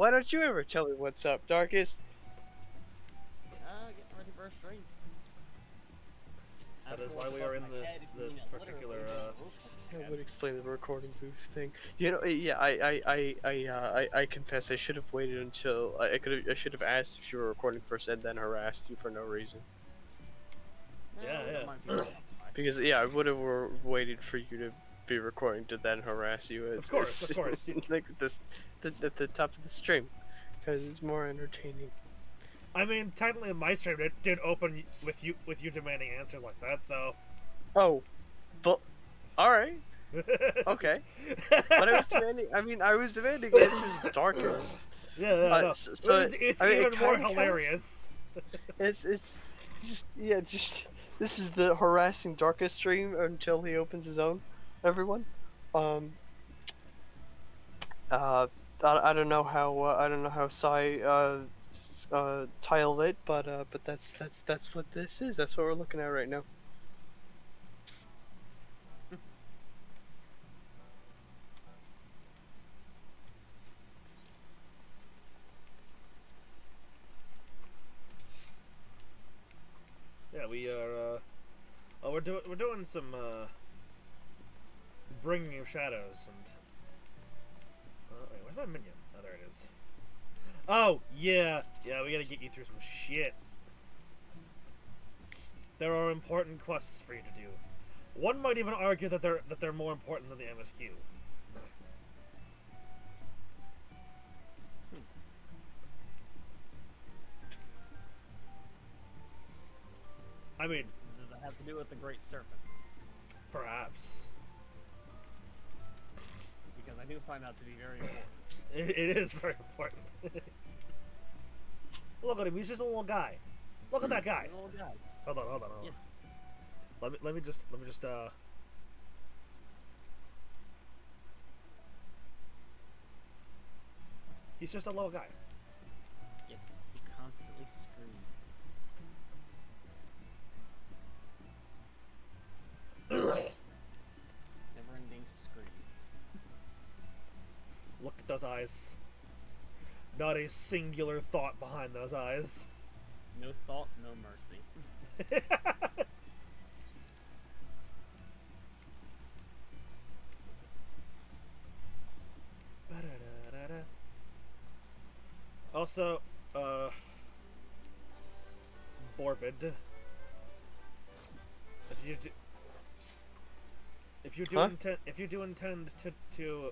Why don't you ever tell me what's up, Darkest? Getting ready for a stream. That is why we are in this particular. That would explain the recording booth thing. You know, yeah, I confess I should have waited until I should have asked if you were recording first and then harassed you for no reason. Yeah. Because yeah, I would have waited for you to be recording to then harass you. Of course. Like this, at the top of the stream, because it's more entertaining. I mean, technically, my stream did open with you demanding answers like that. So. Oh, but all right. Okay, but I was demanding. I was demanding answers of Darkest. Yeah. So it's I mean, even more hilarious. It's just this is the harassing Darkest stream until he opens his own. Everyone, I don't know how Sai tiled it, but that's what this is. That's what we're looking at right now. Yeah, we are. We're doing some bringing of shadows and. Wait, where's my minion? Oh, there it is. Oh yeah, we gotta get you through some shit. There are important quests for you to do. One might even argue that they're more important than the MSQ. I mean, does it have to do with the Great Serpent? Perhaps. Because I do find that to be very important. It is very important. Look at him, he's just a little guy. Look at that guy. Little guy. Hold on. Yes. Let me just He's just a little guy. Yes. He constantly screams. Never-ending scream. Look at those eyes. Not a singular thought behind those eyes. No thought, no mercy. Also, Borbid. If you do intend to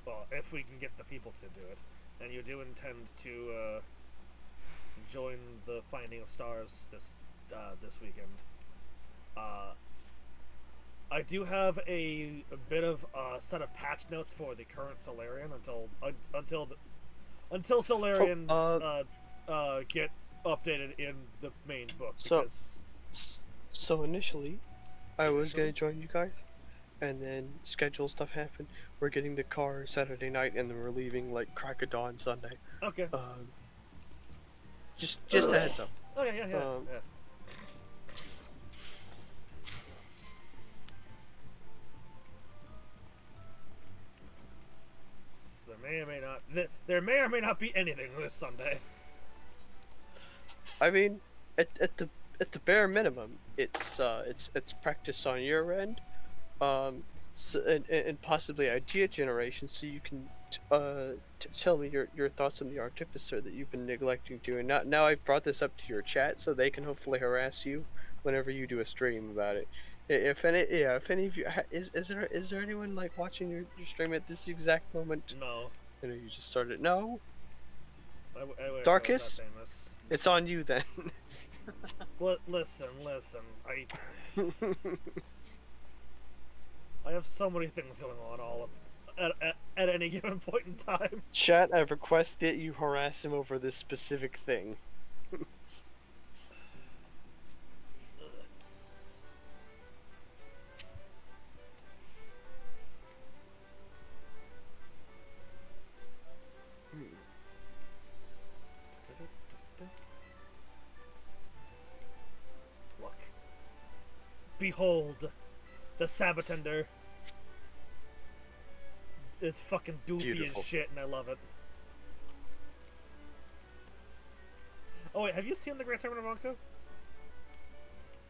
well, if we can get the people to do it, and you do intend to join the Finding of Stars this weekend, I do have a bit of a set of patch notes for the current Solarian until Solarians get updated in the main book. So initially, I was gonna join you guys, and then schedule stuff happened. We're getting the car Saturday night, and then we're leaving like crack of dawn Sunday. Okay. Just a heads up. Oh yeah. So there may or may not be anything this Sunday. I mean, at the bare minimum, it's practice on your end, and possibly idea generation, so you can tell me your thoughts on the artificer that you've been neglecting to. And now I've brought this up to your chat, so they can hopefully harass you whenever you do a stream about it. If any of you is there anyone like watching your stream at this exact moment? No. I know you just started. No. I Darkest, it's on you then. Listen. I have so many things going on all at any given point in time. Chat, I request that you harass him over this specific thing. Look. Behold, the Sabatender. It's fucking doofy Beautiful. as shit, and I love it. Oh wait, have you seen the Great Serpent of Ronco?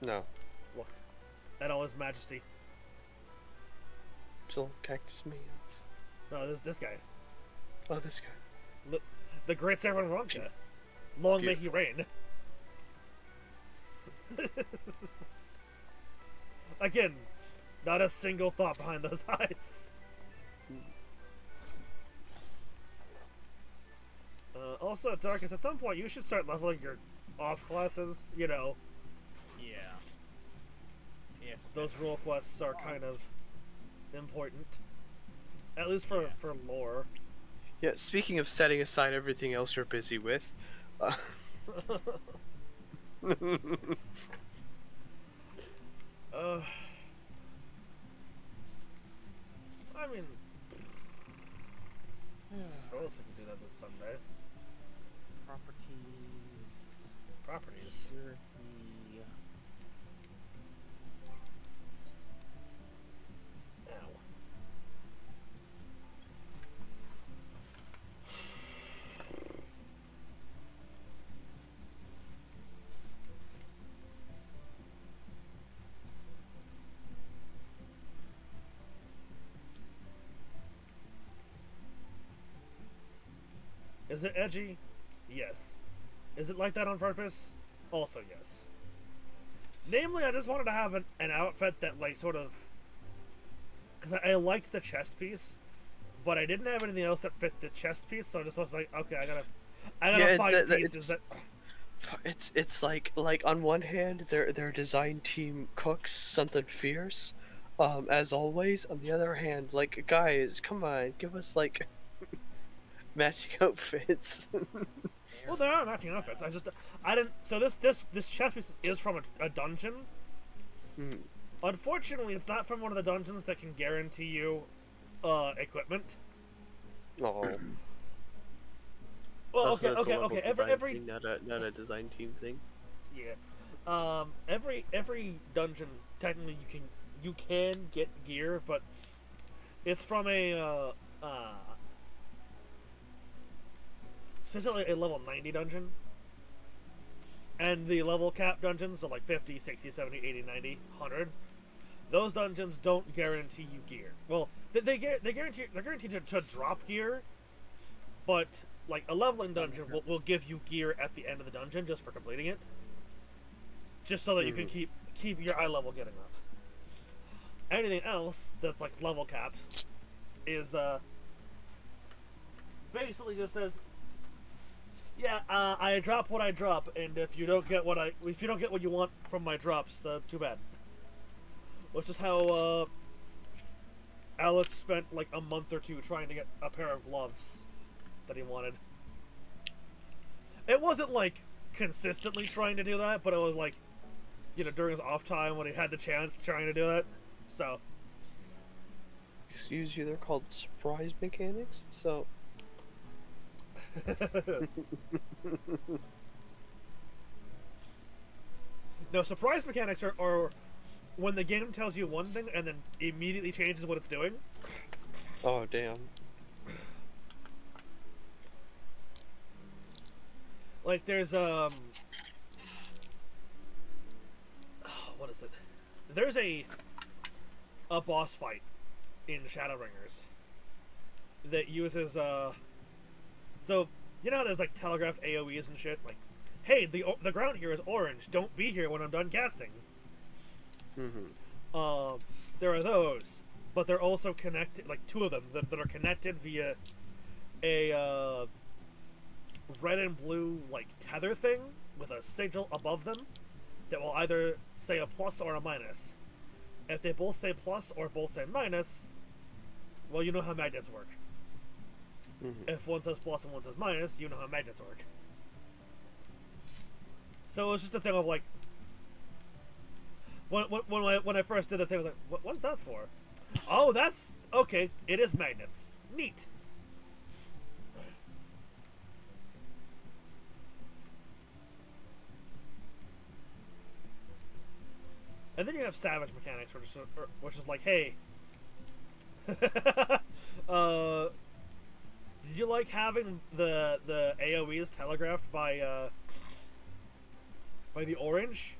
No. Look, at all his majesty. It's all cactus mans. No, this guy. Oh, this guy. Look, the Great Serpent of Ronco. Long may he reign. Again, not a single thought behind those eyes. Also, Darkus, at some point you should start leveling your off classes. You know, Yeah. Yeah. those role quests are kind of important, at least for lore. Yeah, speaking of setting aside everything else you're busy with, I mean, suppose we can do that this Sunday. Properties. Properties. Security. Ow. Is it edgy? Yes. Is it like that on purpose? Also yes. Namely, I just wanted to have an outfit that, like, sort of... Because I liked the chest piece, but I didn't have anything else that fit the chest piece, so I just was like, okay, I gotta find pieces that... It's like on one hand their design team cooks something fierce, as always. On the other hand, like, guys, come on, give us like matching outfits. Well, there are matching outfits. I didn't. So this chest piece is from a dungeon. Mm. Unfortunately, it's not from one of the dungeons that can guarantee you equipment. Oh. Well, Also, okay, that's a okay, level okay. design Every thing, not a design team thing. yeah. Every dungeon technically you can get gear, but it's from a specifically a level 90 dungeon. And the level cap dungeons are like 50, 60, 70, 80, 90, 100. Those dungeons don't guarantee you gear. Well, they're guaranteed to drop gear, but like a leveling dungeon will give you gear at the end of the dungeon just for completing it, just so that you can keep your eye level getting up. Anything else that's like level caps is basically just says, yeah, I drop what I drop, and if you don't get what you want from my drops, too bad. Which is how Alex spent like a month or two trying to get a pair of gloves that he wanted. It wasn't like consistently trying to do that, but it was like, you know, during his off time when he had the chance trying to do that. So. Excuse you, they're called surprise mechanics, so... No, surprise mechanics are when the game tells you one thing and then immediately changes what it's doing. Oh, damn. Like, there's, what is it? There's a boss fight in Shadowbringers that uses, so, you know how there's, like, telegraphed AoEs and shit? Like, hey, the ground here is orange. Don't be here when I'm done casting. There are those, but they're also connected, like, two of them that are connected via a, red and blue, like, tether thing with a sigil above them that will either say a plus or a minus. If they both say plus or both say minus, well, you know how magnets work. If one says plus and one says minus, you know how magnets work. So it was just a thing of like, when I first did the thing, I was like, what's that for? Oh, that's okay. It is magnets. Neat. And then you have savage mechanics, which is like, hey, did you like having the AoEs telegraphed by By the orange?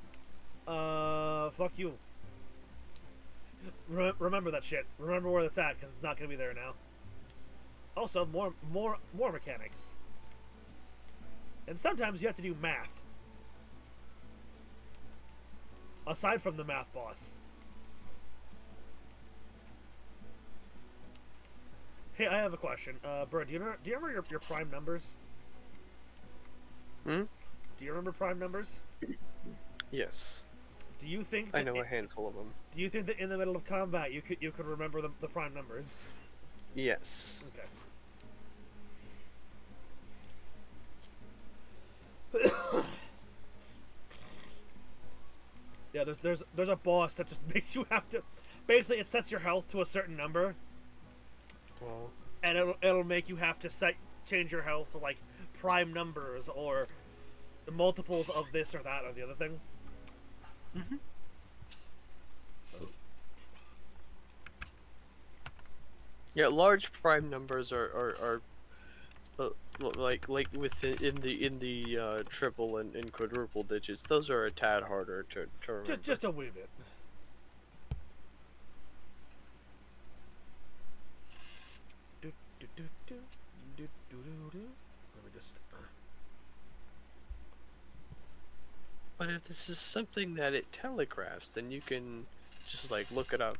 Fuck you. Remember that shit. Remember where that's at, because it's not gonna be there now. Also, more mechanics. And sometimes you have to do math. Aside from the math boss. Hey, I have a question. Bird, do you remember your prime numbers? Hmm? Do you remember prime numbers? Yes. Do you think I know a handful of them. Do you think that in the middle of combat you could remember the prime numbers? Yes. Okay. Yeah, there's a boss that just makes you have to. Basically, it sets your health to a certain number, Well, and it'll make you have to change your health to like prime numbers or multiples of this or that or the other thing. mm-hmm. Yeah, large prime numbers are like in the triple and quadruple digits. Those are a tad harder to remember. Just a wee bit. Let me just. But if this is something that it telegraphs, then you can just like look it up.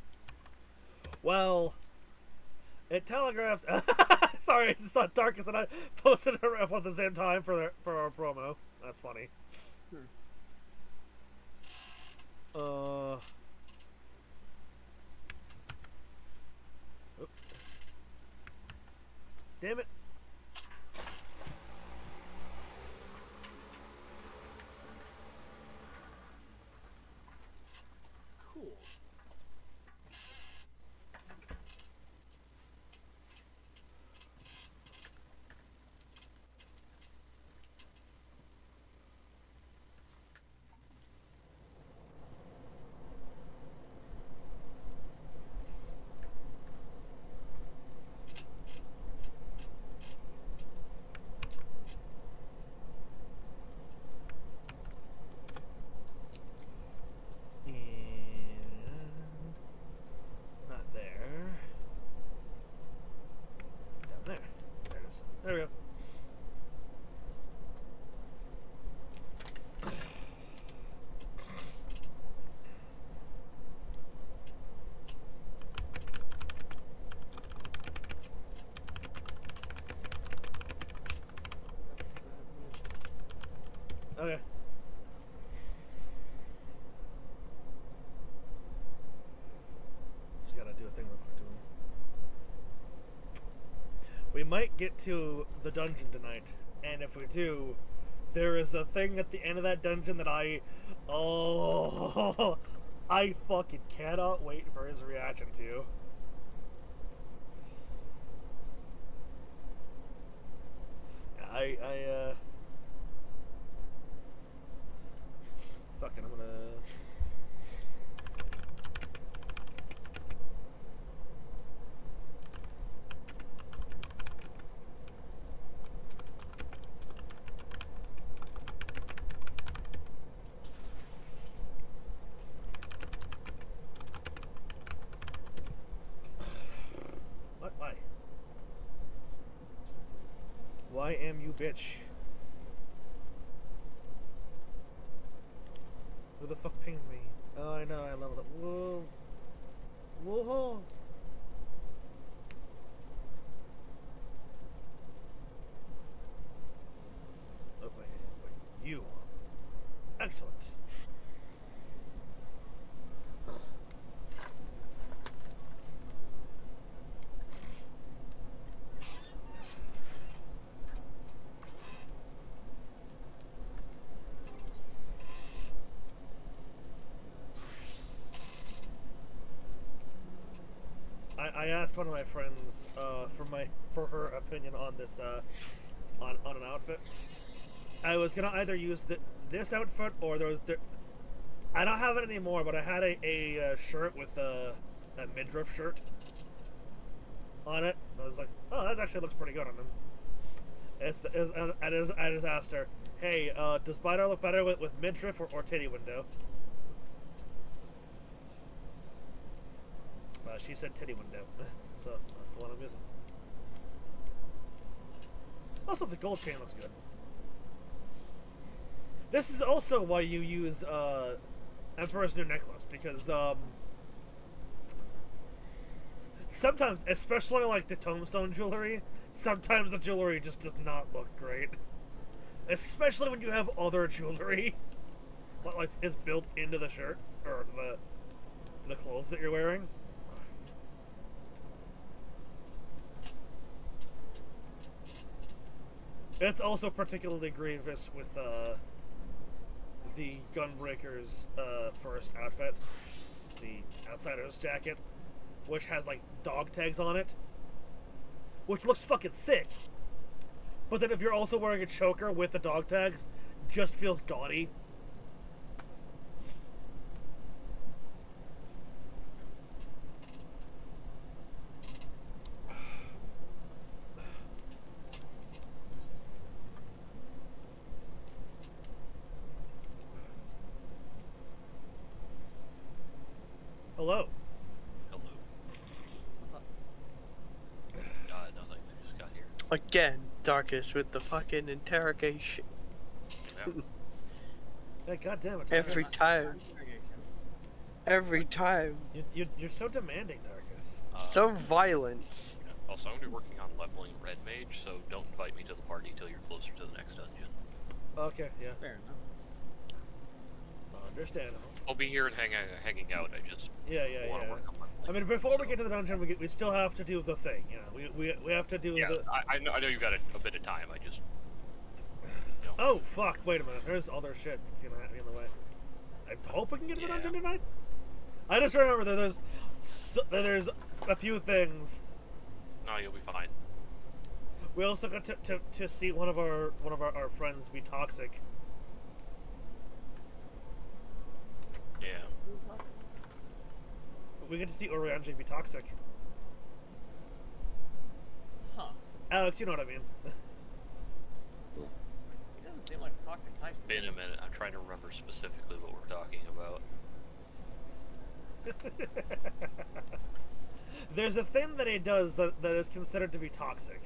Well, it telegraphs. Sorry, it's not Darkest and I posted it around at the same time for our promo. That's funny. Oop. Damn it. Cool. Not there. Down there. There it is. There we go. Okay. Just gotta do a thing real quick to him. We might get to the dungeon tonight, and if we do, there is a thing at the end of that dungeon that I fucking cannot wait for his reaction to. Fucking, I'm gonna. What? Why? Why am you bitch? Who the fuck pinged me? Oh, I know, I love it. Whoa. Whoa. Oh, wait. You. Excellent. I asked one of my friends for her opinion on this on an outfit. I was gonna either use this outfit or I don't have it anymore, but I had a shirt with a midriff shirt on it. I was like, oh, that actually looks pretty good on him. I just asked her, Hey, does Spider look better with midriff or titty window? She said titty window, so that's the one I'm using. Also, the gold chain looks good. This is also why you use Emperor's New Necklace, because sometimes, especially like the tombstone jewelry, sometimes the jewelry just does not look great. Especially when you have other jewelry that like is built into the shirt or the clothes that you're wearing. It's also particularly grievous with the Gunbreaker's first outfit, the Outsider's jacket, which has like dog tags on it, which looks fucking sick. But then if you're also wearing a choker with the dog tags, just feels gaudy. Hello. Hello. What's up? Nothing. I just got here. Again, Darkus with the fucking interrogation. Yeah. Yeah, goddamn it. Every Darkus. time. Interrogation. Every time. You're so demanding, Darkus. So violent. Yeah. Also, I'm going to be working on leveling Red Mage, so don't invite me to the party till you're closer to the next dungeon. Okay, yeah. Fair enough. Understandable. I'll be here and hanging out. I just Yeah. want to work on leveling. I mean, before we so- get to the dungeon, we still have to do the thing. You know, we have to do Yeah, the. I know you've got a bit of time. I just. You know, Oh fuck! Wait a minute. There's other shit that's gonna be in the way. I hope we can get to the Yeah. dungeon tonight. I just remember that there's a few things. No, you'll be fine. We also got to see one of our friends be toxic. Yeah. We get to see Orianji be toxic. Huh. Alex, you know what I mean. He doesn't seem like a toxic type. Been a minute. I'm trying to remember specifically what we're talking about. There's a thing that he does that is considered to be toxic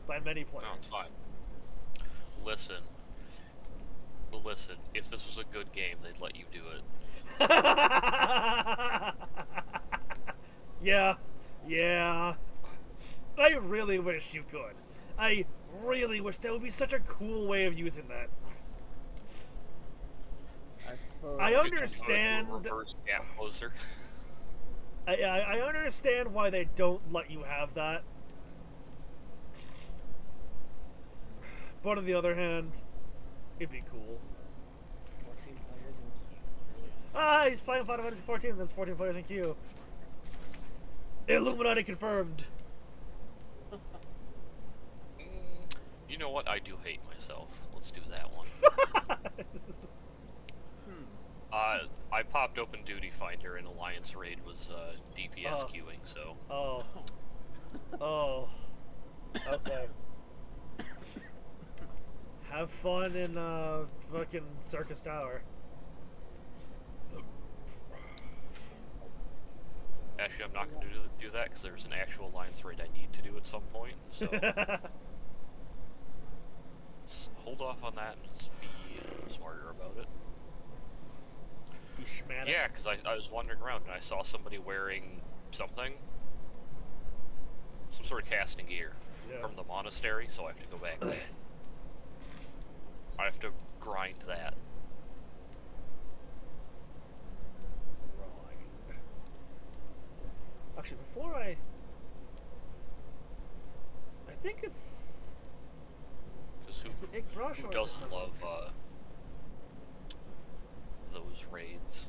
by many players. No, it's fine. Listen. If this was a good game, they'd let you do it. Yeah. I really wish you could. I really wish that would be such a cool way of using that. I suppose. I It's understand. a reverse gap closer. I understand why they don't let you have that. But on the other hand, it'd be cool. 14 players in queue. Really? Ah, he's playing Final Fantasy 14. There's 14 players in queue. Illuminati confirmed. You know what? I do hate myself. Let's do that one. I popped Open Duty Finder and Alliance Raid was DPS Oh. queuing, so Oh. Oh. Okay. Have fun in fucking Circus Tower. actually I'm not going to do that because there's an actual Alliance Raid I need to do at some point. So let's hold off on that and just be smarter about it. You schmatic. Yeah, because I was wandering around and I saw somebody wearing something, some sort of casting gear Yeah. from the monastery, so I have to go back there. I have to grind that. Actually, before I think it's. Because Is it Igrush who or is doesn't it love those raids?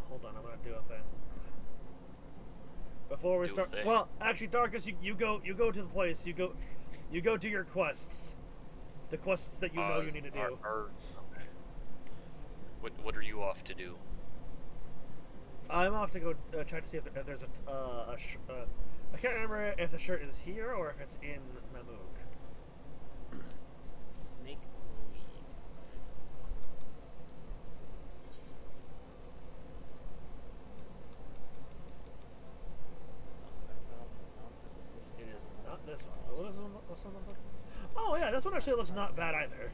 Hold on, I'm gonna do a thing. Before we Do a start, thing. well, actually, Darkus, you go to the place. You go do your quests, the quests that you know you need to do. Okay. What are you off to do? I can't remember if the shirt is here or if it's in Namook. Snake. It is not this one. What is what's on the book? Oh yeah, this one actually looks not bad either.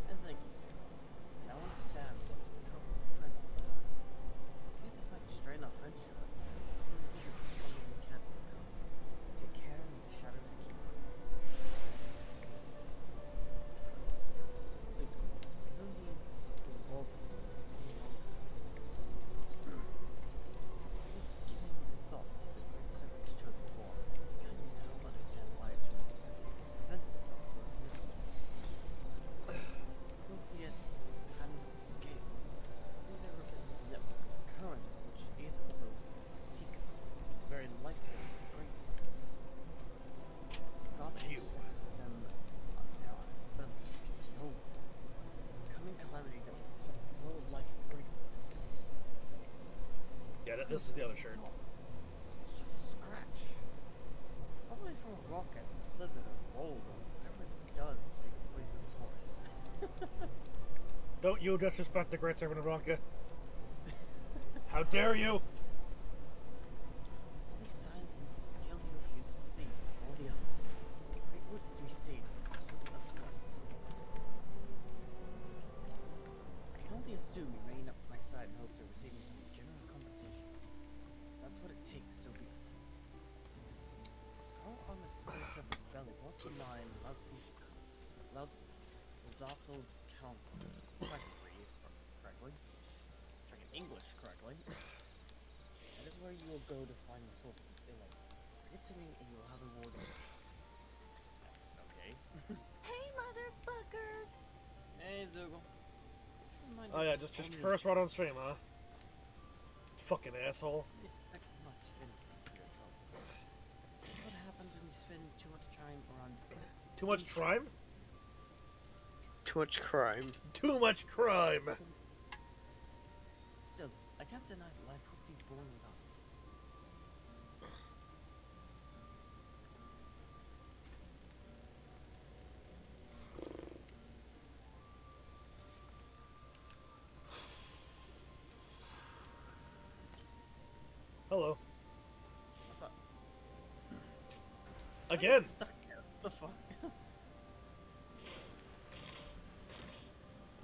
And thank you, sir. Now understand what's been troubling your friend all this time. Maybe this might strain our friendship. Something we can't overcome. Take care and the shadows keep on. Please, there's no need to involve me in this any longer. Giving thought to the great serpent's chosen form, you can now understand why it presents itself to us in this way. You don't see it as patterns on scale. Maybe they represent the network of current in which either flows Tika, the very life force of the great one. It's God that Phew. sources them now on its belly. No coming calamity that will stop the flow of life of the great one. Yeah, this is the other shirt. It's just a scratch. Probably from a rocket that slithered or rolled or whatever it does to make its way through the forest. Don't you disrespect the great servant of Ronka. How dare you? All these signs and skill you refuse to see, like all the others. Great woods to be saved is left to us. I can only assume you remain up by my side in hopes of receiving some generous compensation. If that's what it takes, so be it. The scar on the spikes of its belly brought to mind Zatold's conquest. If I can read correctly. If I can English correctly. That is where you will go to find the source of this ill. Bring it to me and you will have the reward you seek. Okay. Hey, motherfuckers! Hey, Zoogle. Oh yeah, just curse right on stream, huh? Fucking asshole. Expect much, if anything, for your troubles. This is what happens when you spend too much time around. Too much crime? Too much crime. Too much crime! Still, I can't deny that life would be born without me. Hello. What's up? Again! Stuck here. What the fuck?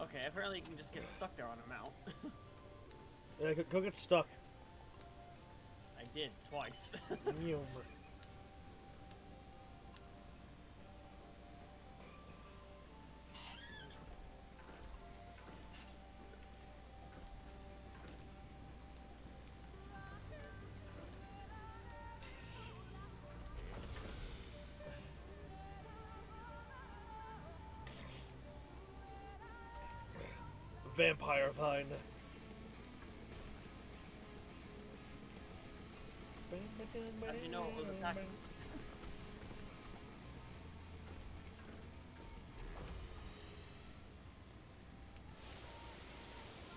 Okay, apparently you can just get stuck there on a mount. Yeah, go get stuck. I did, twice. Yum. Vampire Vine. How did you know it was attacking?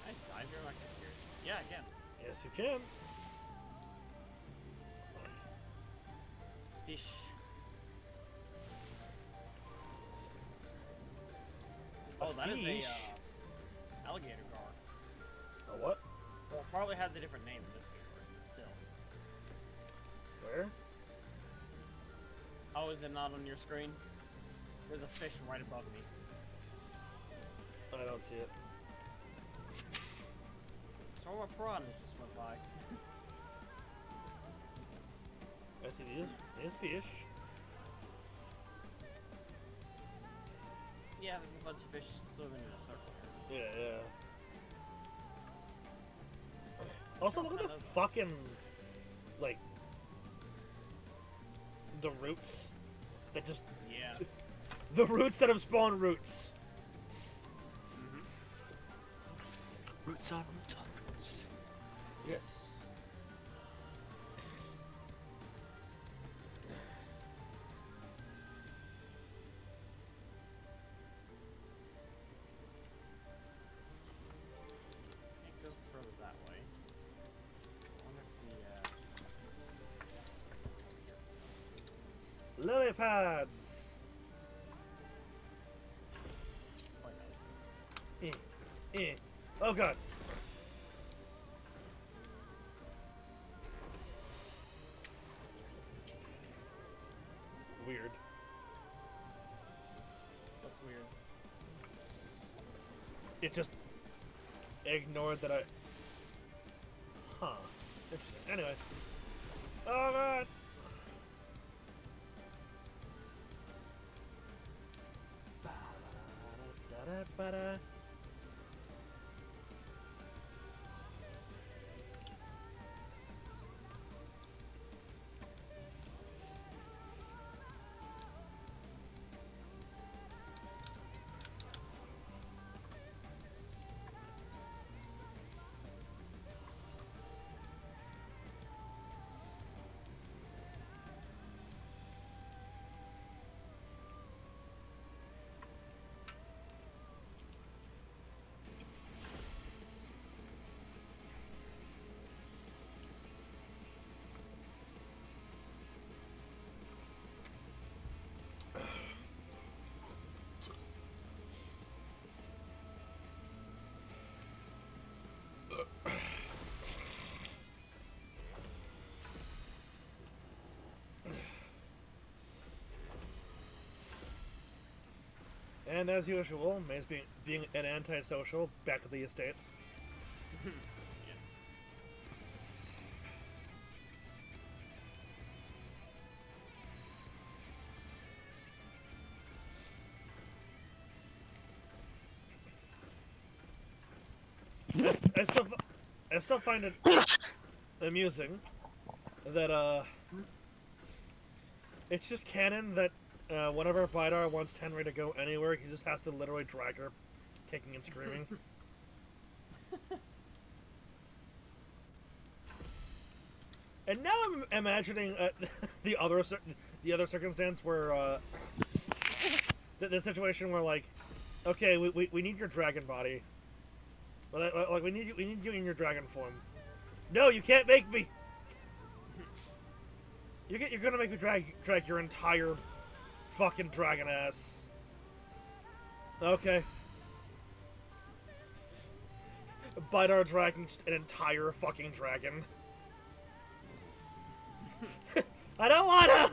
I dive here like here. Yeah, I can. Yes, you can. Fish. Oh, that is fish? a alligator gar. A what? Well, it probably has a different name in this universe, but still. Where? Oh, is it not on your screen? There's a fish right above me. I don't see it. Storm of piranhas just went by. I see these fish. Yeah, there's a bunch of fish swimming in a circle here. Yeah, yeah. Also, look at the fucking, like, the roots that just, Yeah. the roots that have spawned roots. Roots on roots on roots. Yes. Lily pads. Oh god. Weird. What's weird? It just ignored that I. Huh. Interesting. Anyway. Oh god. Ba-da-ba-da. And as usual, May's being an antisocial, back at the estate. Yes. I still find it amusing that it's just canon that whenever Bidar wants Tenri to go anywhere, he just has to literally drag her, kicking and screaming. And now I'm imagining the other circumstance where the situation where like, okay, we need your dragon body. Like we need you in your dragon form. No, you can't make me. You're gonna make me drag your entire fucking dragon ass. Okay. Bidar dragging an entire fucking dragon. I don't wanna.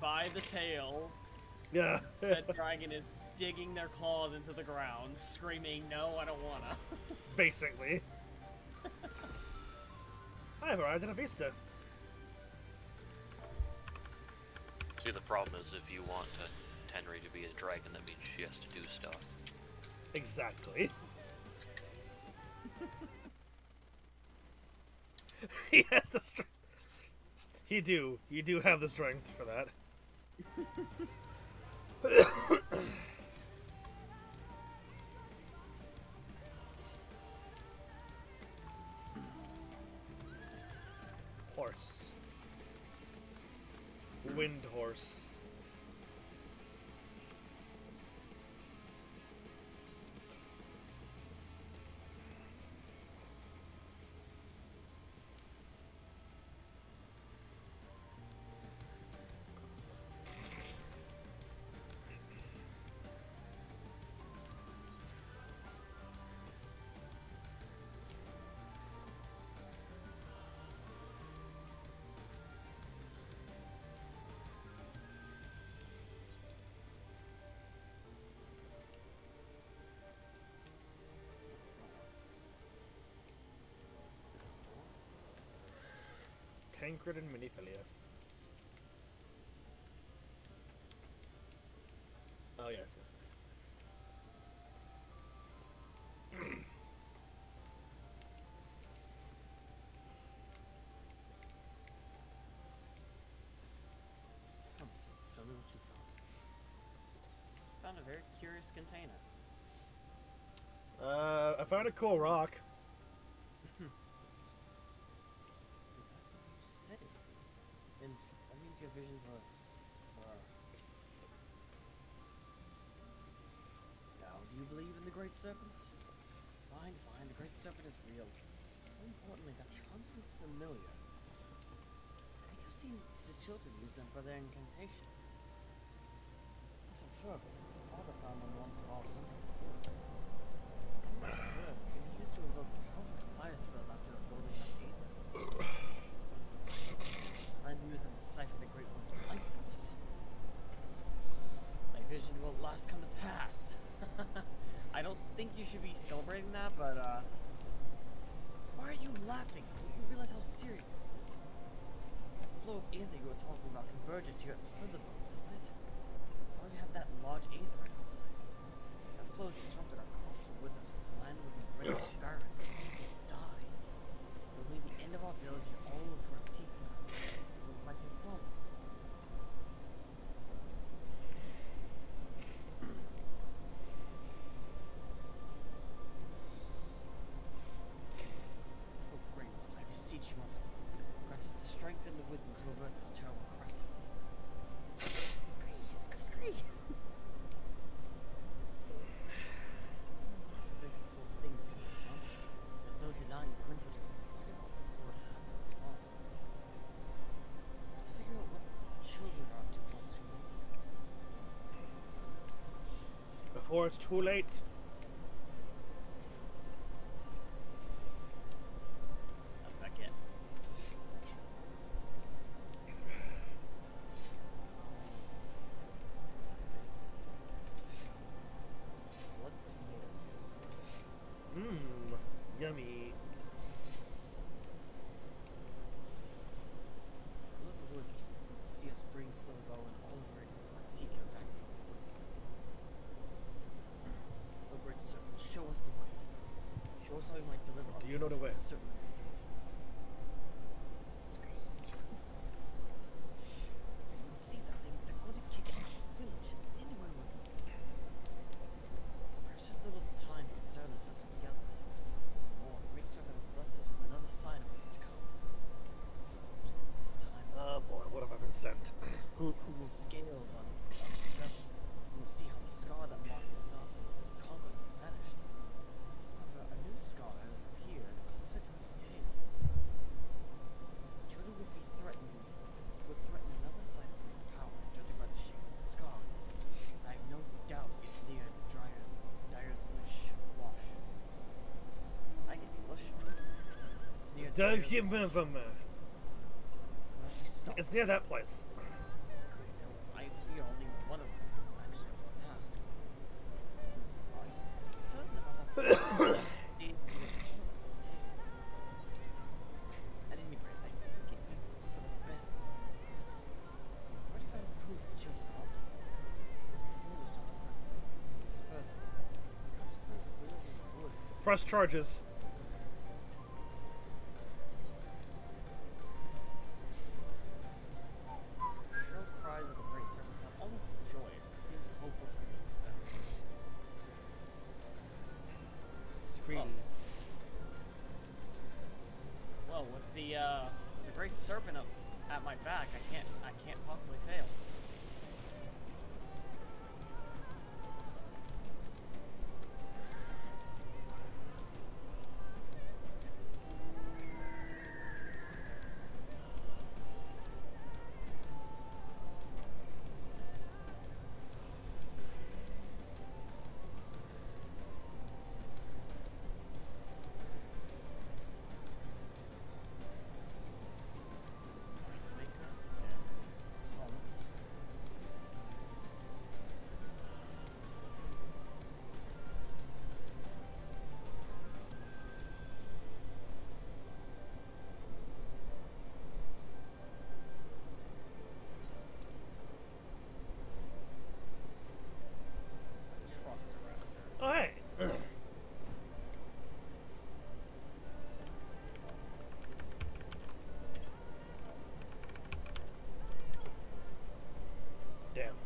By the tail, Yeah. said dragon is digging their claws into the ground, screaming, "No, I don't wanna." Basically. I have arrived at a vista. See, the problem is if you want Tenri to be a dragon, that means she has to do stuff. Exactly. He has the strength. You do have the strength for that. Horse. Wind horse. Tancred and Minifilia. Oh yes, yes, yes, yes. Come, show me what you found. Found a very curious container. I found a cool rock. That's exactly what you said. And that means your visions were... Now, do you believe in the Great Serpent? Fine, fine, the Great Serpent is real. More importantly, that charm seems familiar. I think I've seen the children use them for their incantations. sure, but my father found one once while hunting the woods. I'm not sure. It's been used to evoke powerful fire spells after evolving my aether. I knew them to decipher the Great One's life force. My vision will at last come to pass. I don't think you should be celebrating that, but why are you laughing? Don't you realize how serious this is? The flow of aether you were talking about converges here at Slytherin, doesn't it? So why do you have that large aether right outside? If that flow disrupted our crops or wither, the land would be rendered barren, and people would die. It would mean the end of our village and all of Raktika. We might be fallen. Oh, great one, I beseech you once more. Grant us the strength and the wisdom to avert this terrible crisis. Scree, scree, scree. This makes us both think so, huh? There's no denying Quinford is incredible for what happened this fall. Let's figure out what children are up to before it's too late. Before it's too late. Not back yet. What tomato juice? Mmm, yummy. Littlewood would see us bring Silvo and Oliver and Tika back from the wood. O great serpent, show us the way. Show us how we might deliver. Do you know the way? Certain. Screech. If anyone sees that thing, they're going to kick it out of the village. Anyone would. Precious little time to concern ourselves with the others. What's more, the great serpent has blessed us with another sign of what's to come. This time. Oh boy, what have I been sent? Scales on its belly. You will see how the scar that marked the result of his conquest has vanished. However, a new scar has appeared closer to its tail. Children would threaten another sign of great power, judging by the shape of the scar. I have no doubt it's near Dyer's Wish Wash. I can English. It's near Dyer's Wash. Must be stopped. It's near that place. I fear only one of us is actually up to the task. Are you certain about that? See, it's taken. At any rate, I think it would be for the best of all times. What if I prove the children are up to something? It would be foolish not to press this further. Perhaps the will of the wood. Press charges. Shrill cries of the great serpent sound almost joyous. It seems hopeful for your success. Scream. Well, with the great serpent up at my back, I can't possibly fail. Truss around her. Oh, hey. Damn.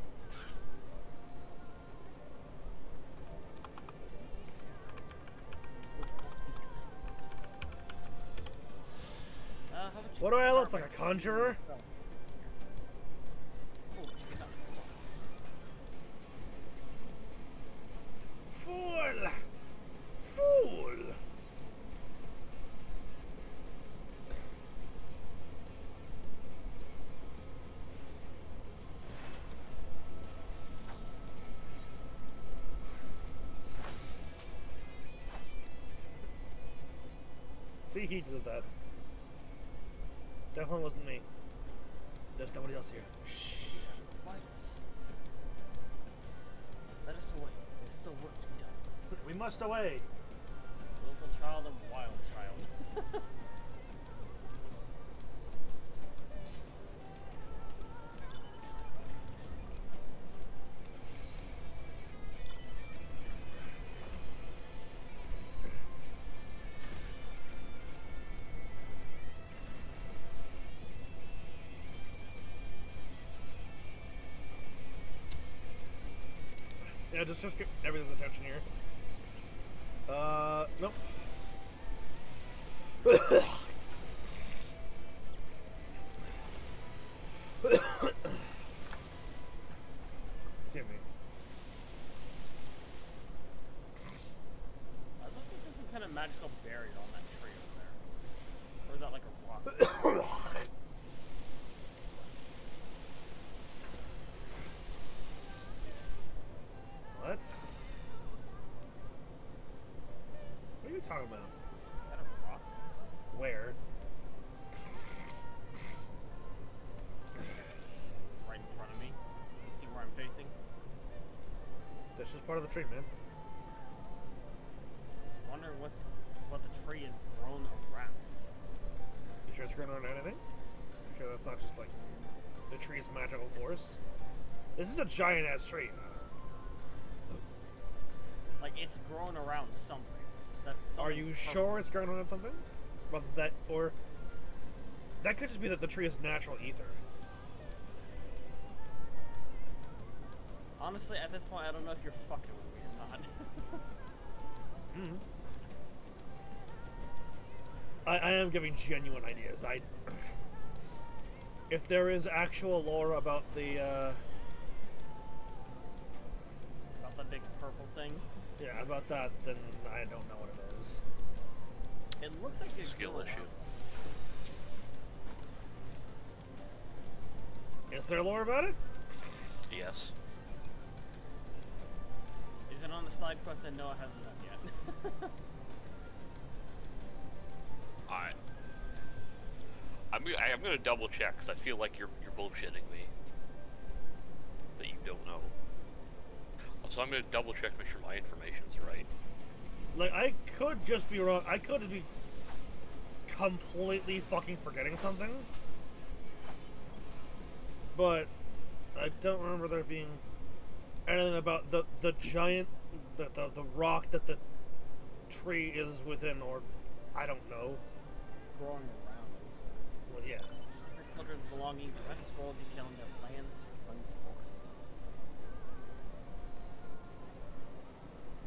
Woods must be cleansed. How about you What do I look sharpen like, a conjurer? yourself? Oh, you cannot stop us. Fool! Fool! See, he did that. Definitely wasn't me. There's nobody else here. Shh. Spiders. Let us away. There's still work to be done. We must away. Willful child and wild child. Yeah, just get everything's attention here. Nope. Timmy. I was looking for some kind of magical barrier on that tree over there. Or is that like a rock? What? What are you talking about? Is that a rock? Where? Right in front of me. You see where I'm facing? That's just part of the tree, man. Just wondering what the tree is grown around. You sure it's growing around anything? You sure that's not just like the tree's magical force? This is a giant ass tree. Like it's grown around something. That's Are something you purple. sure it's growing around something? But that, or that could just be that the tree is natural ether. Honestly, at this point, I don't know if you're fucking with me or not. Mm. I am giving genuine ideas. If there is actual lore about the About the big purple thing. yeah, about that, then I don't know what it is. It looks like a Skill issue. Is there lore about it? Yes. Is it on the side quest that Noah hasn't done yet? I'm gonna double check because I feel like you're bullshitting me. That you don't know. So I'm gonna double check, make sure my information's right. Like, I could just be wrong. I could be completely fucking forgetting something. But I don't remember there being anything about the giant, the rock that the tree is within, or I don't know. Growing around, it looks like. Well, yeah. Children's belongings, red scroll detailing their plans to cleanse the forest.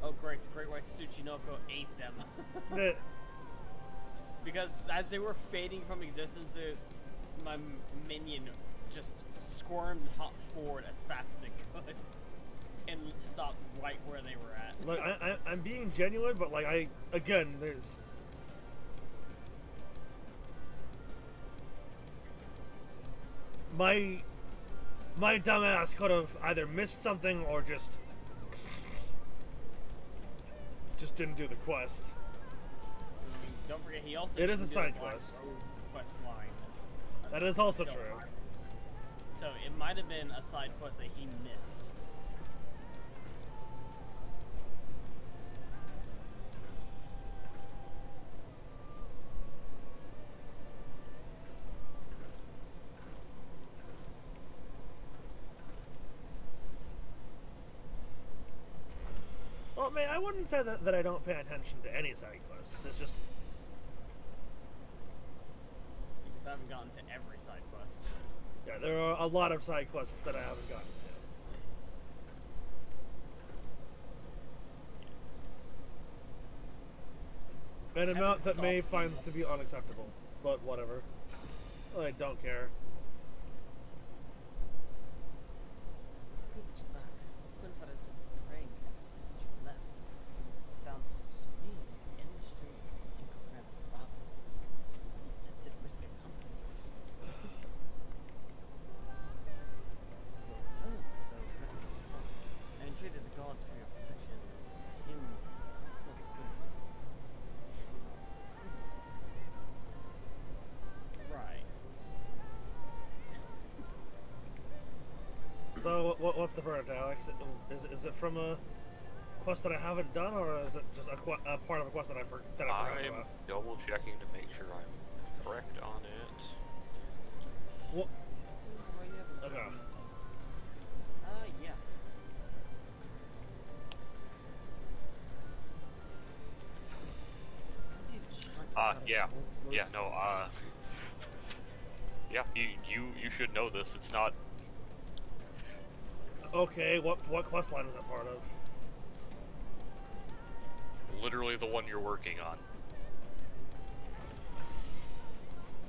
Oh great, the great white Tsuchinoko ate them. Eh, Because as they were fading from existence, my minion just squirmed and hopped forward as fast as it could. And stopped right where they were at. like I'm being genuine, but like there's. My dumbass could have either missed something or just didn't do the quest. I mean, don't forget, he also It is didn't a do the side Black quest. Road quest line. That is also until- true. So it might have been a side quest that he missed. Well, man, I wouldn't say that I don't pay attention to any side quests. It's just You just haven't gotten to every side quest. yeah, there are a lot of side quests that I haven't gotten to. Yes. An Haven't amount that May stopped finds to be unacceptable, but whatever. I don't care. Good that you're back. Quinfad has been praying since you left. It sounds to me like any strange incomparable Bob. Someone's tempted to risk a company. Your return, though, met the surprise. I entreated the gods for your protection. Him, Quinfad. So what's the verdict, Alex? Is it from a quest that I haven't done, or is it just a part of a quest that I forgot I'm about? double checking to make sure I'm correct on it. What? So, you haven't Okay. done anything. Yeah. Yeah, no, yeah, you should know this. It's not Okay, what quest line is that part of? literally the one you're working on.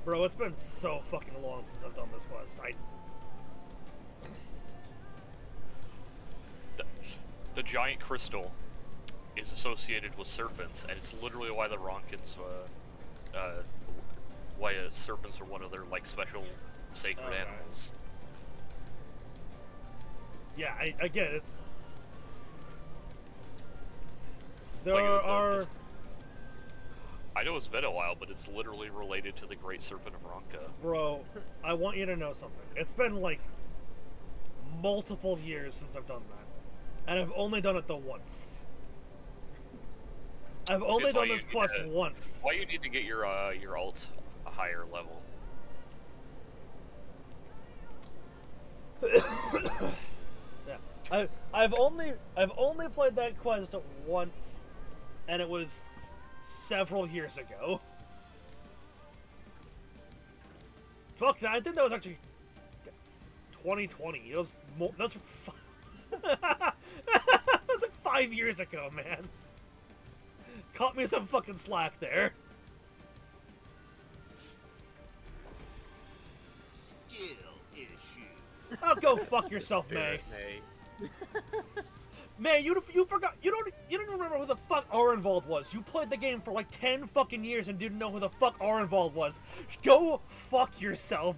Bro, it's been so fucking long since I've done this quest. The giant crystal is associated with serpents, and it's literally why the Ronkins, why serpents are one of their like special sacred Okay. animals. Yeah, I get it. It's there Like, are. I know it's been a while, but it's literally related to the Great Serpent of Ronka. Bro, I want you to know something. It's been like multiple years since I've done that, and I've only done it the once. I've only that's why done you this need quest to- once. Why you need to get your alt a higher level? Yeah, I've only played that quest once, and it was several years ago. Fuck that! I think that was actually 2020. It was that's that was like 5 years ago, man. Caught me some fucking slack there. Skill issue. Oh, go fuck yourself, May. May, you forgot. You don't even remember who the fuck Arenvald was. You played the game for like 10 fucking years and didn't know who the fuck Arenvald was. Go fuck yourself.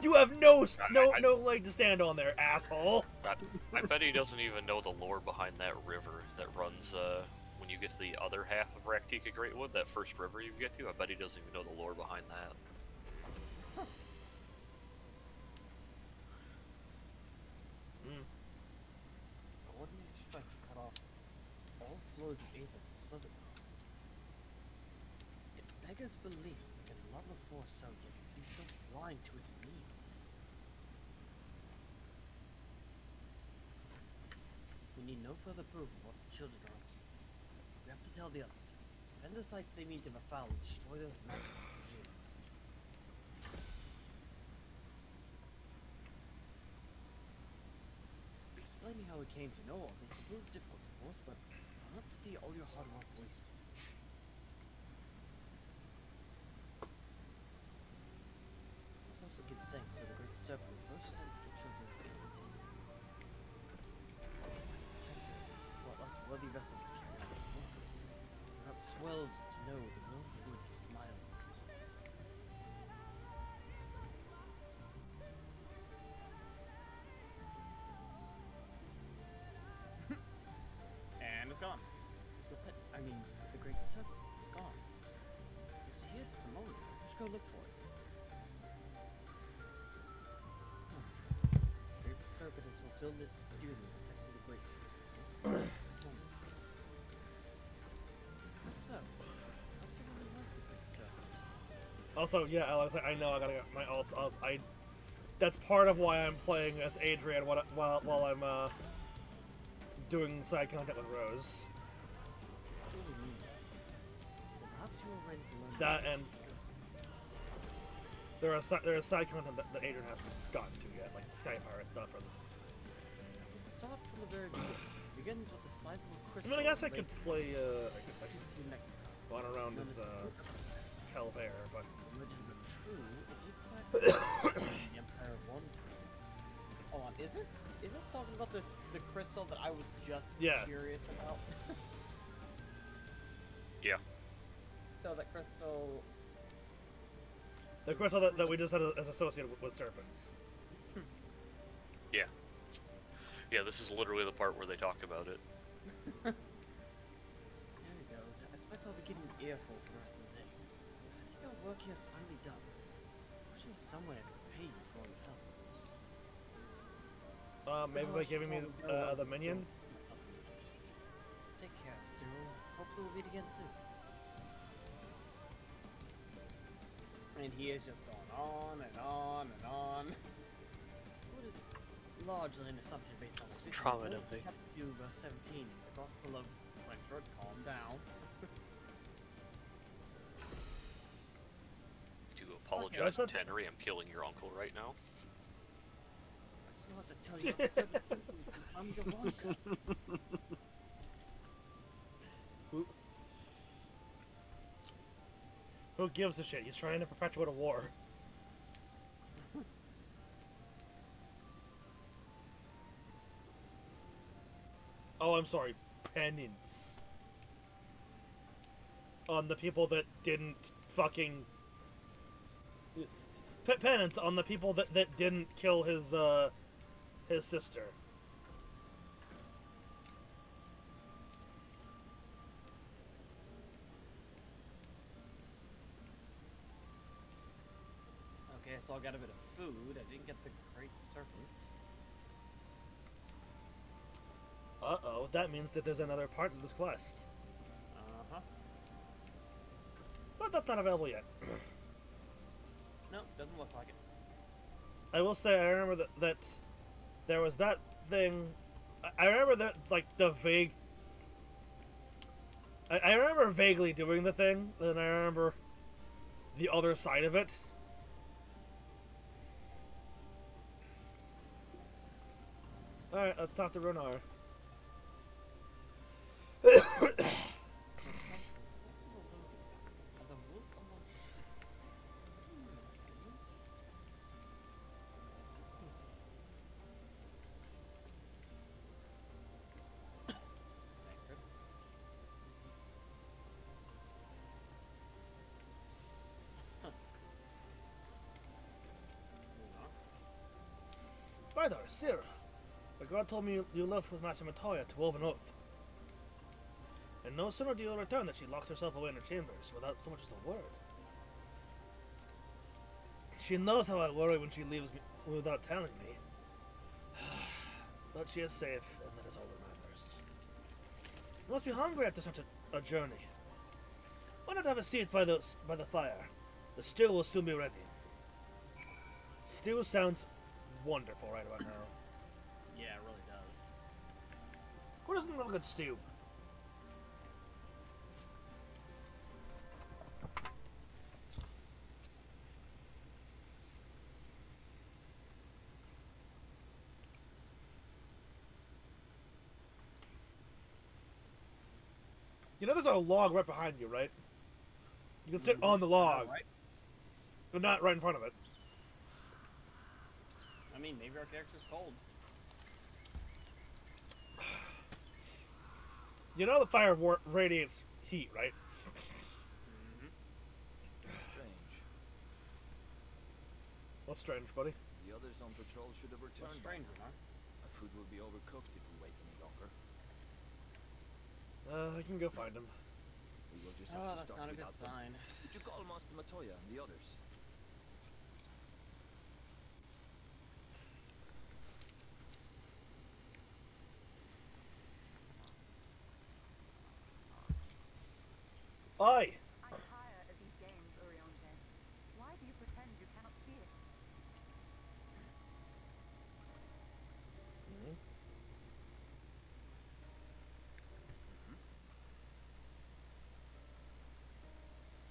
You have no leg to stand on there, asshole. I bet he doesn't even know the lore behind that river that runs when you get to the other half of Raktika Greatwood, that first river you get to. I bet he doesn't even know the lore behind that. Coordinate strike cut off all flows of aether to southern. It beggars belief that a level 4 cell can be so blind to its needs. We need no further proof of what the children are up to. We have to tell the others. Defend the sites they mean to befoul and destroy those magic that contain them. Explaining how we came to know all this will prove difficult, of course, but I'll not see all your hard work wasted. Let's also give thanks to the great serpent who first sends the children to be contained. Brought us worthy vessels to carry out his work. We got swells to know the world would smile upon us. And it's gone. Your pet, I mean, the great serpent, is gone. It was here just a moment ago. Just go look for it. The great serpent has fulfilled its duty of protecting the great. So, perhaps it really was the great serpent. Also, yeah, Alex, I know I gotta get my alts up. That's part of why I'm playing as Adrian while I'm doing side content with Rose. Surely knew that. Well, perhaps you are ready to learn That more. and there is side content that Adrian hasn't gotten to yet, like the Sky Pirate stuff. Or Let's start from the very beginning. Begins with the sizable I crystal. mean, I guess I in the could lake. play. I could Just to connect run around known as the Book of Hellbear, but The legend of true, it dates back to the Empire of One. Hold on, is it talking about the crystal that I was just Yeah. curious about? Yeah. So that crystal, the crystal that we just had as associated with serpents. Yeah, this is literally the part where they talk about it. there it goes. I expect I'll be getting an earful for the rest of the day. I think our work here is finally done. I wish there was some way I could pay you for all your help. Maybe by giving me the minion. Take care, Cyril. Hopefully we'll meet again soon. And he is just going on and on and on. What is largely an assumption based on the trauma dumping. Chapter 2, verse 17. The Gospel of Frankfurt. Calm down. To apologize to Henry, I'm killing your uncle right now. I still have to tell you about 17. I'm the Wonka. Who gives a shit? He's trying to perpetuate a war. Oh, I'm sorry. Penance. On the people that didn't fucking... penance on the people that didn't kill his sister. Okay, so I got a bit of food. I didn't get the Great Serpent. Uh-oh, that means that there's another part of this quest. Uh-huh. But that's not available yet. No, doesn't look like it. I will say, I remember that there was that thing... I remember that, like, the vague... I remember vaguely doing the thing, and I remember the other side of it. Alright, let's talk to Runar. As a wolf among By the way, Sir, the god told me you left with Master Matoya to Woven Oath. And no sooner do you return than she locks herself away in her chambers without so much as a word. She knows how I worry when she leaves me without telling me. But she is safe, and that is all that matters. You must be hungry after such a journey. Why not have a seat by the fire? The stew will soon be ready. Stew sounds wonderful right about now. Yeah, it really does. Who doesn't love a good stew? You know there's a log right behind you, right? You can sit on the log, Right? but not right in front of it. I mean, maybe our character's cold. You know the fire radiates heat, right? Strange. What's strange, buddy? The others on patrol should have returned. What's strange, huh? Our food will be overcooked if we wait any longer. I can go find him. We will just Oh, have to that's start not a good without them. sign. Did you call Master Matoya and the others? Oi! I tire of these games, Oriente. Why do you pretend you cannot see it?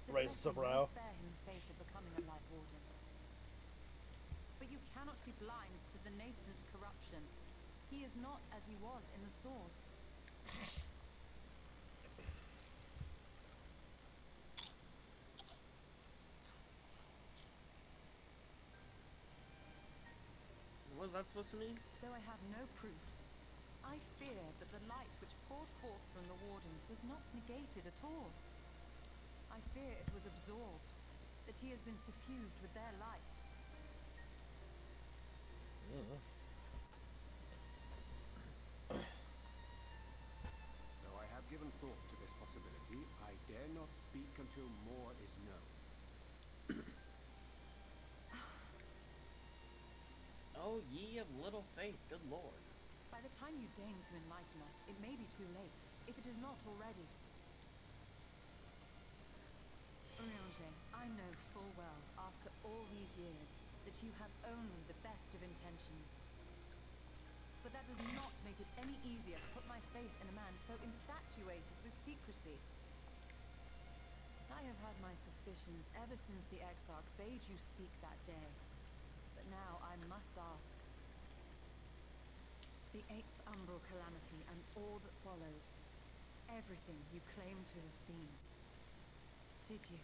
The Raises a blessing brow. may spare him the fate of becoming a Light Warden. But you cannot be blind to the nascent corruption. He is not as he was in the source. What was that supposed to mean? Though I have no proof, I fear that the light which poured forth from the Wardens was not negated at all. I fear it was absorbed, that he has been suffused with their light. Though I have given thought to this possibility, I dare not speak until more is known. Oh, ye of little faith, good lord. By the time you deign to enlighten us, it may be too late, if it is not already. Urianger, I know full well, after all these years, that you have only the best of intentions. But that does not make it any easier to put my faith in a man so infatuated with secrecy. I have had my suspicions ever since the Exarch bade you speak that day. But now I must ask. The 8th Umbral Calamity and all that followed. Everything you claim to have seen. Did you?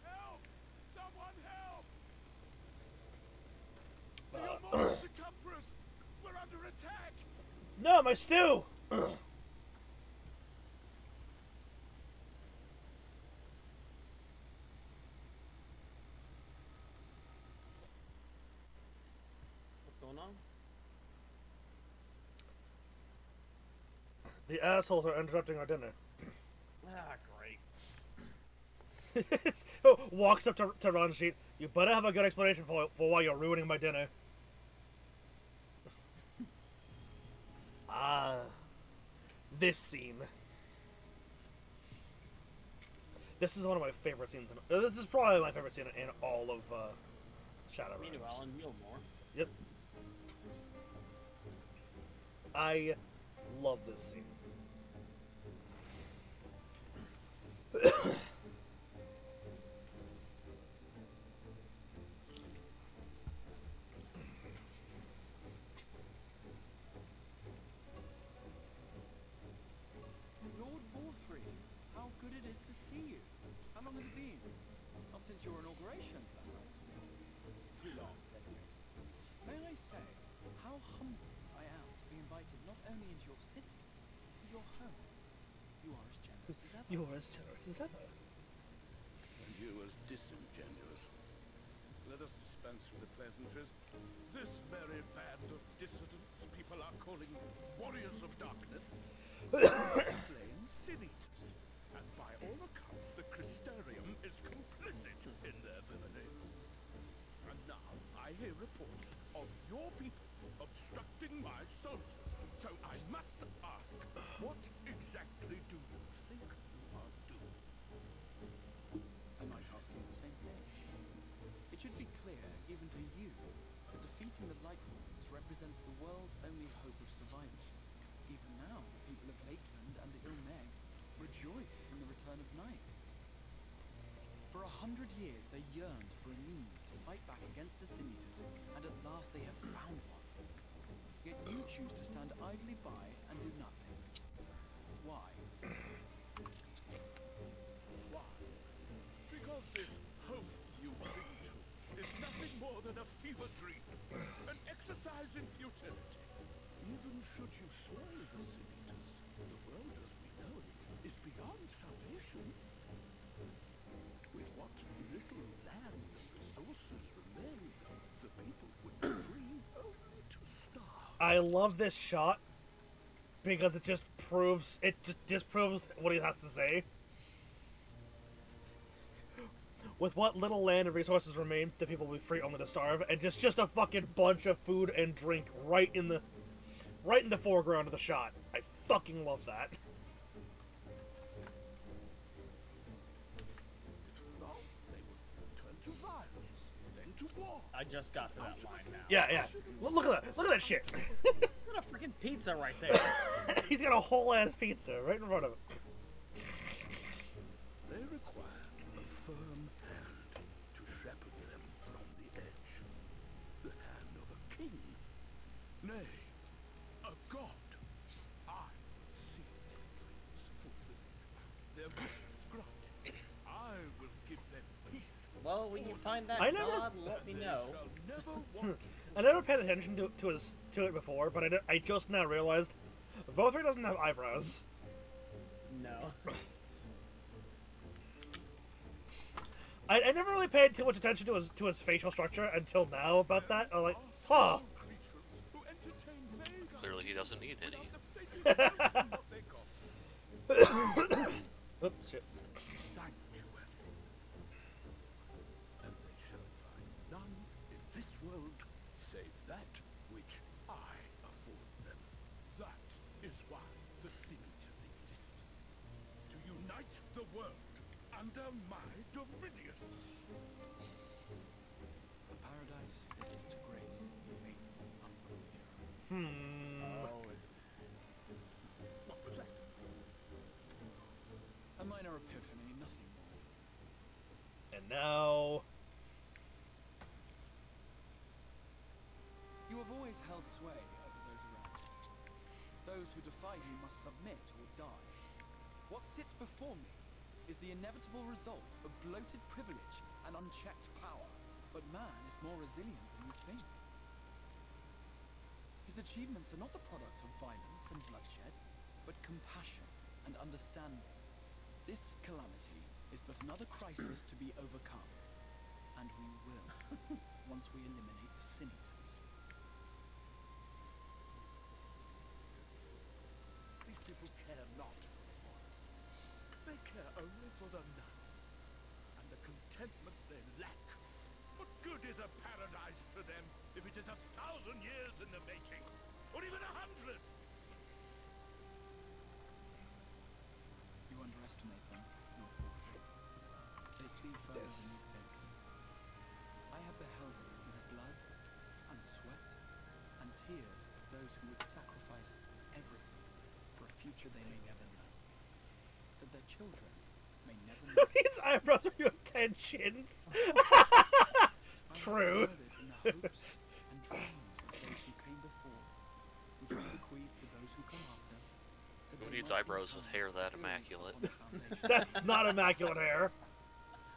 Help! Someone help! The Immortals have come for us! We're under attack! No, my stew! What's going on? The assholes are interrupting our dinner. Ah, great. Walks up to Ranjit. You better have a good explanation for why you're ruining my dinner. This scene. This is one of my favorite scenes. This is probably my favorite scene in all of Shadowbringers. Meanwhile, in Gilmore. Yep. I love this scene. Lord Vorthry, how good it is to see you. How long has it been? Not since your inauguration, as I understand. Too long, anyway. May I say how humbled I am to be invited not only into your city, but your home. You are as generous as ever. You are as generous as ever. And you as disingenuous. Let us dispense with the pleasantries. This merry band of dissidents people are calling warriors of darkness slain sin-eaters. And by all accounts, the Crystarium is complicit in their villainy. And now I hear reports of your people obstructing my soldiers. So I must ask, what exactly do you think you are doing? I might ask you the same thing. It should be clear, even to you, that defeating the Lightwalkers represents the world's only hope of survival. Even now, the people of Lakeland and the Ilmeg rejoice in the return of night. For 100 years, they yearned for a means to fight back against the Sin-Eaters, and at last they have found one. Yet you choose to stand idly by and do nothing. Why? Why? Because this hope you cling to is nothing more than a fever dream, an exercise in futility. Even should you slay the Sin-Eaters, the world as we know it is beyond salvation. With what little land and resources remain, the people would be free only to starve. I love this shot because it just proves what he has to say. With what little land and resources remain, the people will be free only to starve, and just a fucking bunch of food and drink right in the foreground of the shot. I fucking love that. Now they would turn to violence, then to war. I just got to that line now. Yeah. Look at that. Look at that shit. Look at a freaking pizza right there. He's got a whole ass pizza right in front of him. They require a firm hand to shepherd them from the edge. The hand of a king. Nay, a god. I will see their dreams fulfilled, their wishes granted. I will give them peace. Well, when you find that I never- god, let me They know. shall never want I never paid attention to it before, but I just now realized Vothry doesn't have eyebrows. No. I never really paid too much attention to his facial structure until now about that. I'm like, huh. creatures who entertain vague Clearly, he doesn't need any. the faintest notion what they cost. Oops, shit. unite the world under my dominion. The paradise fit to grace the 8th uncle era. Oh, it's What was that? A minor epiphany, nothing more. And now... You have always held sway over those around you. Those who defy you must submit or die. What sits before me is the inevitable result of bloated privilege and unchecked power. But man is more resilient than you think. His achievements are not the product of violence and bloodshed, but compassion and understanding. This calamity is but another crisis to be overcome. And we will, once we eliminate the sin eaters. These people care not for the world. They care only for the now, and the contentment they lack. What good is a paradise to them if it is 1,000 years in the making, or even 100? You underestimate them, Lord Forthry. They see further than you think. I have beheld it in the blood and sweat and tears of those who would sacrifice everything for a future they may never know. That their children may never know. His eyebrows are your 10 shins. True. I have heard it in the hopes and dreams of those who came before, which I bequeath to those who come after. that Who they needs might eyebrows with return hair that built immaculate? upon the foundation That's not immaculate hair.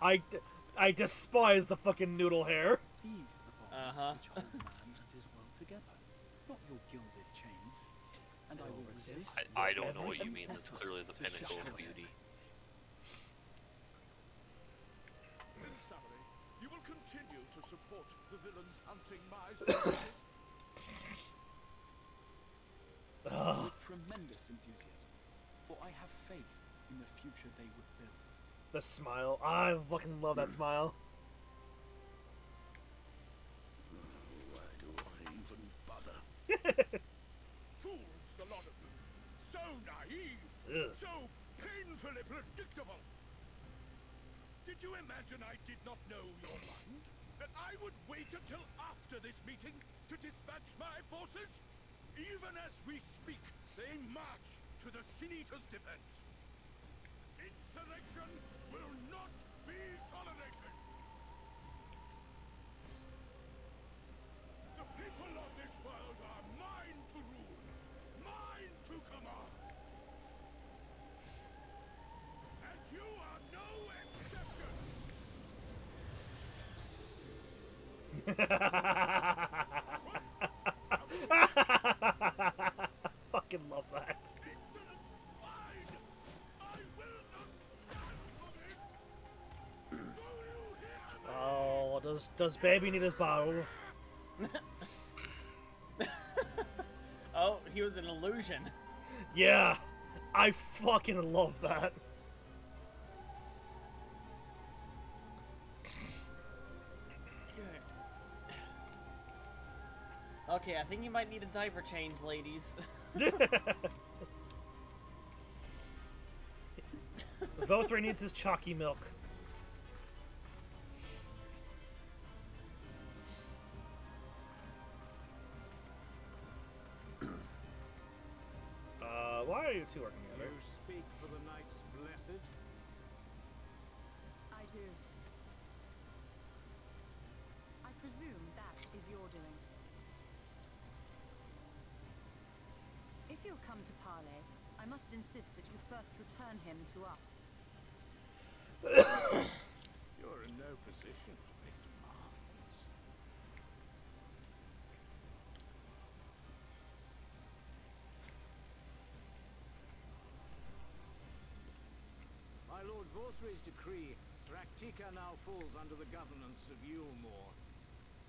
I despise the fucking noodle hair. These are the bonds which hold man and his world together, not your gilded chains. And I will resist. I don't know what you every mean. That's effort clearly the to pinnacle shatter of them. beauty. In summary, you will continue to support the villains hunting my soldiers. With tremendous enthusiasm, for I have faith in the future they would build. The smile. I fucking love that smile. Why do I even bother? Fools, the lot of you. So naive. Ugh. So painfully predictable. Did you imagine I did not know your mind? That I would wait until after this meeting to dispatch my forces? Even as we speak, they march to the Sin Eater's defense. Insurrection will not be tolerated. The people of this world are mine to rule, mine to command. And you are no exception. Fucking love that. Excellent swine! I will not stand for this! Do you hear me? Oh, does baby need his bowl? Oh, he was an illusion. Yeah, I fucking love that. Okay, I think you might need a diaper change, ladies. Vothray needs his chalky milk. Why are you two working together? You speak for the Knights Blessed? I do. I presume that is your doing. If you'll come to parley, I must insist that you first return him to us. You're in no position to make demands. My Lord Vorthray's decree, Raktika now falls under the governance of Yulmore.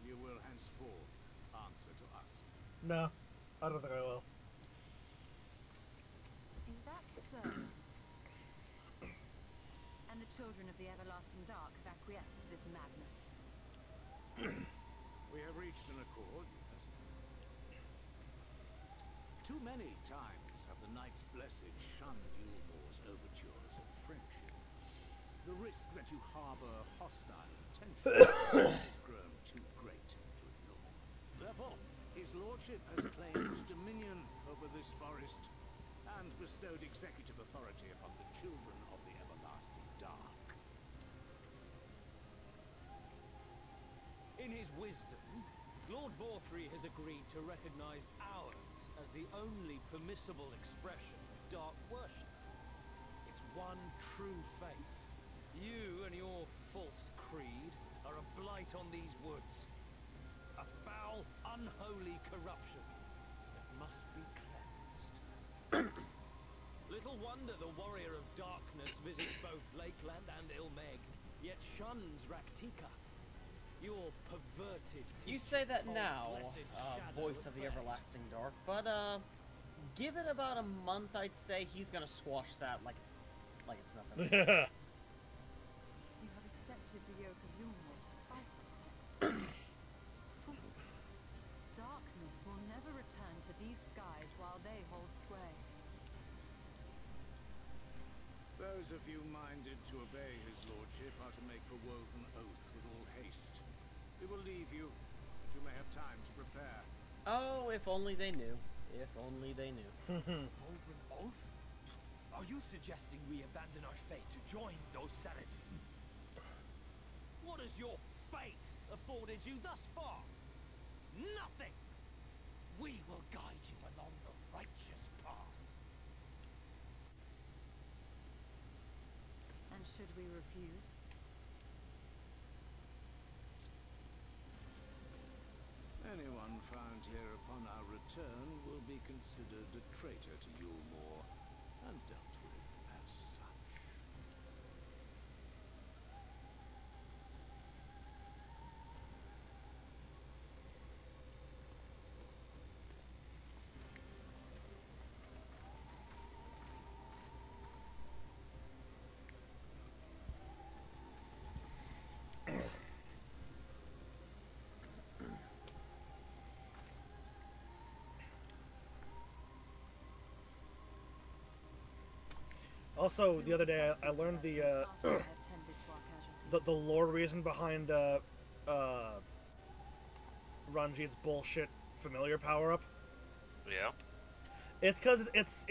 You will henceforth answer to us. No, I don't think I will. Is that so? And the children of the everlasting dark have acquiesced to this madness. We have reached an accord, yes. Too many times have the Knights Blessed shunned Yulbor's overtures of friendship. The risk that you harbor hostile intentions has grown too great to ignore. Therefore, his lordship has claimed dominion over this forest and bestowed executive authority upon the children of the everlasting dark. In his wisdom, Lord Vorthry has agreed to recognize ours as the only permissible expression of dark worship. It's one true faith. You and your false creed are a blight on these woods. A foul, unholy corruption that must be cleansed. Little wonder the warrior of darkness visits both Lakeland and Ilmeg, yet shuns Raktika. Your perverted You say that teachings now, hold blessed shadow voice of the effect. everlasting dark, but give it about a month, I'd say he's gonna squash that like it's nothing. You have accepted the yoke of Yulmor despite us, then? Fools. Darkness will never return to these skies while they hold sway. Those of you minded to obey his lordship are to make for woven oath with all haste. We will leave you, that you may have time to prepare. Oh, if only they knew. If only they knew. Woven oath? Are you suggesting we abandon our fate to join those Serets? What has your faith afforded you thus far? Nothing! We will guide you along the righteous path. And should we refuse? Anyone found here upon our return will be considered a traitor to Yulmor and dealt with as such. Also, the other day I learned the the lore reason behind Ranjit's bullshit familiar power up. Yeah. It's because it's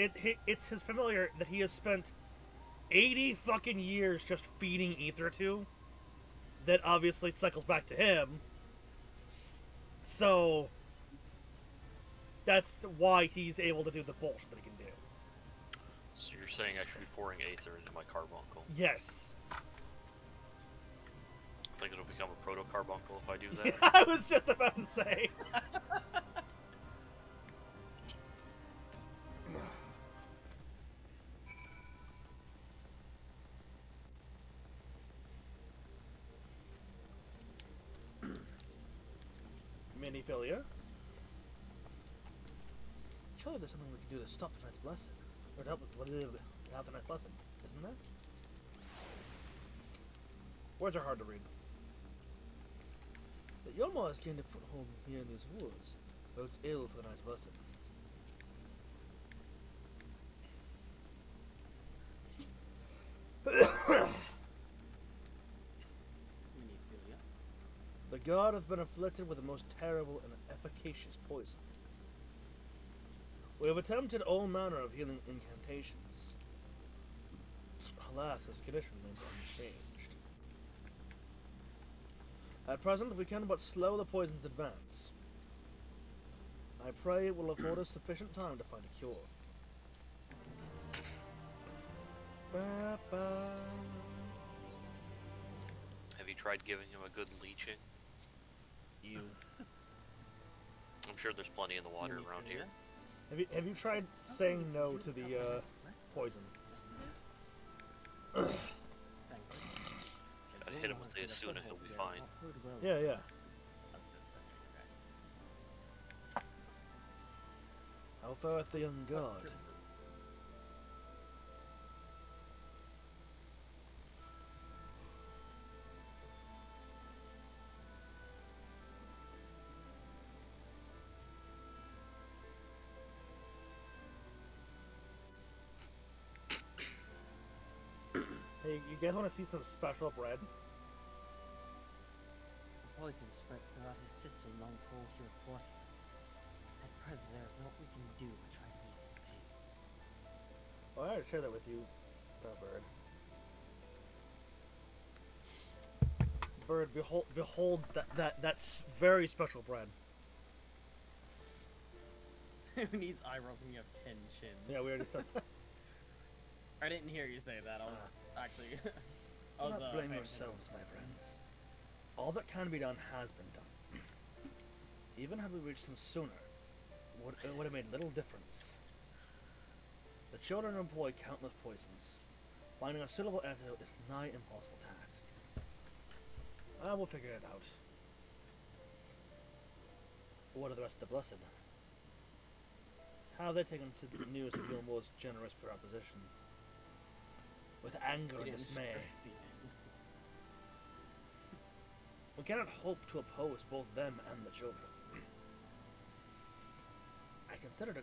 his familiar that he has spent 80 fucking years just feeding ether to. That obviously cycles back to him. So that's why he's able to do the bullshit that he can do. So you're saying I should be pouring aether into my carbuncle? Yes. Think it'll become a proto carbuncle if I do that? Yeah, I was just about to say. Miniphilia? Surely there's something we can do to stop the Knight's Blessing. Or to help the Knight's Blessing, isn't there? Words are hard to read. That Yulmor has gained a foothold here in these woods, bodes ill for the Knight's Blessing. Miniphilia. The god hath been afflicted with the most terrible and efficacious poison. We have attempted all manner of healing incantations. Alas, his condition remains unchanged. At present, we can but slow the poison's advance. I pray it will afford us sufficient time to find a cure. Ba-ba. Have you tried giving him a good leeching? You. I'm sure there's plenty in the water around here. Have you tried saying no to the poison? Gotta hit him with the Asuna, he'll be fine. Yeah, yeah. How fareth the young god? Hey, you guys want to see some special bread? The poison spread throughout his system long before he was brought here. At present, there is naught we can do but try to ease his pain. Well, I already shared that with you, Bird. Bird, behold that's very special bread. Who needs eye rolls when you have 10 chins? Yeah, we already said that. I didn't hear you say that. I was actually. I Do was. not blame paying yourselves, attention. my friends. All that can be done has been done. Even had we reached them sooner, it would have made little difference. The children employ countless poisons. Finding a suitable antidote is a nigh impossible task. I will figure it out. What of the rest of the Blessed? How have they taken to the news of Gilmore's generous proposition? With anger and It didn't dismay. stress the end. We cannot hope to oppose both them and the children. I considered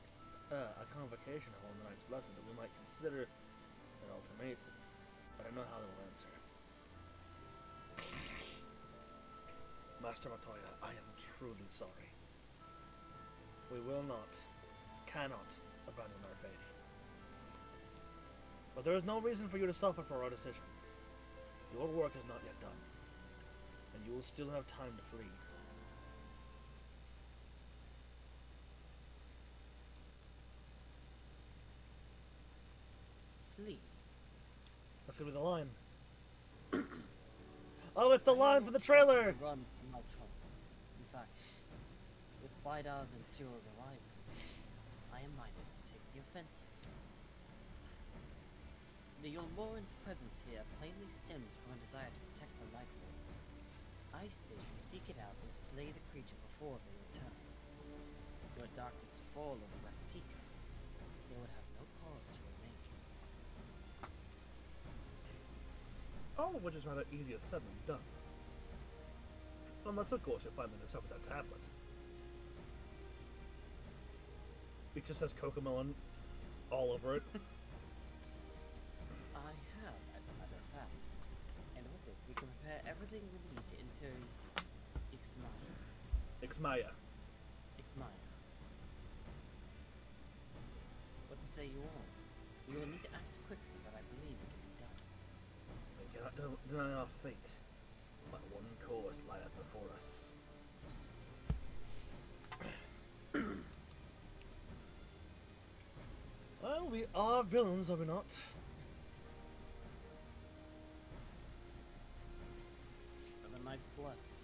a convocation on the Knights Blessed that we might consider an ultimatum, but I know how they will answer. Master Matoya, I am truly sorry. We will not, cannot abandon our faith. But there is no reason for you to suffer for our decision. Your work is not yet done, and you will still have time to flee. Flee. That's gonna be the line. Oh, it's the line for the trailer! Run from my troubles. In fact, with Bidar's and Cyril's arrival, I am minded to take the offensive. The Yulmoran's presence here plainly stems from a desire to protect the Light World. I say we seek it out and slay the creature before they return. Were darkness to fall over Ratika, they would have no cause to remain. All of which is rather easier said than done. Unless, of course, you finally discover that tablet. It just says Cocomelon all over it. I have, as a matter of fact. And with it, we can prepare everything we need to enter Ixmaya. Ixmaya. Ixmaya. What say you all? We will need to act quickly, but I believe it can be done. We cannot deny our fate, but one course lieth before us. Well, we are villains, are we not? Are the Knights blessed?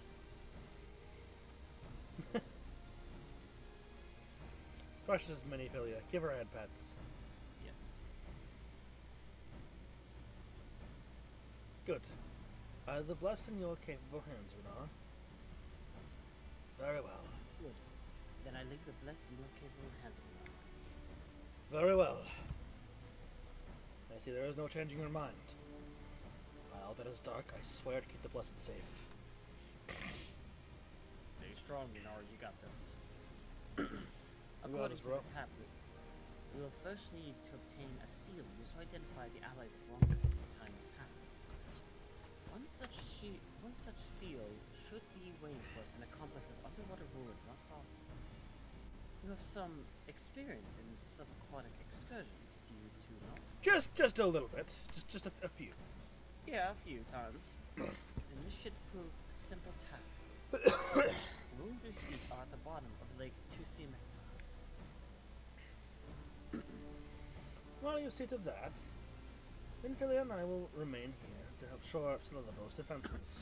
Precious Miniphilia, give her head pets. Yes. Good. I the blessed in your capable hands, Runar. Very well. Good. Then I leave the blessed in your capable hands. Very well. I see there is no changing your mind. While that is dark, I swear to keep the blessed safe. Stay strong, Minar. You got this. According this, to bro. the tablet, we will first need to obtain a seal used to identify the allies of Ronka in times past. One such seal should be waiting for us in a complex of underwater ruins not far from here. You have some experience in subaquatic excursions, do you two not? Just a little bit. Just a few. Yeah, a few times. Then this should prove a simple task. Ruins we seek are at the bottom of Lake Tusimekta. While you see to that, Minfilia and I will remain here to help shore up some of those defenses.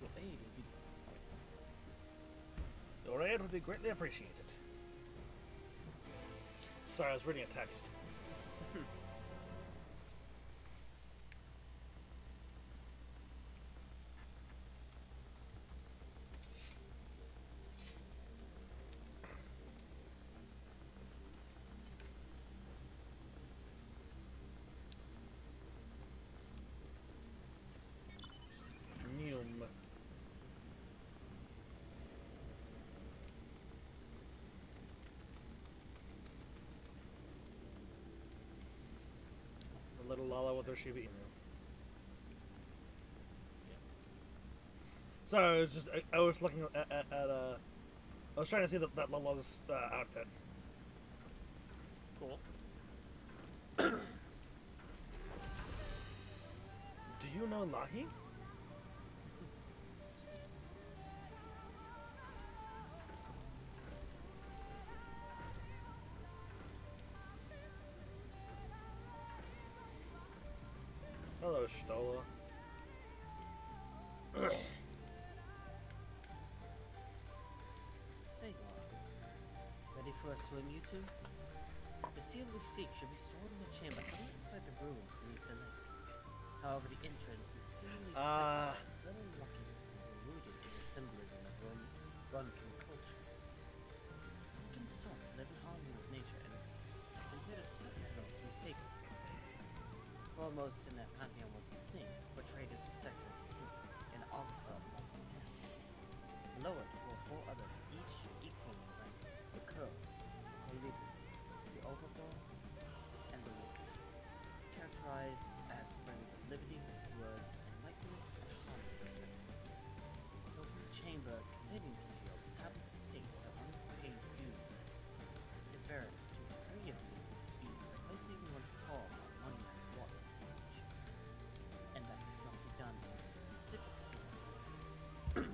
Your aid would be. Your aid would be greatly appreciated. Sorry, I was reading a text. Neum. whether she be. Sorry, I was just I was looking at I was trying to see that Lala's outfit. Cool. Do you know Lahi? Hello, Stola. There you are. Ready for a swim, you two? The seal we seek should be stored in a chamber somewhere inside the ruins beneath the lake. However, the entrance is seemingly very lucky is rooted in the symbolism of Runkin culture. Runkin sought to live in harmony with nature and considered certain animals to be sacred. Foremost in their pantheon was the snake, portrayed as the protector of the human, an arbiter of mortal man. Below it were four others, each equal in rank: the cur, the colibri, the overlord, and the wolf, characterized as symbols of liberty, words, enlightenment, and harmony respectively. To open the chamber containing the seal, the tablet states that one must pay due deference to three of these beasts by placing one's palm on monument's water, and that this must be done in a specific sequence. If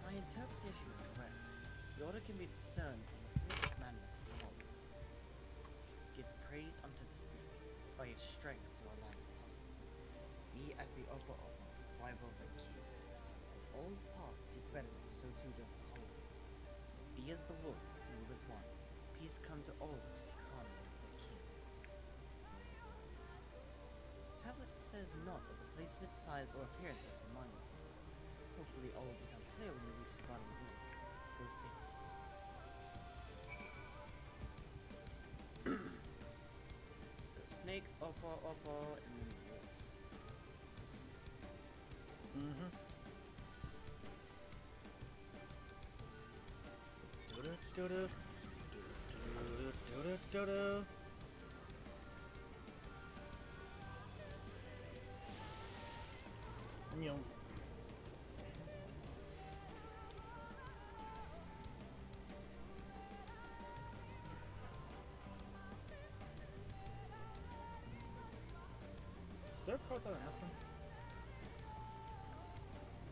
my interpretation is correct, the order can be discerned from the three commandments of the law. Give praise unto the snake, by its strength do our lands prosper. Be as the Oppa Oppa, rivals are key. As all parts seek betterment, so too does the whole. Be as the wolf, move as one. Peace come to all who seek harmony with their king. Tablet says not of the placement, size, or appearance of the monument sites. Hopefully all will become clear when we reach the bottom of the room. Go safely. So snake, Oppa, Oppa, and then wolf. Mm-hmm. Is there a part that I'm missing?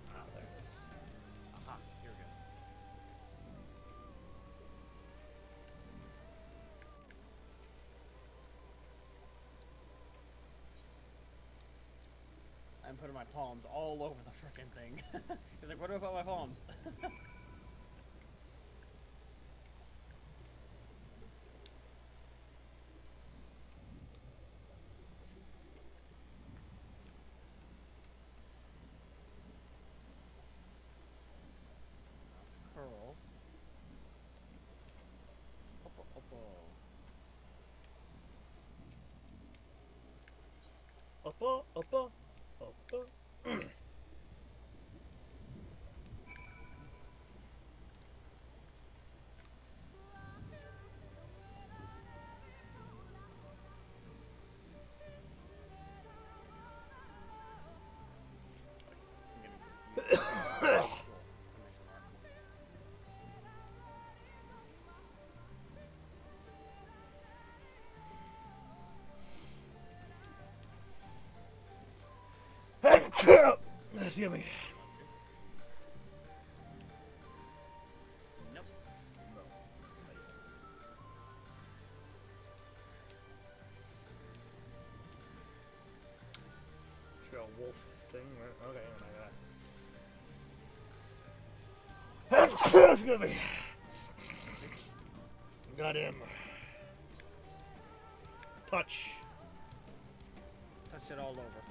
Ah, there it is. Aha, here we go. I'm putting my palms all over the frickin' thing. He's like, where do I put my palms? Curl. Oppa, oppa. Uppa, uppa, uppa. I'm getting confused. Excuse me. Nope. Should be a wolf thing, right? Okay, excuse me. Got him. Touch. Touch it all over.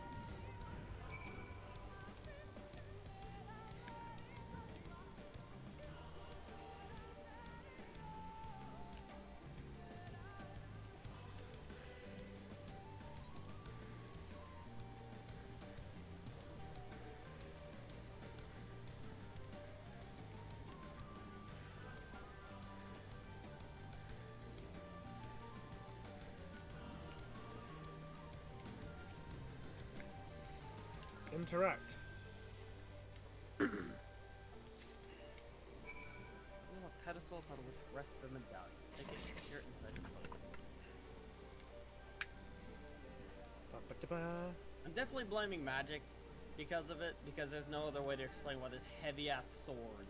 interact. You have a pedestal upon which rests a medallion. Take it and secure it inside your cloak. Ba-ba-da-ba. I'm definitely blaming magic because of it, because there's no other way to explain why this heavy-ass sword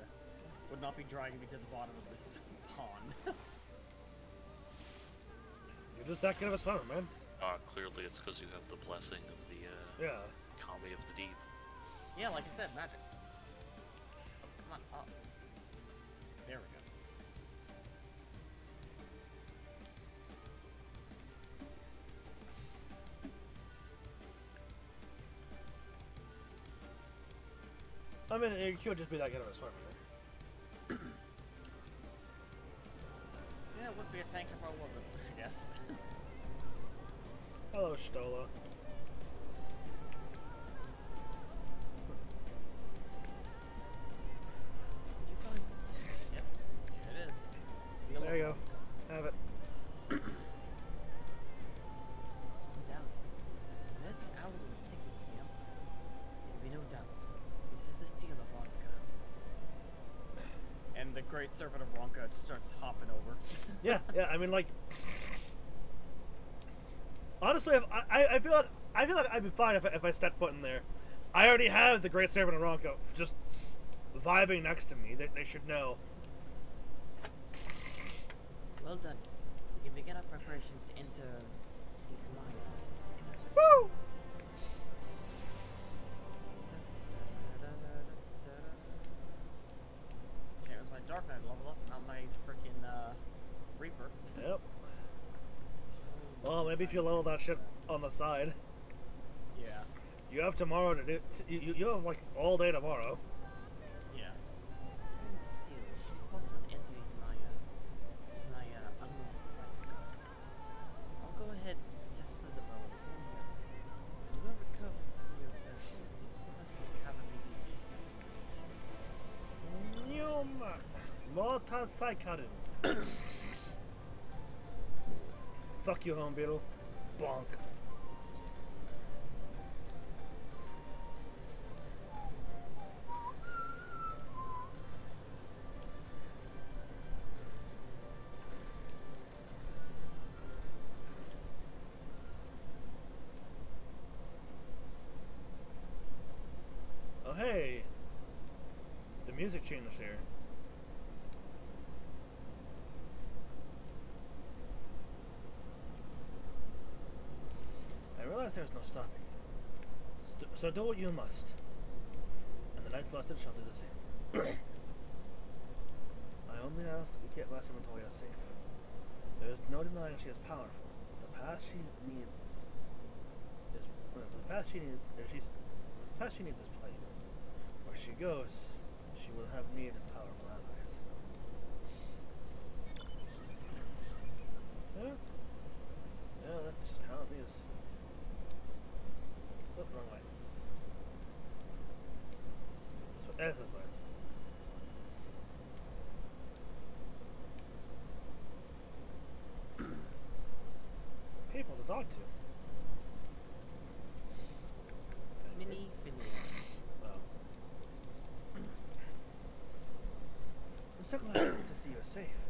would not be dragging me to the bottom of this pond. You're just that kind of a swimmer, man. Clearly it's because you have the blessing of the, Yeah. Kami of the Deep. Yeah, like I said, magic. Come on, up. There we go. I mean, it could just be that kind of a swimmer. Yeah, it would be a tank if I wasn't, I guess. Hello, Stola. Did you find it? Yep, here it is. Seal There you of go. Have it. Slow down. There's the owl insignia of the Empire. There can be no doubt. This is the seal of Ronka. And the great servant of Ronka starts hopping over. Yeah, yeah. I mean, like, honestly, I feel like I'd be fine if I stepped foot in there. I already have the great servant of Ronka just vibing next to me. They should know. Well done. We can begin our preparations to enter Ismaya. Woo! Okay, it was my Dark Knight level up, not my freaking Reaper. Yep. Well, maybe if you level that shit on the side. Yeah. You have tomorrow to do. You have like all day tomorrow. Yeah. Seal. It should be possible to enter Ismaya unless the lights go. I'll go ahead to slither bow and inform the others. You will recover from your exertion. Unless the cavern may be east of the Nyoma. Motorcycle. Fuck you, home beetle. Bonk. Oh hey, the music changed here. I realize there's no stopping. So do what you must. And the Knights Blessed shall do the same. I only ask that we keep Master Montoya safe. There is no denying she is powerful. The path she needs is plain. Where she goes, she will have need of powerful allies. Yeah. Yeah, that's just how it is. Oh, wrong way. This way. People to talk to. Mini Finny. Oh. I'm so glad to see you're safe.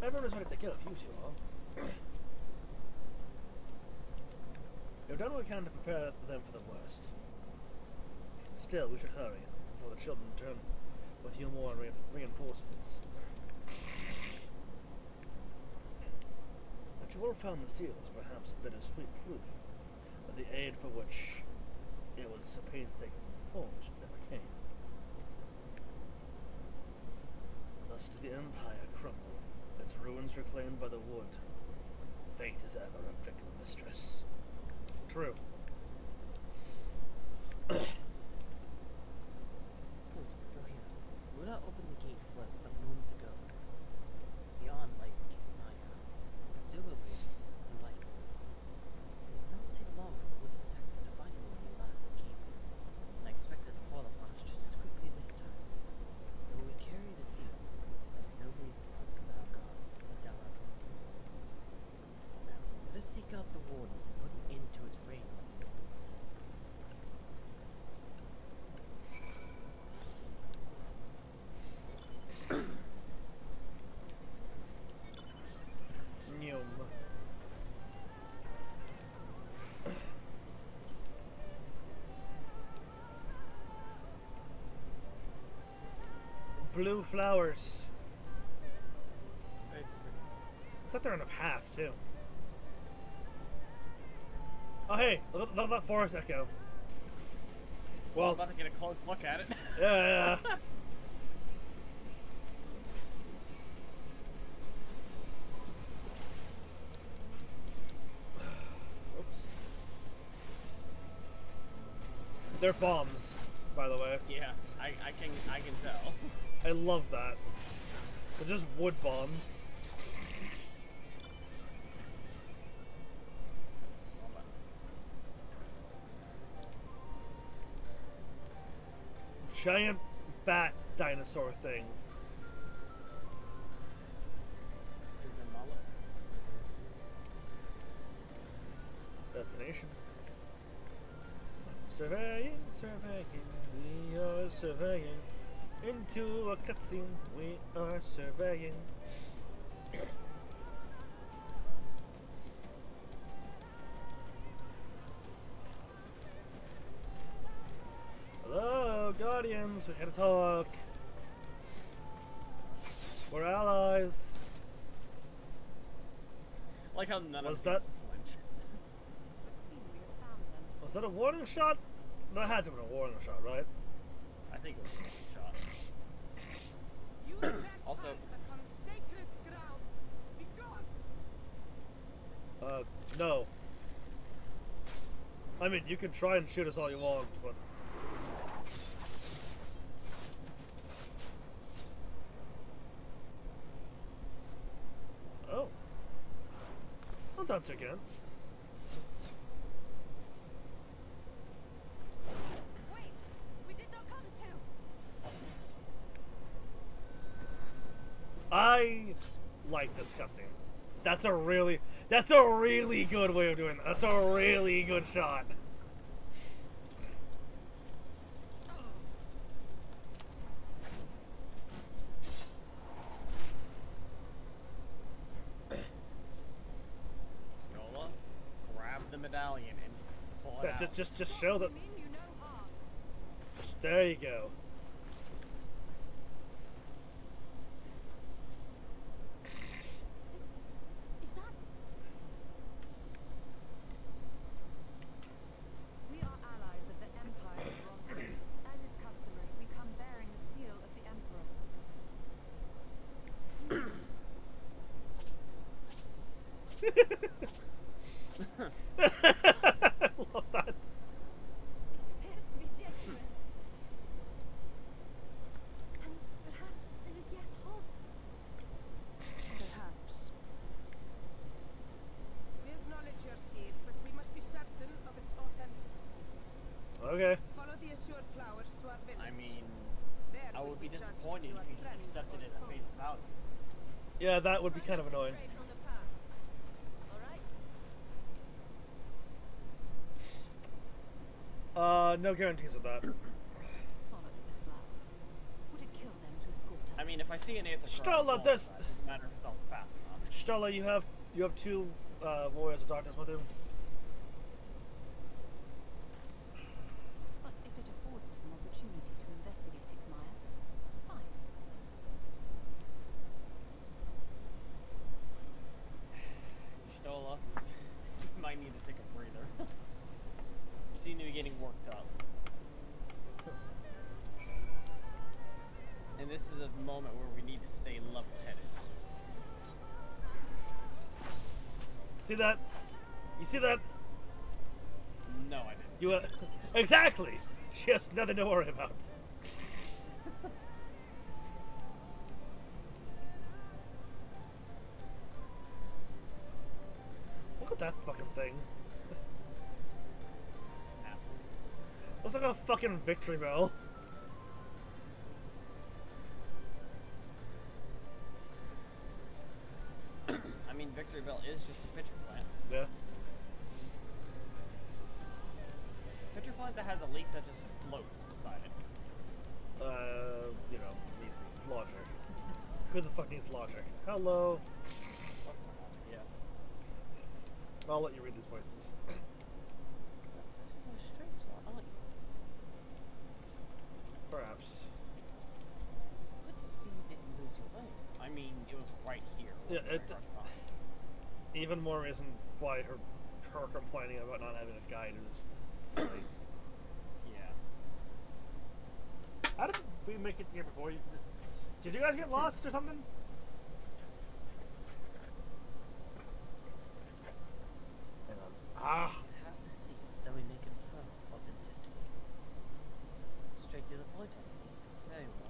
Everyone is ready to kill if you two are. We've done what we can to prepare them for the worst. Still, we should hurry before the children return with you more reinforcements. But you all found the seal as perhaps bittersweet proof of the aid for which it was so painstakingly forged never came. Thus did the Empire crumble, its ruins reclaimed by the wood. Fate is ever a fickle mistress. True. Good. Go here. Buddha opened the gate for us but moons ago. Beyond lies Ismaya. Presumably, the light. It will not take long for the woods protectors to find you when we last came here. And I expect it to fall upon us just as quickly this time. Though we carry the seal, that is no reason for us to let our guard. Let our Now, let us seek out the warden and put an end to its reign with blue flowers. Very pretty. It's like they're in a path too. Oh hey, look at that forest echo. Well, I'm Well, about to get a close look at it. yeah. Oops. They're bombs, by the way. Yeah, I can tell. I love that. They're just wood bombs. Giant bat dinosaur thing. Is there mullet? Destination. Surveying, surveying, we are surveying. Into a cutscene, we are surveying. Hello, Guardians, we gotta talk. We're allies. Like how none Was of that- them flinch. Would seem we have found them. Was that a warning shot? That had to have been a warning shot, right? I think it was a one shot. You Also- trespass upon sacred ground. Be gone. No. I mean, you can try and shoot us all you want, but... Oh. Well, that's against. Wait! We did not come to! I like this cutscene. That's a really good way of doing that. That's a really good shot. Nola, grab the medallion and pull it Yeah, out. just show that. We mean you no harm. There you go. Sister, is that... We are allies of the Empire of Ronco. As is customary, we come bearing the seal of the Emperor. I love that. It appears to be genuine. And perhaps there is yet hope. Perhaps. We acknowledge your seal, but we must be certain of its authenticity. Okay. Follow the assured flowers to our village. I mean, There I we would be will judge disappointed you if are you just friend accepted or it at foe. face value. Yeah, that would be kind of annoying. Stray from the path. All right? No guarantees of that. Follow the flowers. Would it kill them to escort us? I mean, if I see an anther Stella, there's- it doesn't matter if it's on the path or not. Stella, you have two warriors of darkness with you. But if it affords us an opportunity to investigate Ixmaya, fine. Stola, you might need to take a breather. You seem to be getting worked up. And this is a moment where we need to stay level-headed. See that? You see that? No, I didn't. You exactly. She has nothing to worry about. Look at that fucking thing. Snap. Looks like a fucking victory bell. I mean, Victory Bell is just a pitcher plant. Yeah. Pitcher plant that has a leaf that just floats beside it. You know, needs logic. Who the fuck needs logic? Hello. Yeah. I'll let you read these voices. That's so strange. I like Perhaps. good right here. Yeah, What's the right font? even more reason why her complaining about not having a guide is silly. Yeah. How did we make it here before? Did you guys get lost or something? Hang on. Ah! Have the seal, then we may confirm its authenticity. Straight to the point, I see. Very well.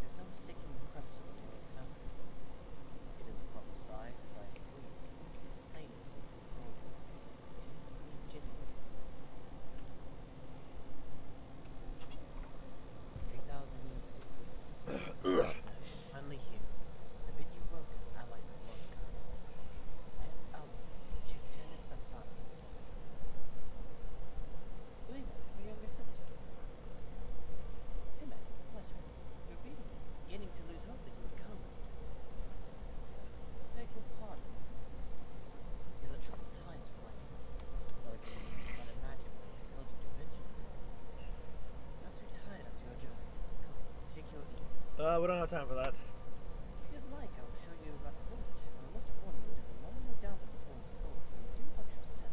There's no mistaking the crest of the royal family. It is a proper size and by its weight. It is plain as we can call it. It seems legitimate. 3,000 years before finally here. I bid you welcome, allies of Vodka. I am Albert, Chief Tennis of Fire. Lena, my younger sister. Simek, pleasure. You're really beginning to lose hope that you would come. Beg your pardon. These are troubled times for my people. Though I can not imagine what has compelled you to venture into our woods. You must be tired after your journey. Come, take your ease. We don't have time for that. If you'd like, I will show you about the village. I must warn you, it is a long way down from the forest floor, so do watch your step.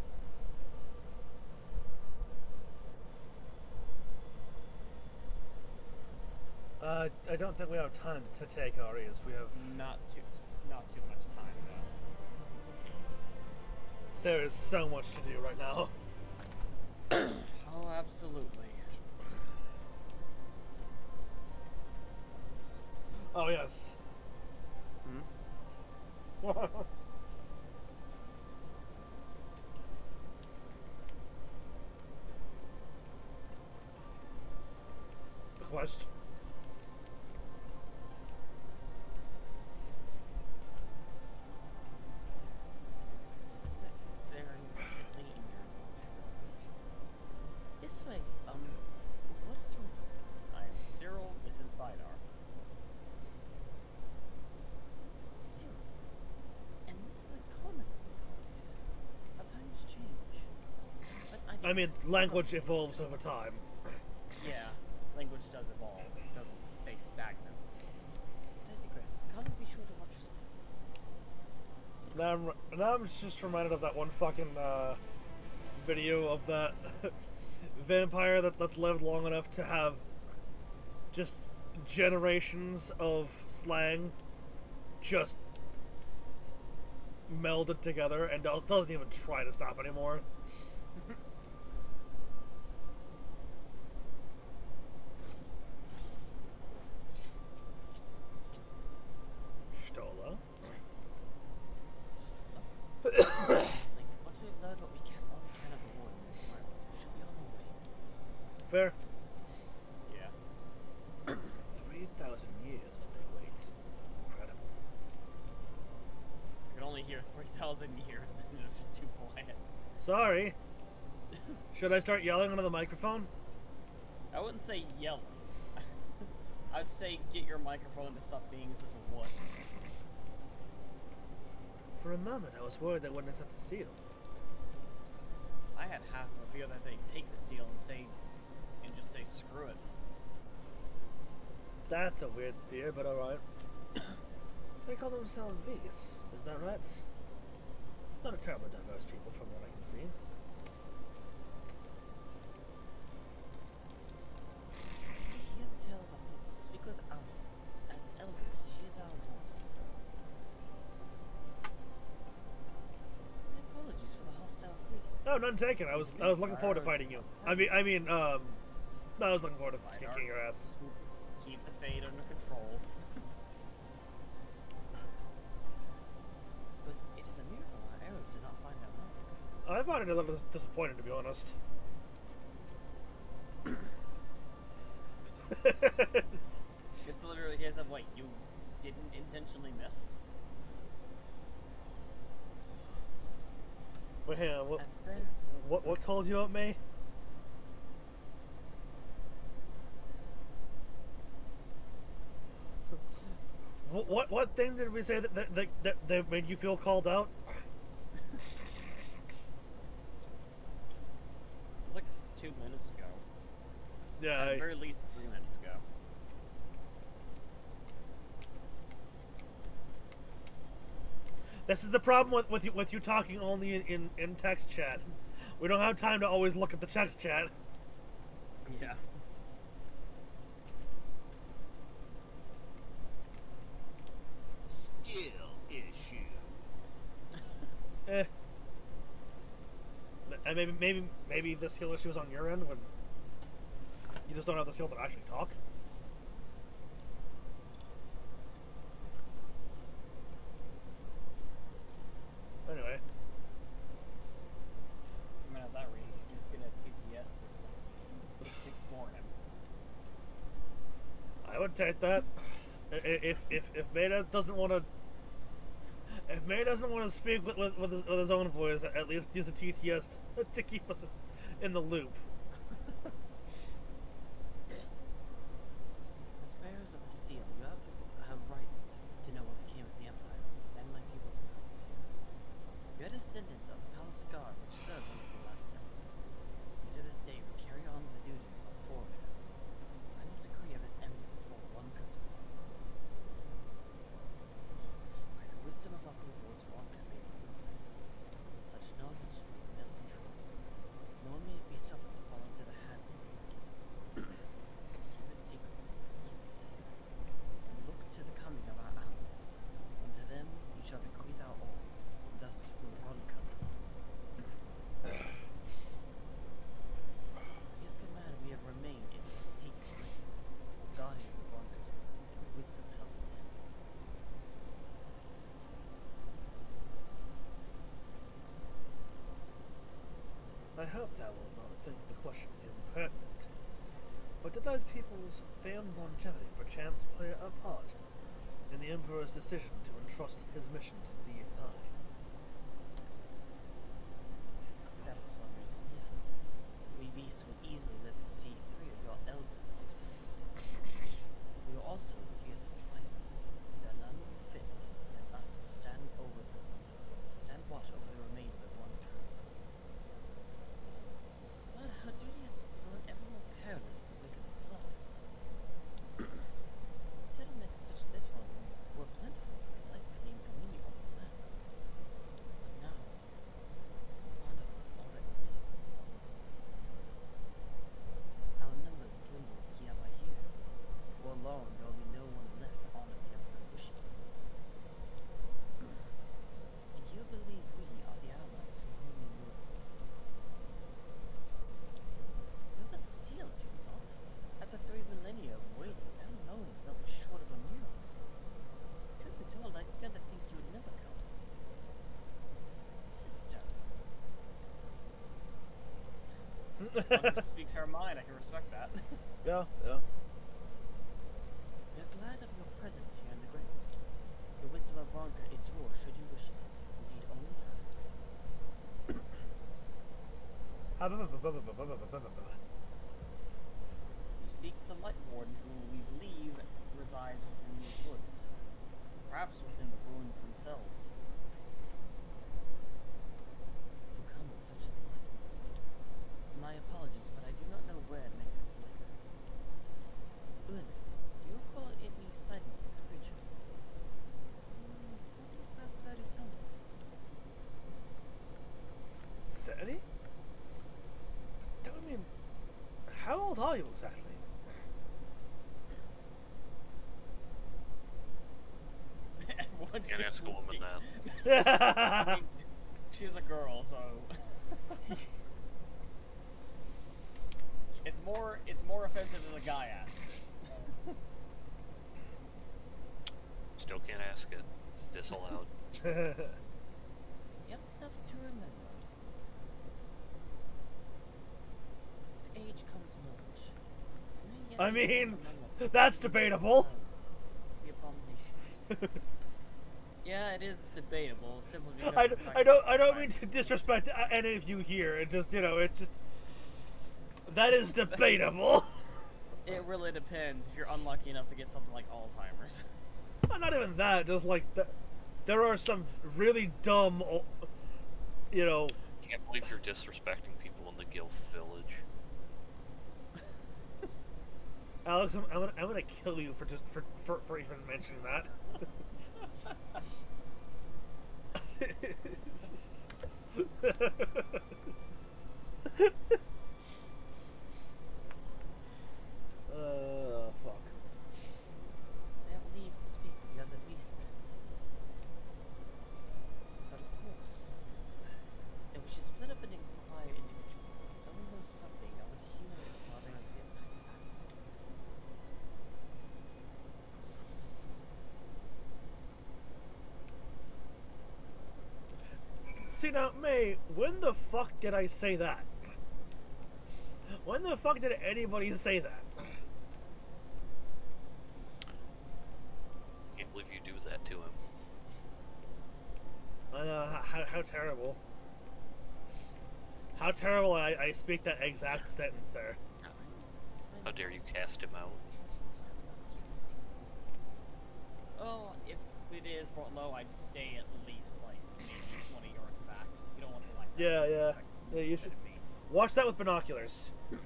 I don't think we have time to take Arias. We have. Not too much time though. There is so much to do right now. Oh, absolutely. Oh, yes. Question. Staring intently in your this way. What is your name? I am Cyril, Mrs. Bidar. Cyril. And this is a common nowadays. How times change. But I mean, digress. language evolves over time. Yeah, language does evolve. It doesn't stay stagnant. I digress. Come and be sure to watch your step. Now I'm just reminded of that one fucking video of that vampire that's lived long enough to have just generations of slang just melded together and doesn't even try to stop anymore. Stola. Once we've learned what we can of the war in this world, we should be on our way. Fair. Yeah. 3,000 years to make wait. Incredible. I can only hear 3,000 years, then it's just too quiet. Sorry. Should I start yelling into the microphone? I wouldn't say yelling. I'd say get your microphone to stop being such a wuss. For a moment, I was worried they wouldn't accept the seal. I had half of a fear that they'd take the seal and just say screw it. That's a weird fear, but alright. They call themselves Vs, is that right? Not a terribly diverse people from what I can see. Hear the tale of our people. Speak with Alma. As the eldest, she is our voice. My apologies for the hostile greeting. No, none taken. I was looking forward to fighting you. I was looking forward to kicking your ass. Keep the fate under control. It is a miracle our arrows did not find our mark. I find it a little disappointing, to be honest. It's literally a case of, wait, you didn't intentionally miss? Wait, hang on, As better. what called you out, May? What thing did we say that made you feel called out? It was like 2 minutes ago. Yeah. At the very least, 3 minutes ago. This is the problem with you talking only in text chat. We don't have time to always look at the text chat. Yeah. Skill issue. Eh. And maybe the skill issue is on your end when you just don't have the skill to actually talk. Anyway. I mean, at that rate, you should just get a TTS system to speak for him. I would take that. If Beta doesn't want to, if May doesn't want to speak with his own voice, at least use a TTS to keep us in the loop. As bearers of the seal, you have right to know what became of the Empire and my people's powers. You are descendants of the palace guard which served under the last emperor. And to this day, we carry on the duty of our forebears. Final decree of his eminence before one Christmas. By the wisdom of our people's wrong made provide. Such knowledge was never controlled, nor may it be suffered to fall into the hands of the wicked. Keep it secret, keep it safe, and look to the coming of our allies. Unto them you shall bequeath our all, and thus will run country. His command we have remained in antique reign, guardians of Ronca's and wisdom held in them. I hope thou wilt not think the question impertinent. But did those people's famed longevity perchance play a part in the Emperor's decision to entrust his mission to thee and I? That was one reason, yes. We beasts would easily live to see 3 of your elder lifetimes. We are also the fiercest fighters. There are none fit than us to stand watch over the remains of one kind. But our duty has grown ever more perilous in the wake of the flood. Settlements such as this one were plentiful, likely and convenient on the lands. Now, none of us all that remains. Our numbers dwindle year by year. For long, there will be no one left to honor the Emperor's wishes. And you believe we are the allies for whom you rule. You're the seal, do you not? After 3 millennia of waiting, that alone is nothing short of a miracle. Truth be told, I began to think you would never come. Sister. One who speaks her mind, I can respect that. Yeah, yeah. We are glad of your presence here in the grave. The wisdom of Ronka is yours should you wish it. You need only ask. You seek the Light Warden, who we believe resides within these woods. Perhaps within the ruins themselves. You come in search of the Light Warden. My apologies, but I do not know where it makes its lair. Una, do you recall any sightings of this creature? Not these past 30 summers. 30? I mean, how old are you exactly? Everyone Can't just ask a woman looking. that. I mean, she's a girl, so it's more offensive than a guy asks. Still can't ask it. It's disallowed. Yep, enough to remember. With age comes knowledge. And then yet I there mean, come among us that's the debatable. The abominations. Yeah, it is debatable, simply because I, of the fact I that don't mean to disrespect any of you here. It just, it's just that is debatable. It really depends if you're unlucky enough to get something like Alzheimer's. Not even that. Just like there are some really dumb, Can't believe you're disrespecting people in the Gilf village. Alex, I'm gonna kill you for just for even mentioning that. Fuck. They have leave to speak with the other beast then. But of course, if we should split up and inquire individually, so we know something that would heal while there is yet time to act. See now, May, when the fuck did I say that? When the fuck did anybody say that? Can't believe you do that to him. I know, how terrible. How terrible I speak that exact sentence there. How dare you cast him out? Oh, if it is brought low, I'd stay at least like maybe 20 yards back. You don't want the light. Yeah, you should watch that with binoculars. Let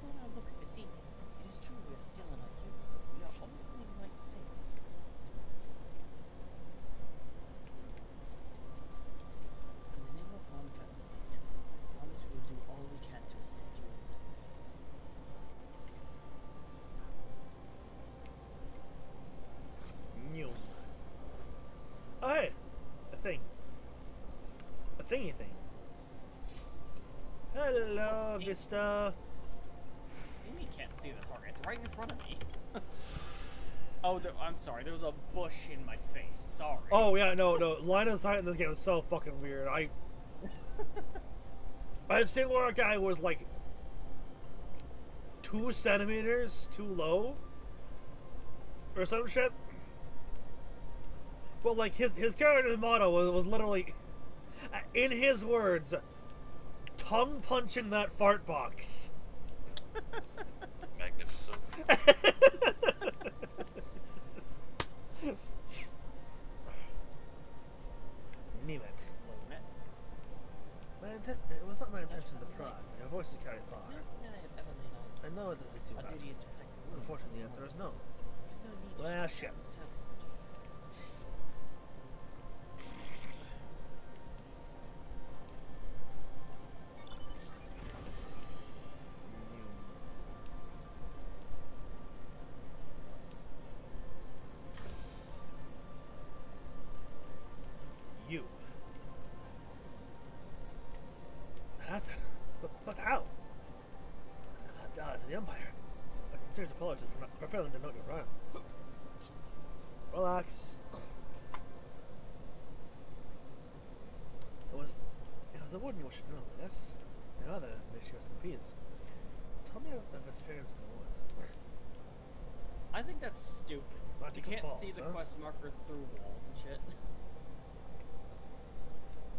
one our looks deceive you. It is true we are still in our youth. We are all doing the right thing. In the name of Monica, I promise we will do all we can to assist you. New. Oh hey, a thing. A thingy thing. Hello, Vista. Amy can't see the target. It's right in front of me. Oh, I'm sorry. There was a bush in my face. Sorry. Oh yeah, no. Line of sight in this game is so fucking weird. I've seen where a guy was like 2 centimeters too low, or some shit. But like his character's motto was literally, in his words, tongue punching that fart box. Magnificent. Name it. It was not my intention to pry. Your voice is carried far. I know it doesn't seem Our duty is to protect the world. Unfortunately, the answer is no. No need to Well, shoot shit. down self. You. That's it. But how? To the Empire. My sincere apologies for failing to note your run. Relax. It was the warden you should know, yes? Now that may she rest in peace. Tell me of its experience in the woods. I think that's stupid. Not You to can't falls, see the huh? quest marker through walls and shit.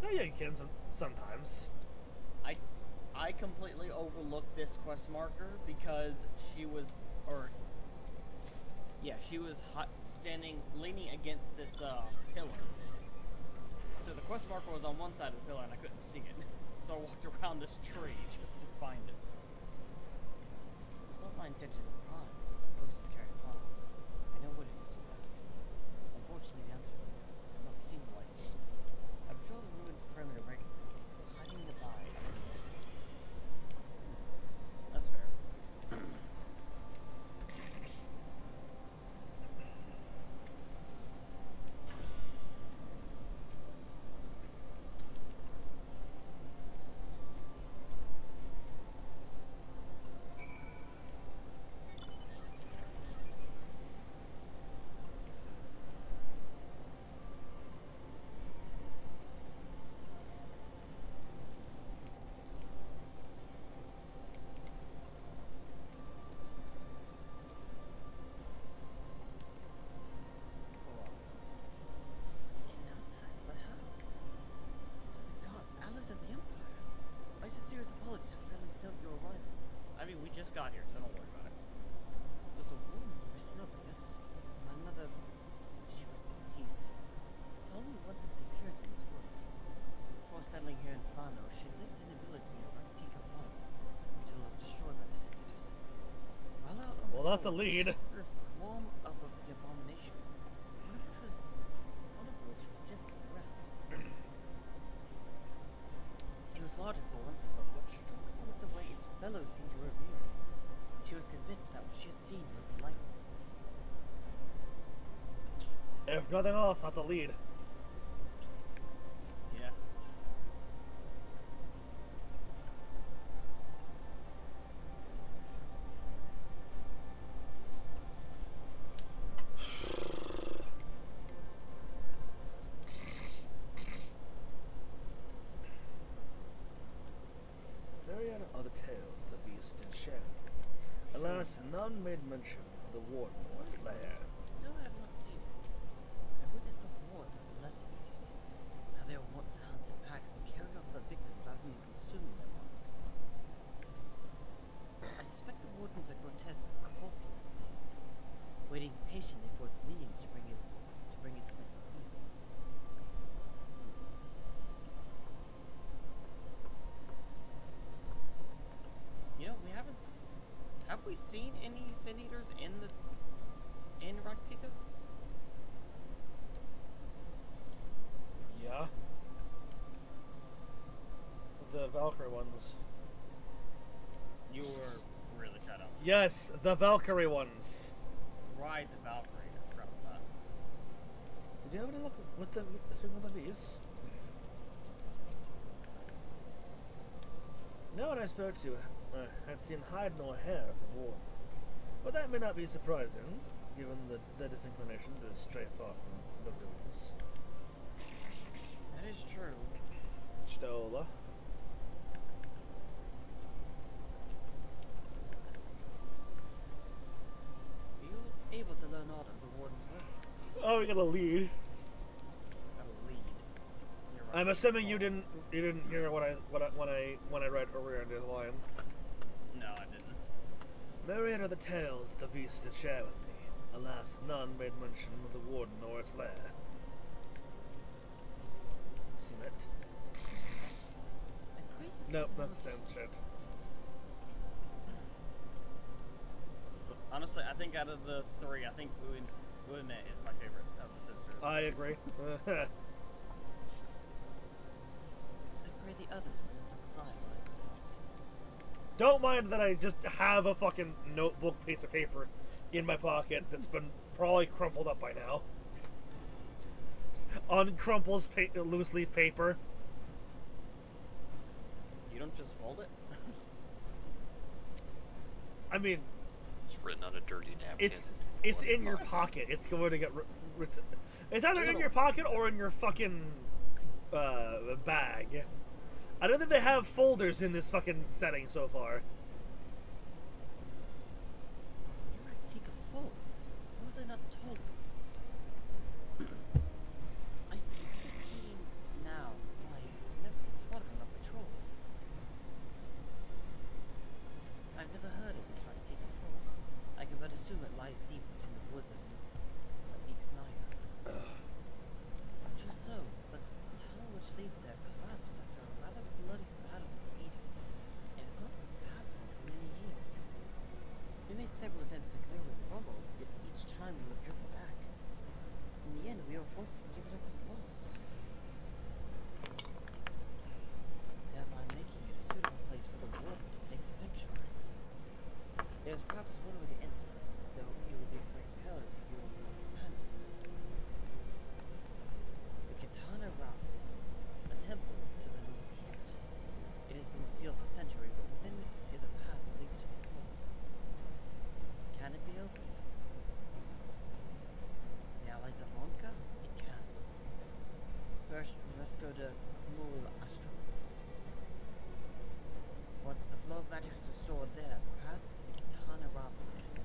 Oh yeah, you can sometimes. I completely overlooked this quest marker because she was standing, leaning against this pillar. So the quest marker was on one side of the pillar and I couldn't see it. So I walked around this tree just to find it. It's not my intention to pry. First is carried far. I know what it is you're asking. Unfortunately, the answer is no. I've not seen the light. I'm sure the ruins perimeter regularly. Hiding in the by. That's fair. But how? Gods, allies of the Empire. My sincerest apologies for failing to note your arrival. I mean, we just got here, so don't worry about it. There's a woman you wish to know, yes? My mother, she rest in peace, told me once of its appearance in these woods. Before settling here in Fano, she lived in a village near Antica Farms until it was destroyed by the Senators. that's a lead. There's a qualm of the abominations, one of which was different from the rest. It was larger for one thing, but what struck her was the way its fellows seemed to revere it. She was convinced that what she had seen was the light. If nothing else, that's a lead. Yeah. Myriad are the tales the beast did share. Alas, none made mention of the warden or its lair. No, I have not seen it. I've witnessed the horrors of the lesser eaters, how they are wont to hunt in packs and carry off their victims rather than consuming them on the spot. I suspect the warden's a grotesque, corpulent thing, waiting patiently for its minions to bring its next meal. You know, have we seen any sin eaters in Raktika? Yeah. The Valkyrie ones. You were really cut up. Yes, the Valkyrie ones. Ride the Valkyrie from that. Did you have any luck with the speaking of the beast? No one I spoke to had seen hide nor hair of the warden. But that may not be surprising, given the disinclination to stray far from the ruins. That is true. Stola. Are you able to learn aught of the warden's whereabouts? Oh, we got a lead. Got a lead. You're right. I'm assuming you didn't hear when I read earlier in the line. No, I didn't. Myriad are the tales that the beast did share with me. Alas, none made mention of the warden or its lair. Seen it? Nope, that's the same shit. Honestly, I think out of the three, I think Ueme is my favorite of the sisters. I agree. I pray the others will provide what I could not. Don't mind that I just have a fucking notebook piece of paper in my pocket that's been probably crumpled up by now. Uncrumples loose leaf paper. You don't just fold it? I mean, It's written on a dirty napkin. it's in your pocket. It's going to get. It's either in your pocket or in your fucking bag. I don't think they have folders in this fucking setting so far. You're at Tika Falls. How was I not told this? I think I've seen now why it's never been spotted on our patrols. I've never heard of this Raktika Falls. I can but assume it lies deep within the woods of Ixnaya. Just so, but the tunnel which leads there collapsed after a rather bloody battle with the eaters, and it's not been passable for many years. We made several attempts to clear the rubble, yet each time we were driven back. In the end, we were forced to give it up as lost, thereby making it a suitable place for the warden to take sanctuary. There's perhaps one way to enter, though it would be a great peril to you and your companions. The Katana Rav, a temple to the northeast. It has been sealed for centuries, but within it is a path that leads to the falls. Can it be opened? The allies of Ronka? It can. First, we must go to Kumul Astropolis. Once the flow of magic is restored there, the path to the Katana Rav can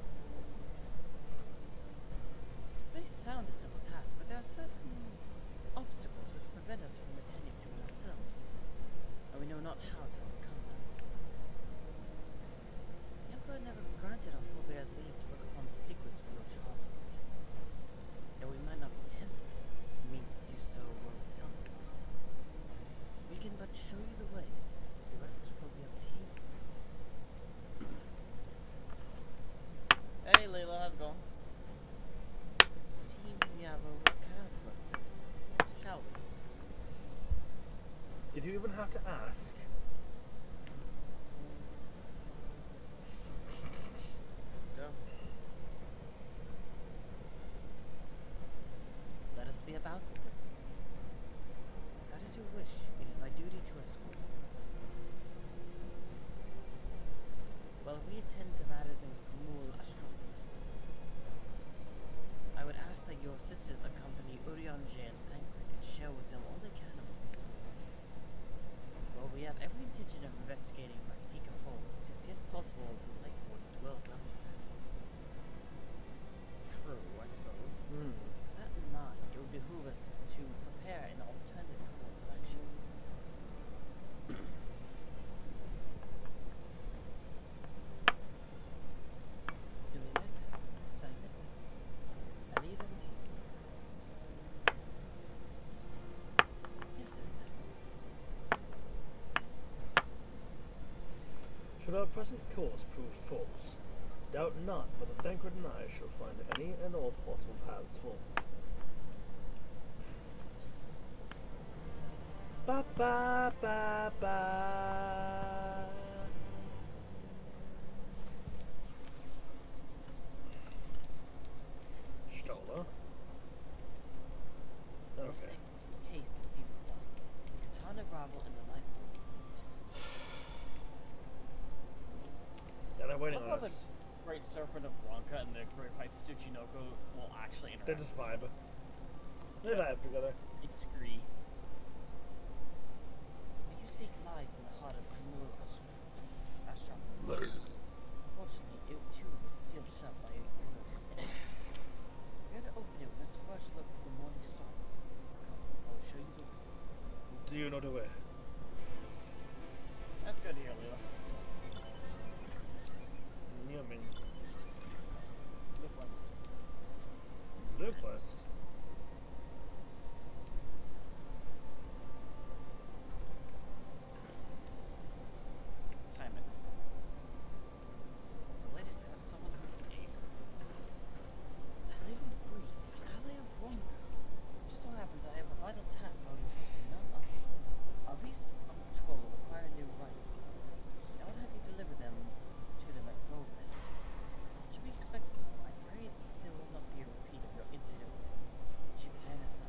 even have to ask. Let's go. Let us be about it then. If that is your wish, it is my duty to escort you. While we attend to matters in Kumul Astropolis, I would ask that your sisters accompany Urianger and Thancred and share with them all they can of these woods. While we have every intention of investigating Martika Falls, it is yet possible the Lightwood dwells elsewhere. True, I suppose. With that in mind, it would behoove us to prepare an alternative course of action. Doing it, sign it. I leave them to you. Yes, sister. Should our present course prove false, doubt not but the Thancred and I shall find any and all possible paths forward. Ba ba ba ba. Stola. Okay. Taste and see this done. Katana Gravel and the Lightwood. Yeah, they're waiting How on about us. the Great Serpent of Blanca and the Great Heights Tsuchinoko will actually interact? They just vibe. They vibe together. It's Scree. Where you seek lies in the heart of Kumul Astropolis. Unfortunately, it too was sealed shut by one of his enemies. If we are to open it, we must first look to the morning stars. Come, I will show you the way. Do you know the way? That's good to hear, Leela. You mean Look west. Luke West? Time it. It's elated to have someone who can aid her. As I live and breathe, ally of Romka. Just so happens I have a vital task I would entrust to none other. Aris Control require new writings. I would have you deliver them to them at Progress. Should be expected. I pray there will not be a repeat of your incident with Chief Tanasa.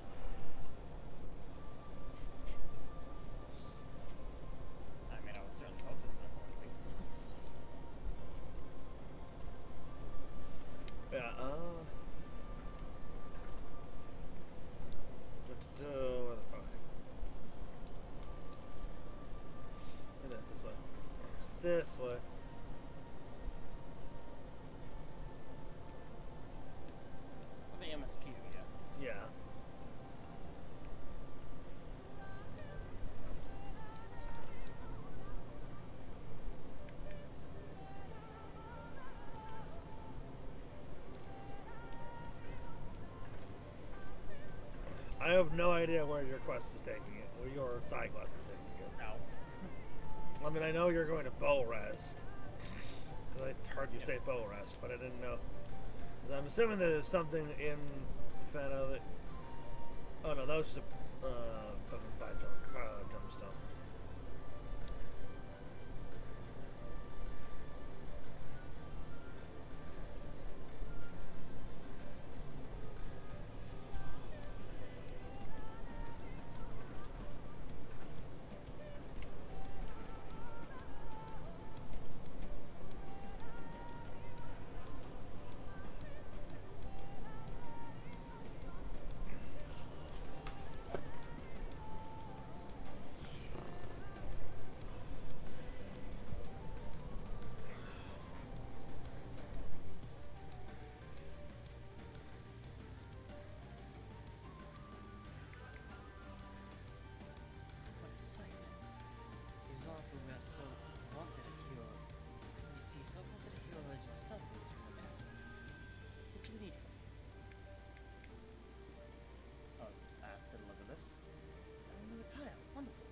I mean, I would certainly hope there's no more. Yeah, where the fuck? It is this way. This way. The MSQ, yeah. Yeah. I have no idea where your quest is taking it, where your side quest is taking it. No. I mean, I know you're going to Bow Rest. So I heard you say Bow Rest, but I didn't know. 'Cause I'm assuming there's something in fan of it. Oh no, that was the fucking bad gemstone. What a sight. These are who we are so wanted a hero. We see so wanted a hero as yourself in this room. What do you need from me? I was asked to deliver this. A new attire. Wonderful.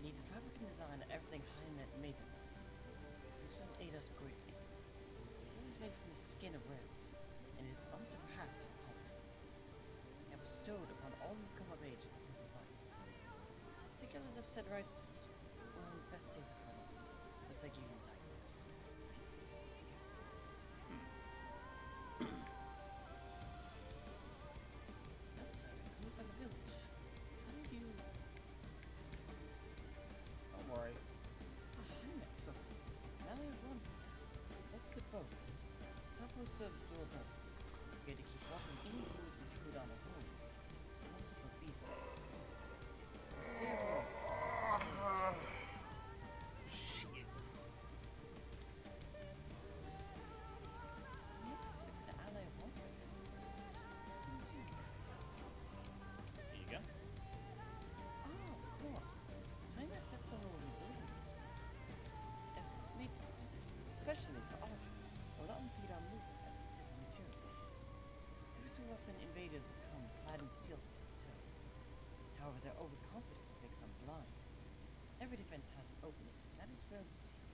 Need the fabric and design of everything Hymet made them with. This will aid us greatly. The wool is made from the skin of rams, and it is unsurpassed in quality. And bestowed upon all who come of age with rights. Particulars of said rights Best save it for another time. Let's give you nightmares. Outside, I'm coming from the village. How did you... Don't worry. I met spoken. Now they have one place. Look at the boats. Supper serves dual purposes. We had to keep off from any food intrude on a home. And also for beasts that are feet. Stay aboard. Shit. I didn't expect the ally of one person. Here you go. Oh, of course. I met Setsuno in the building as made especially for archers, allowing Peter movement as stiff materials. Every so often invaders would come clad in steel to turn. However, their overconfidence makes them blind. Every defense has an opening, and that is where we take it.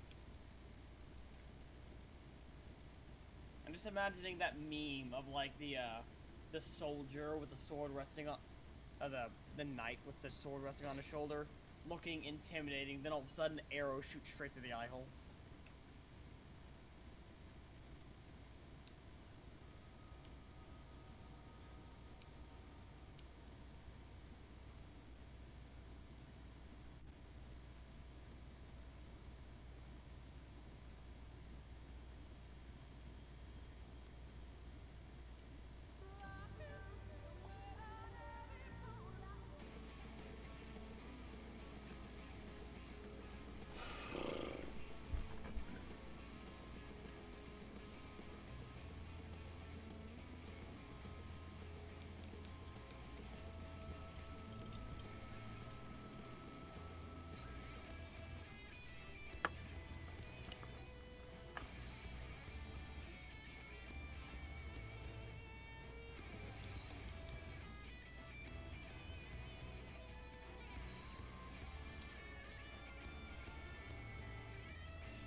I'm just imagining that meme of like the soldier with the sword resting on the knight with the sword resting on his shoulder, looking intimidating, then all of a sudden arrow shoots straight through the eye hole.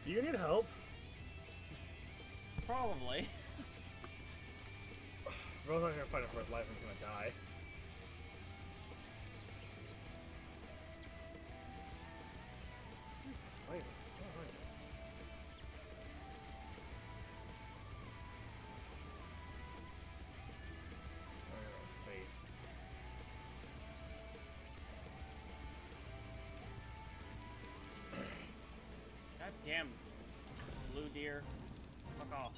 Do you need help? Probably. Bro's not gonna fight it for his life and he's gonna die. Fighting. Alright. Fate. God damn. Blue deer. Fuck off.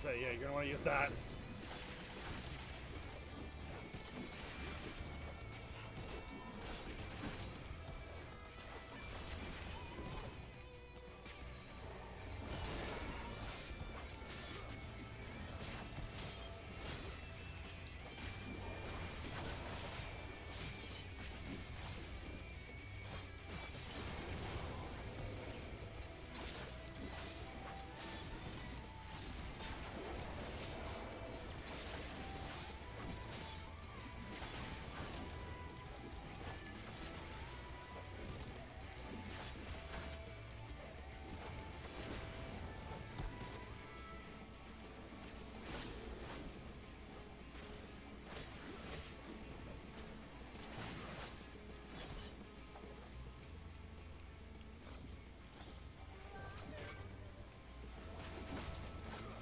Yeah, yeah, you're gonna want to use that.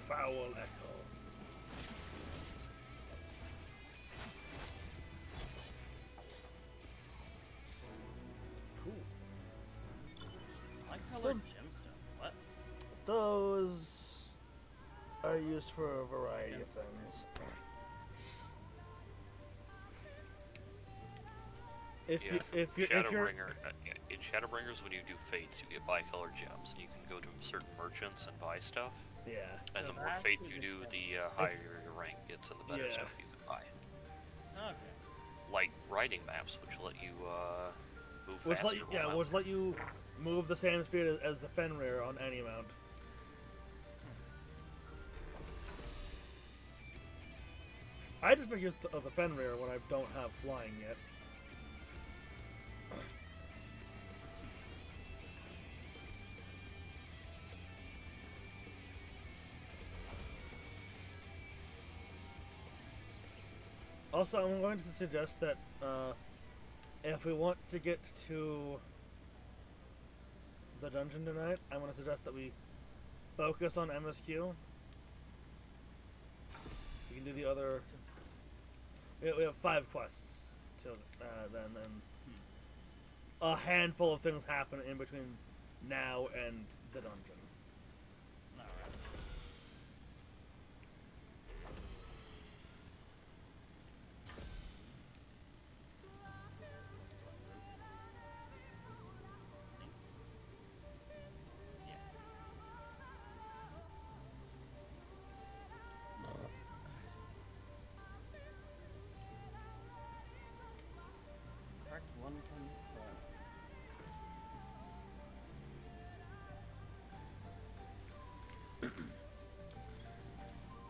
Foul echo. Cool. Like colored gemstone. What? Those are used for a variety of things. If you're Shadowbringer, in Shadowbringers, when you do fates, you get bi-colored gems, and you can go to certain merchants and buy stuff. yeah, And the more fate you do, the higher your rank gets, and the better Yeah. stuff you can buy. Okay. Like riding maps, which let you move which faster. let you move the same speed as the Fenrir on any mount. I just make use of the Fenrir when I don't have flying yet. Also, I'm going to suggest that if we want to get to the dungeon tonight, I'm going to suggest that we focus on MSQ. We can do the other. We have 5 quests till then, and a handful of things happen in between now and the dungeon. Alright. Correct one can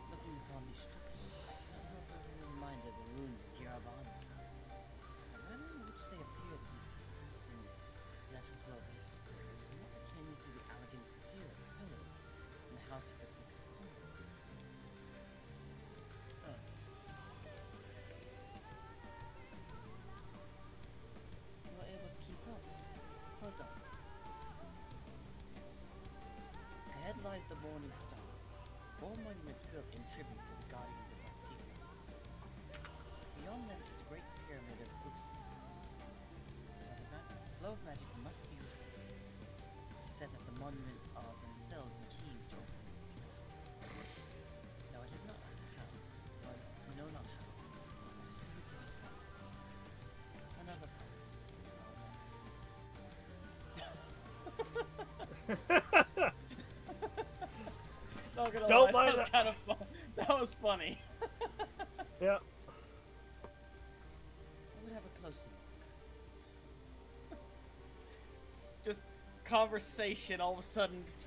looking upon these structures, I cannot help but be reminded of the ruins of Kiravan. The manner in which they appear to be suppressed in natural flow of air is more akin to the elegant pillars in the house of the Quick Corner. You were able to keep up. Well done. Ahead lies the Morning Stars, 4 monuments built in tribute to the guardians of Antigua. Beyond them is a great pyramid of Uxmal. Now the flow of magic must be restored. It is said that the monument are themselves the keys to opening the pyramid. Now I do not know how, but know not how. It is for you to discover. Another present. Not gonna Don't lie, mind that was kind of fun. That was funny. Yeah. I would have a closer look. Just conversation, all of a sudden, just,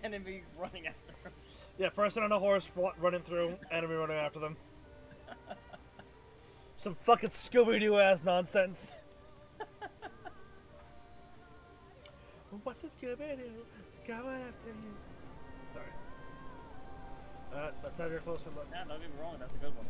enemy running after him. Yeah, person on a horse running through, enemy running after them. Some fucking Scooby-Doo ass nonsense. What's a Scooby-Doo going after you? Sorry. Let's have your closer look. Yeah, don't get me wrong, that's a good one.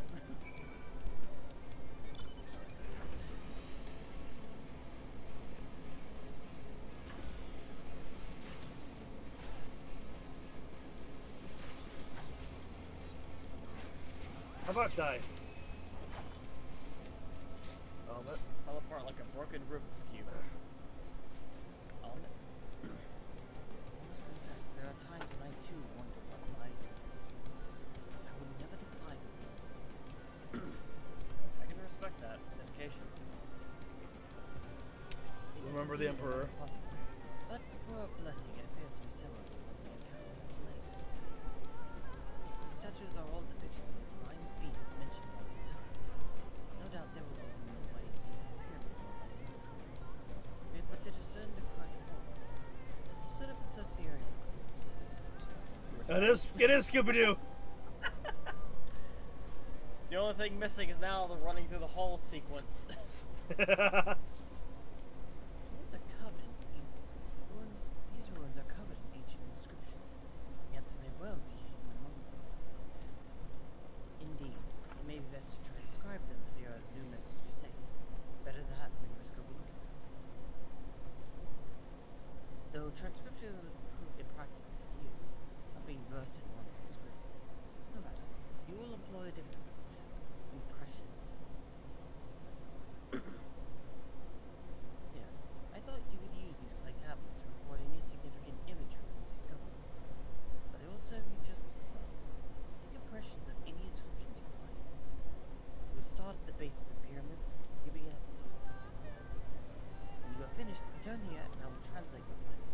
How about die? Element. Fell apart like a broken Rubik's Cube. Element. I must confess, there are times when I too wonder what lies within this world. I would never defy them. I can respect that. Dedication. Remember the Emperor. But for a blessing, it appears to be similar to what we encountered at the lake. These statues are all depictions of divine beasts mentioned by the talent. No doubt they will open the way into the pyramid or later. But to discern the correct order, let's split up and search the area for clues. It is Scooby-Doo. The only thing missing is now the running through the hall sequence. These ruins are covered in ancient inscriptions, yet may well be hidden among them. Indeed, it may be best to transcribe them if they are as numerous as you say. Better that than risk overlooking something. Though transcription would prove impractical for you, not being versed in one script. No matter, you will employ a different approach. Impressions. Yeah, I thought you could use these clay tablets to record any significant imagery you discover. But they will serve you just as well. Take impressions of any inscriptions you find. You will start at the base of the pyramids, you begin at the top. When you are finished, return here and I will translate your findings.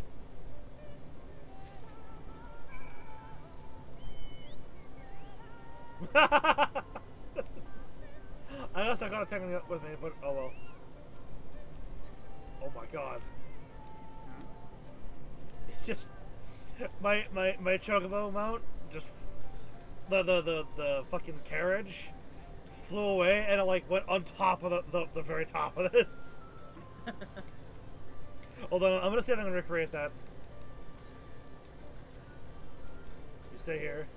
I guess I gotta take it with me, but oh well. Oh my god. It's just my chocobo mount just the fucking carriage flew away and it like went on top of the very top of this. Hold on, I'm gonna see if I can recreate that. You stay here.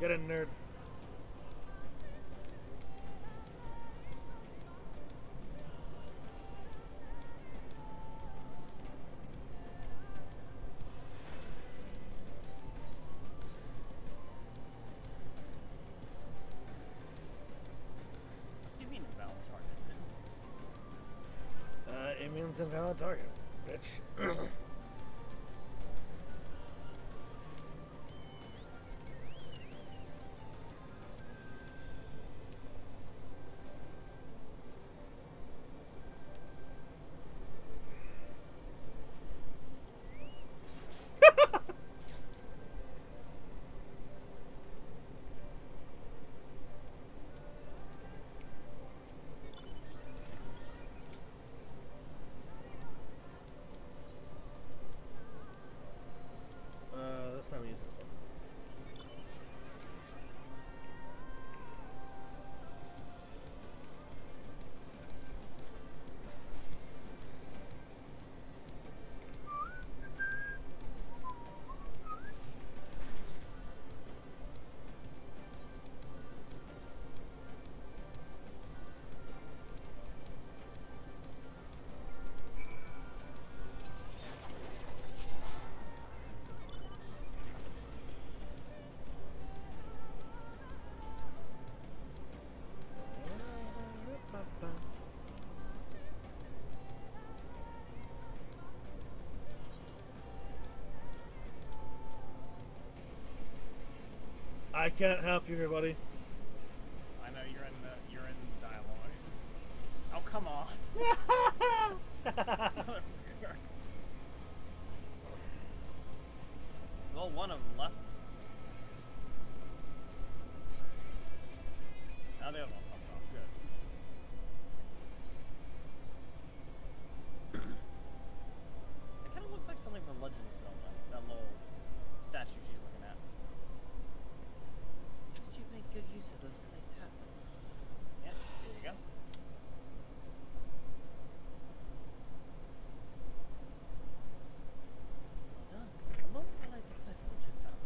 Get in, nerd. What do you mean invalid target? It means invalid target, bitch. This time we use this one. I can't help you here, buddy. I know you're in the dialogue. Oh, come on. Well, one of them left. Now the other one fucked off. Good. It kind of looks like something from Legend of Zelda. That little statue she's looking at. Just you make good use of those clay tablets. Yeah, here you go. Well done. A moment while I decipher what you found.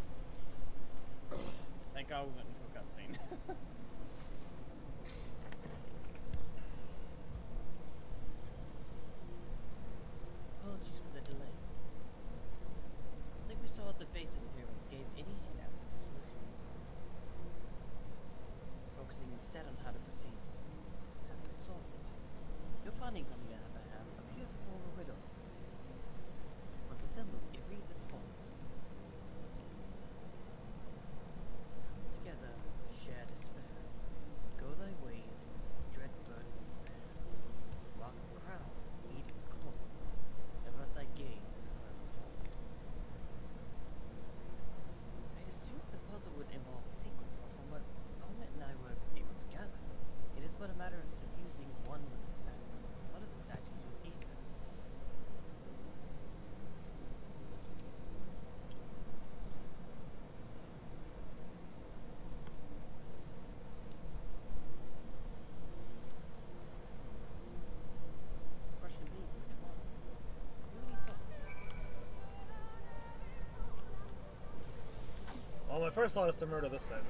Thank God we went into a cutscene. Apologies for the delay. I think we saw at the base of the pyramids gave any hint as to the solution. Focusing instead on how to proceed. Having solved it, your findings on the other hand appear to form a riddle. Once assembled, it reads as follows. Come together, share despair. Go thy ways, dread burdens bear. Rock the crown, heed its call. Never let thy gaze forever fall. I'd assumed the puzzle would involve a secret, but from what Comet and I were able to gather, it is but a matter of suffusing one with the statue, one of the statues with ether. Question being, which one? Any thoughts? Well, my first thought is to murder this thing.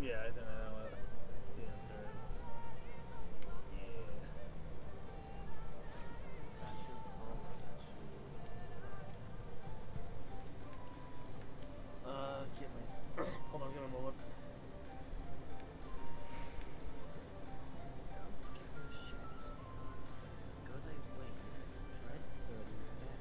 Yeah, I think I know what the answer is. Yeah. Statue, false statue. Give me. Hold on, give me a moment. Come together, share despair. Go thy ways, dread burdens bear.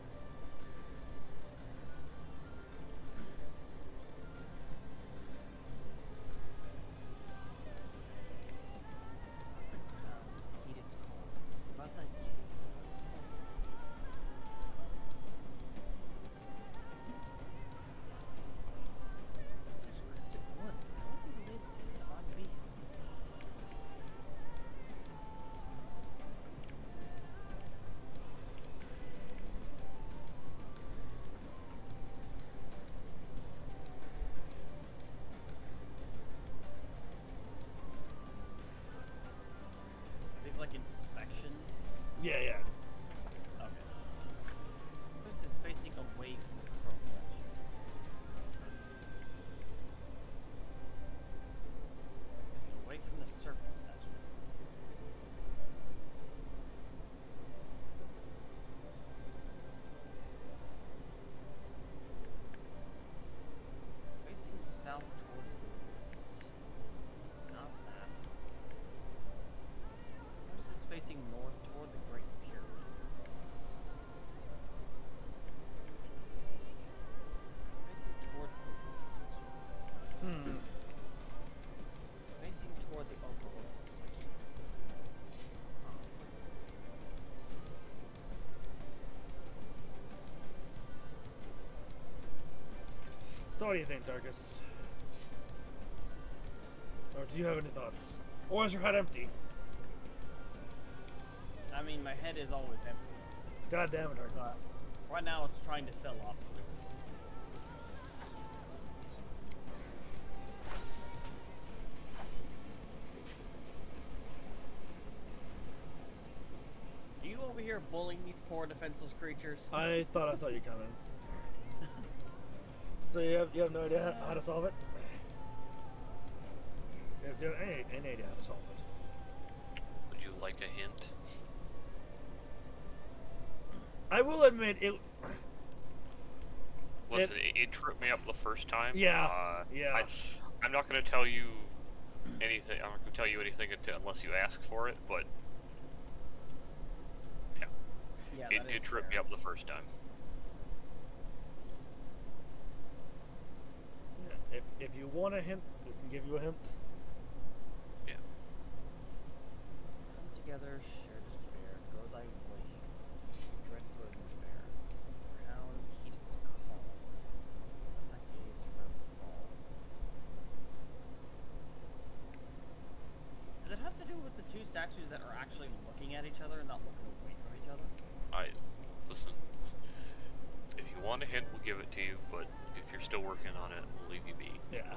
So what do you think, Darkus? Or do you have any thoughts? Or is your head empty? I mean, my head is always empty. God damn it, Darkus. Right now, it's trying to fill up. Are you over here bullying these poor defenseless creatures? I thought I saw you coming. So you have no idea how to solve it? You have any idea how to solve it? Would you like a hint? I will admit it. Listen, it tripped me up the first time. Yeah. Yeah. I'm not going to tell you anything. I'm not going to tell you anything unless you ask for it. But yeah, it did trip me up the first time. Yeah. If you want a hint, we can give you a hint. Yeah. Come together, share despair, go thy ways, dread burdens bear. Crown heat its call, let thy gaze forever fall. Does it have to do with the two statues that are actually looking at each other and not looking away from each other? Listen. If you want a hint, we'll give it to you. But if you're still working on it, we'll leave you be. Yeah.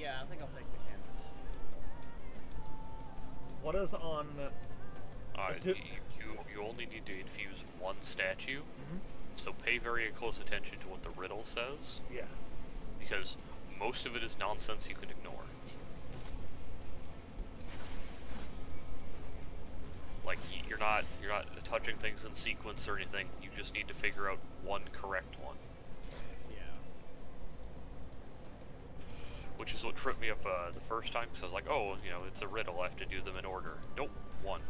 Yeah, I think I'll take the hint. What is on? You only need to infuse one statue, so pay very close attention to what the riddle says. Yeah. Because most of it is nonsense you can ignore. Like you're not touching things in sequence or anything. You just need to figure out one correct one. Which is what tripped me up the first time, because I was like, oh, it's a riddle, I have to do them in order. Nope, one.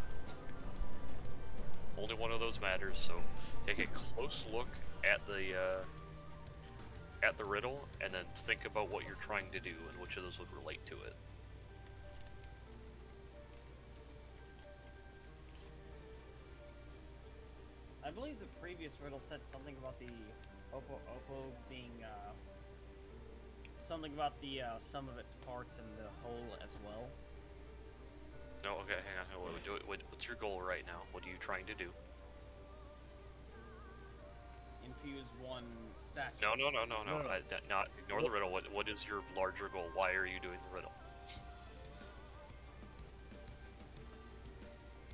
Only one of those matters, so take a close look at the riddle, and then think about what you're trying to do, and which of those would relate to it. I believe the previous riddle said something about the Oppo being, something about the sum of its parts and the whole as well. No, okay, hang on. What's your goal right now? What are you trying to do? Infuse one statue. No. Not ignore the riddle. What is your larger goal? Why are you doing the riddle?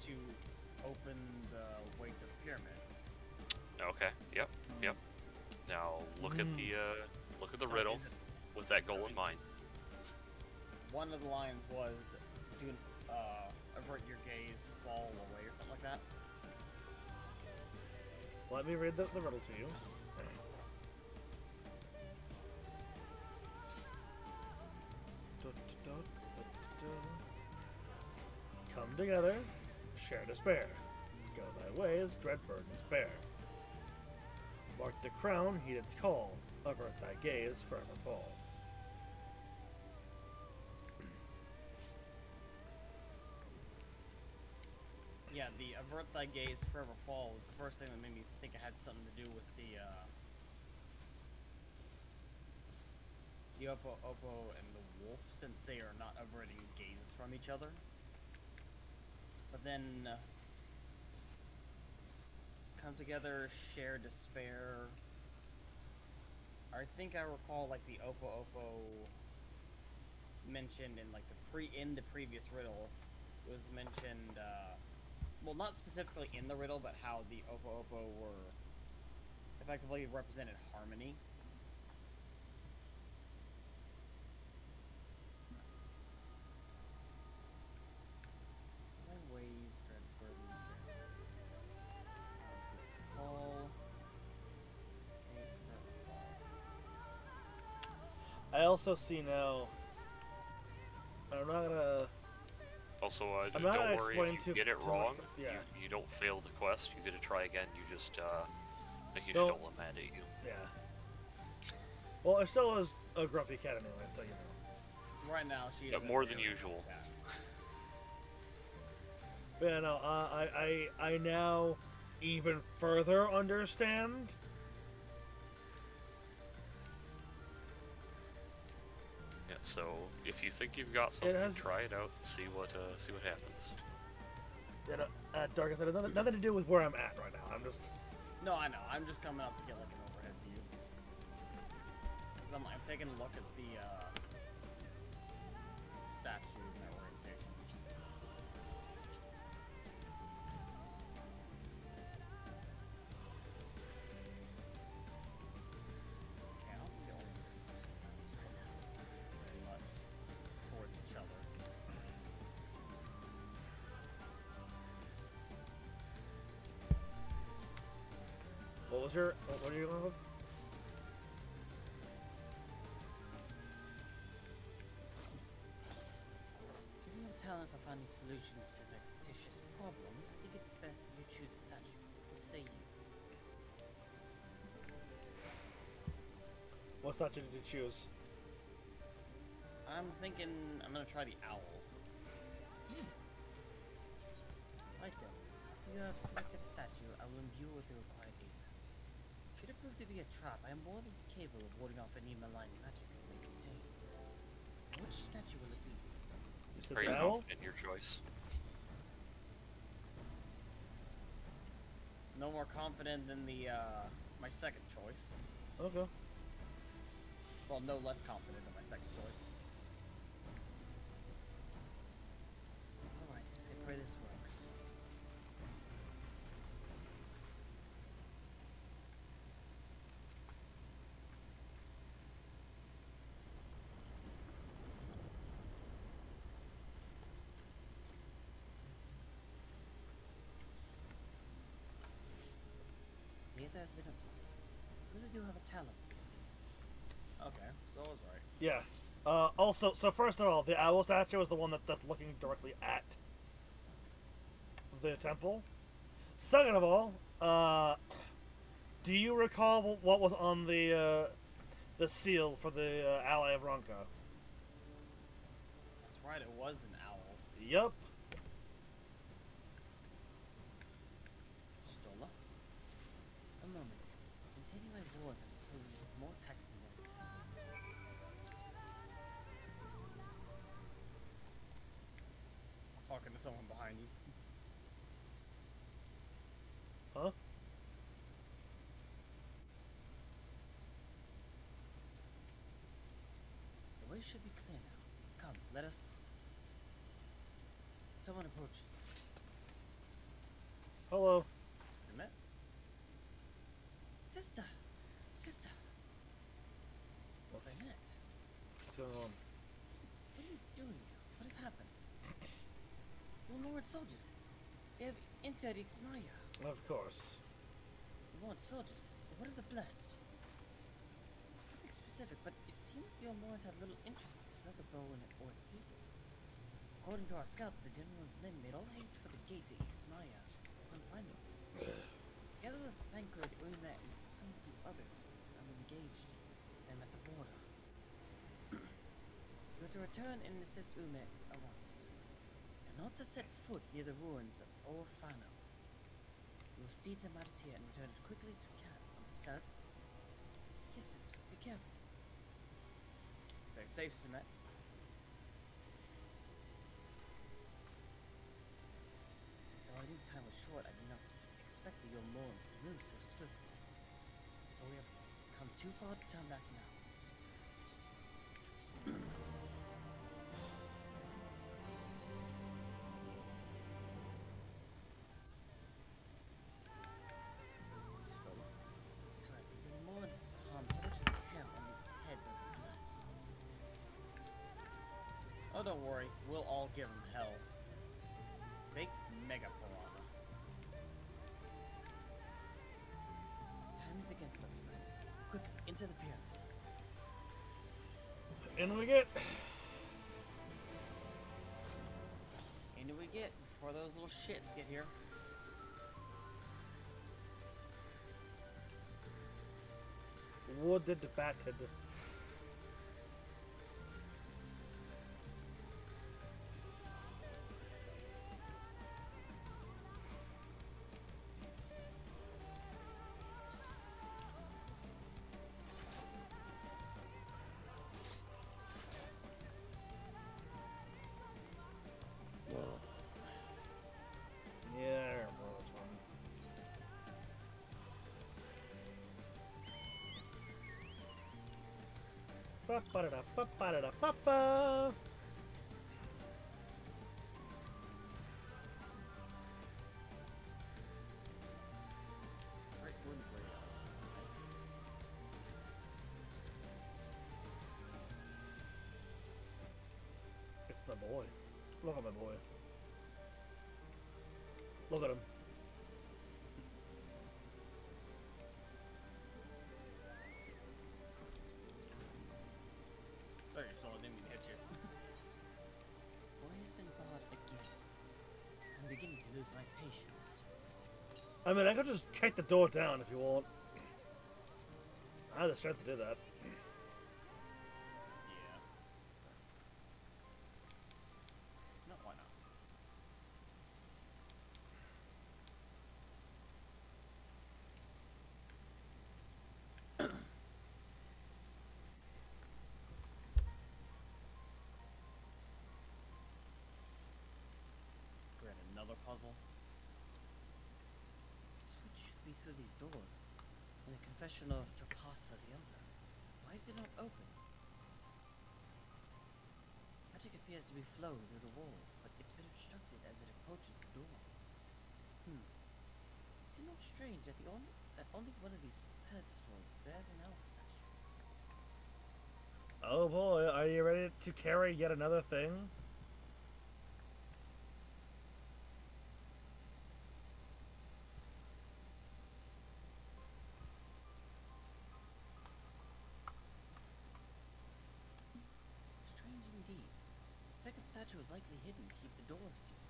To open the way to the pyramid. Okay. Yep. Now look at the riddle with that goal in mind. One of the lines was do avert your gaze, fall away, or something like that. Let me read the riddle to you. Come together, share despair. Go thy ways, dread burdens bear. Mark the crown, heed its call. Avert thy gaze, forever fall. Yeah, the avert thy gaze, forever fall was the first thing that made me think it had something to do with the Oppo and the wolf, since they are not averting gazes from each other. But then, come together, share despair. I think I recall like the Oppo mentioned in like the previous riddle. It was mentioned well, not specifically in the riddle, but how the Opo Opo were effectively represented harmony. My ways, dread burdens, call. I also see now. I'm not gonna. Also, I'm not gonna don't worry explain if you too- get it too much, wrong. yeah. You don't fail the quest. You get to try again. You just make you Don't- still mad at you. Yeah. Well, it still is a grumpy cat anyway, so you know. Right now, she Yeah, is more a than very usual. cat. But yeah, no, I now even further understand. Yeah. So if you think you've got something, has- try it out. See what happens. You know, Dark I said, it has nothing to do with where I'm at right now. I'm just. No, I know. I'm just coming up to get like an overhead view. 'Cause I'm taking a look at the statues and their orientations. Okay, I don't think they're very much towards each other. What are you going with? Given your talent for finding solutions to vexatious problems, I think it's best that you choose a statue. What say you? What statue did you choose? I'm thinking I'm gonna try the owl. Like it. After you have selected a statue, I will imbue it with the required data. Should it prove to be a trap, I am more than capable of warding off any malign magics it may contain. Which statue will it be? You said Are you the owl? confident in your choice? No more confident than the my second choice. Okay. Well, no less confident than my second choice. Alright, I pray this works. Neither has been observed. You really do have a talent, it seems. Okay, so I was right. Yeah. Also, so first of all, the owl statue is the one that's looking directly at the temple. Second of all, do you recall what was on the seal for the Ally of Ronka? That's right, it was an owl. Yep. Stola? A moment. Containing my words has proved more taxing than anticipated. Talking to someone behind you. Huh? The way should be clear now. Come, let us... Someone approaches. Hello. You met? Sister! Sister! What's Burnett, going on? what are you doing here? What has happened? Your Lord soldiers. They have entered Ixmaya. Of course. Lord soldiers. But what of the blessed? Nothing specific, but it seems the Lords have little interest in Slitherbow or its people. According to our scouts, the general's men made all haste for the gate to Ixmaya. Couldn't find it. Together with Thancred, Umet, and some few others, I'm engaged them at the border. You're to return and assist Umet at once. And not to set foot near the ruins of Orfano. We'll see to matters here and return as quickly as we can. Understood? Yes, sister. Be careful. Stay safe, Sumet. Though I knew time was short, I did not expect the Yomorans to move so swiftly. But we have come too far to turn back now. Don't worry, we'll all give him hell. Baked mega piranha. Time is against us, friend. Quick, into the pyramid. In we get. In do we get before those little shits get here? Wooded batted. Yeah, I remember this one. Ba-ba-da-da-ba-ba-da-da-ba-ba. Right, wouldn't worry. It's my boy. Look at my boy. Look at him. Sorry, your soul didn't mean to hit you. Boy has been barred again. I'm beginning to lose my patience. I mean, I could just kick the door down if you want. I have the strength to do that. Yeah. No, why not? We're at another puzzle. The switch should be through these doors. In the confession of Torpasa the Elder. Why is it not open? Magic appears to be flowing through the walls, but it's been obstructed as it approaches the door. Is it not strange that only one of these pedestals bears an elf statue? Oh boy, are you ready to carry yet another thing? Strange indeed. The second statue is likely hidden to keep the doors sealed.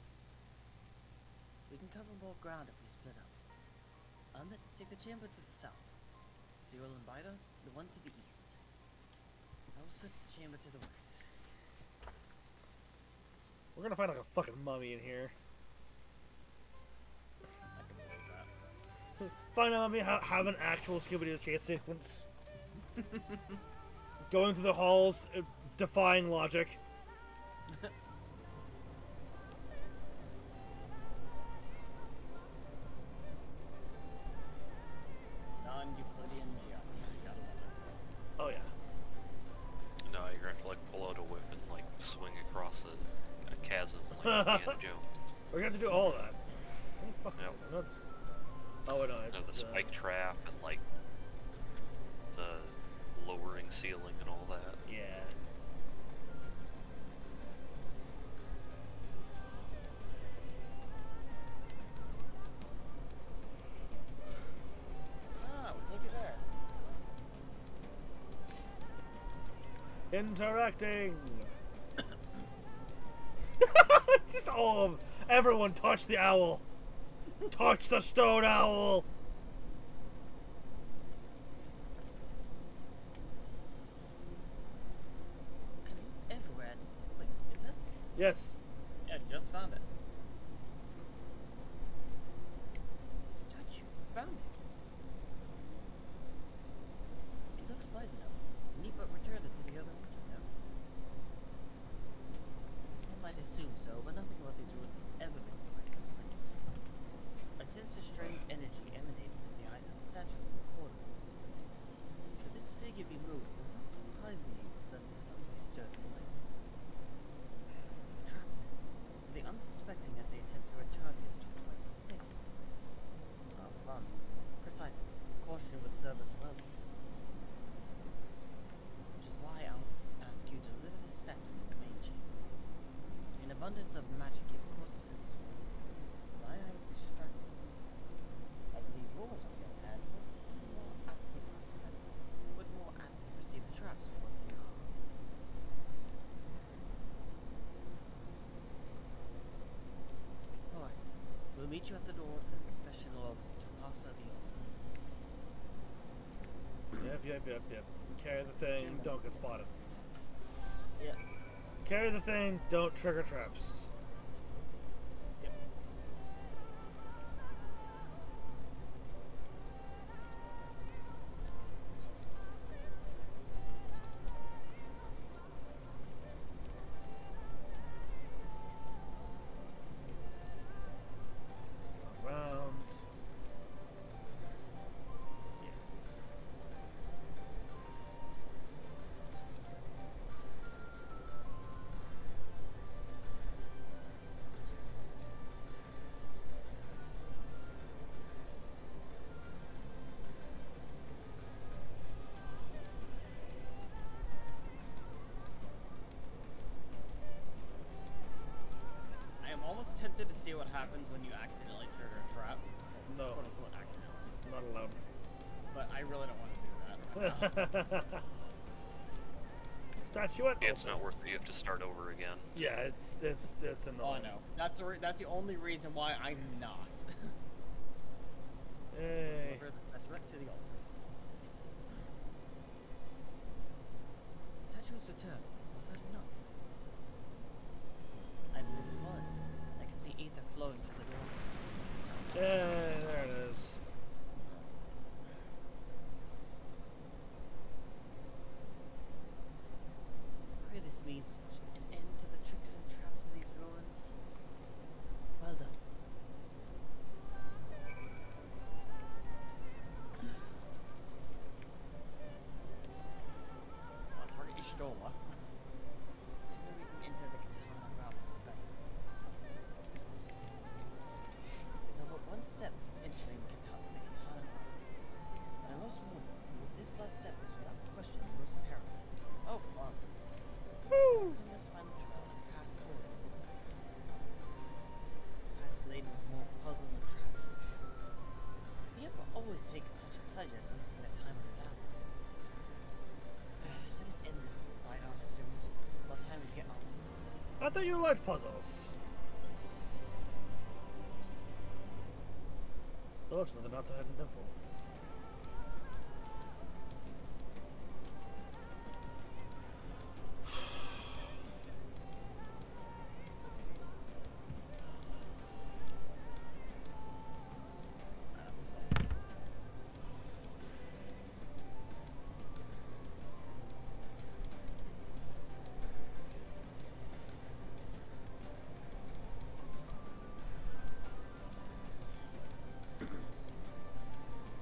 We can cover more ground if we split up. Ahmed, take the chamber to the south. Cyril and Bida, the one to the east. I will search the chamber to the west. We're gonna find like a fucking mummy in here. I can believe that. Find a mummy, have an actual Scooby-Doo chase sequence. Going through the halls, defying logic. Non-Euclidean geometry, gotta love it. Oh yeah. No, you're gonna have to like pull out a whip and like swing across a chasm like Indiana Jones. We're gonna have to do all of that. What the fuck is Yep. it? That's... Oh no, You know, it's the spike trap and like the lowering ceiling and all that. yeah. Ah, we take it there. Interacting. Just all of them. Everyone touch the owl. Touch the stone owl. Everywhere. Wait, is that? Yes. Yeah, just found it. Statue. Found it. It looks light enough. Need but return it to the other altar now. I might assume so, but nothing about these ruins has ever been quite so simple. I sensed a strange energy emanating from the eyes of the statues in the corners of this place. Should this figure be moved, it would not surprise me if them to suddenly stir to life. Trap meet you at the door to the confession of Tomasa the Old. Yep. Carry the thing, don't get spotted. Yeah. Carry the thing, don't trigger traps. Yep. Around. I am almost tempted to see what happens when you accidentally trigger a trap. No. Quote unquote accidentally. Not allowed. But I really don't want to do that right now. Statuette. It's not worth it. You have to start over again. Yeah, it's annoying. Oh no. That's the only reason why I'm not. Hey. Deliver the direct to the altar. Statue's return. Was that enough? I believe it was. I could see ether flowing to the door. Yeah, there it is. Pray this means an end to the tricks and traps of these ruins. Well done. Target Ishidoma. So maybe we can enter the katana route from the back. Now, but one step from entering the katana route. And I must warn you, this last step is without question the most perilous. Oh, fun. Woo! This final trial and path forward. Path laden with more puzzles and traps, I'm sure. The Emperor always takes such pleasure in wasting the time of his allies. Let us end this fight off soon, while time is yet on our side. I thought you liked puzzles. Oh, it's another not so hidden temple.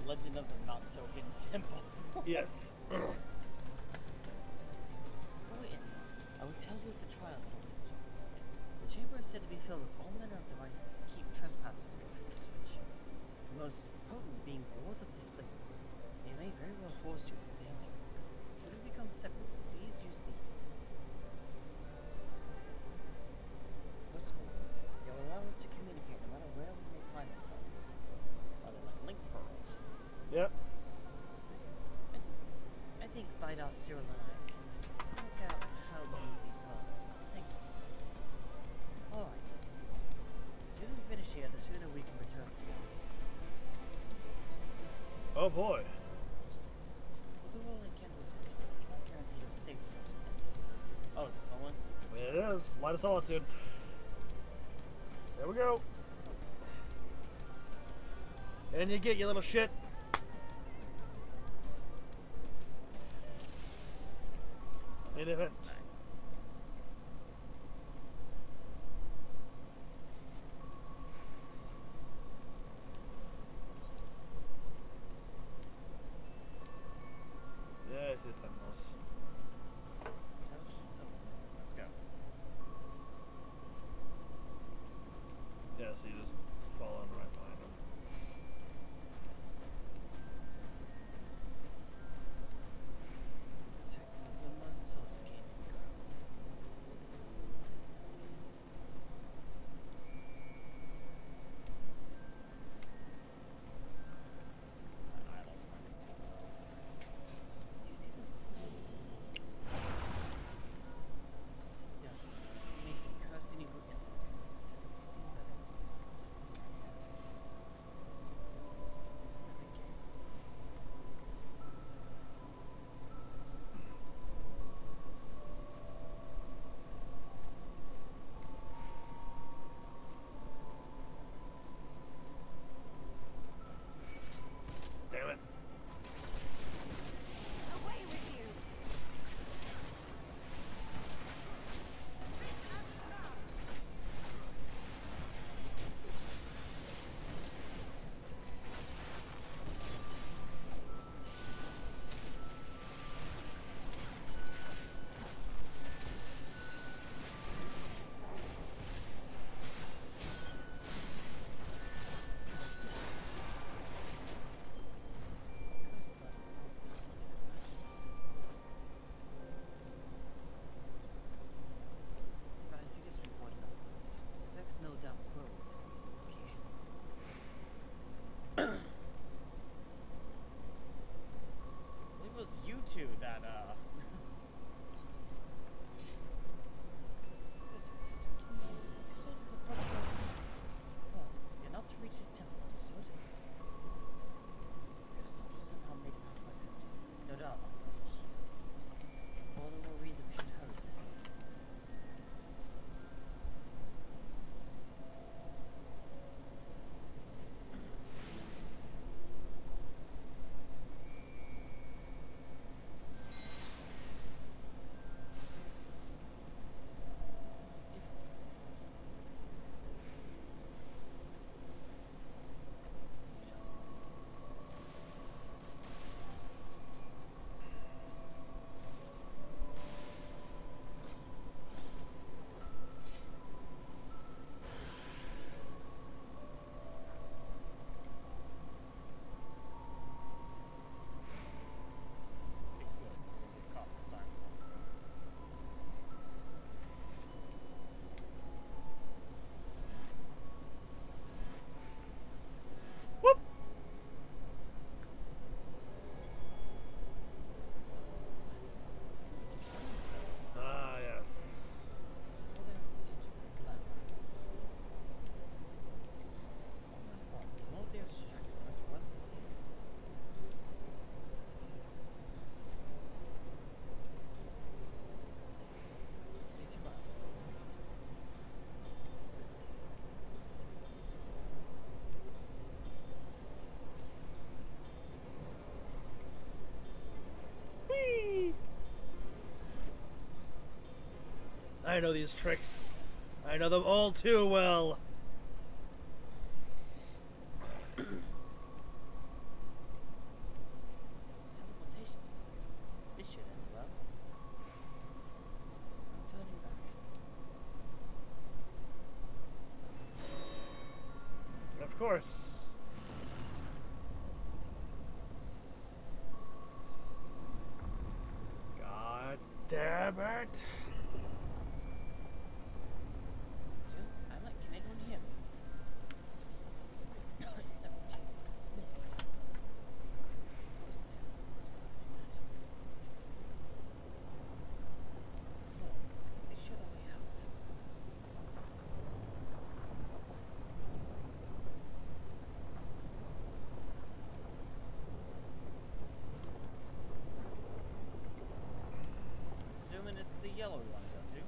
Legend of the Not So Hidden Temple. Yes. Before we enter, I will tell you of the trial that awaits you. The chamber is said to be filled with all manner of devices to keep trespassers away from the switch. The most potent being wards of displacement. They may very well force you into danger. Should we become separated, please use these. Whisperwords. They will allow us to communicate no matter where we may find ourselves. Are they like link pearls? Yep. I think Baidas Cyrillic. Work out how to use these well. Thank you. Alright. The sooner we finish here, the sooner we can return to the house. Oh boy. We'll do all I can to assist you, but I cannot guarantee your safety once we enter. Oh, is this all instance? It is. Light of Solitude. There we go. And you get your little shit. In event. Yes, it's animals. Let's go. Yeah, so you just follow on right behind them. I know these tricks. I know them all too well. Teleportation device. This should end well. No turning back. Of course. God damn it. Soon, I like, can anyone hear me? Several chambers dismissed. What's this? Four. They should all be out. Assuming it's the yellow we want to go to.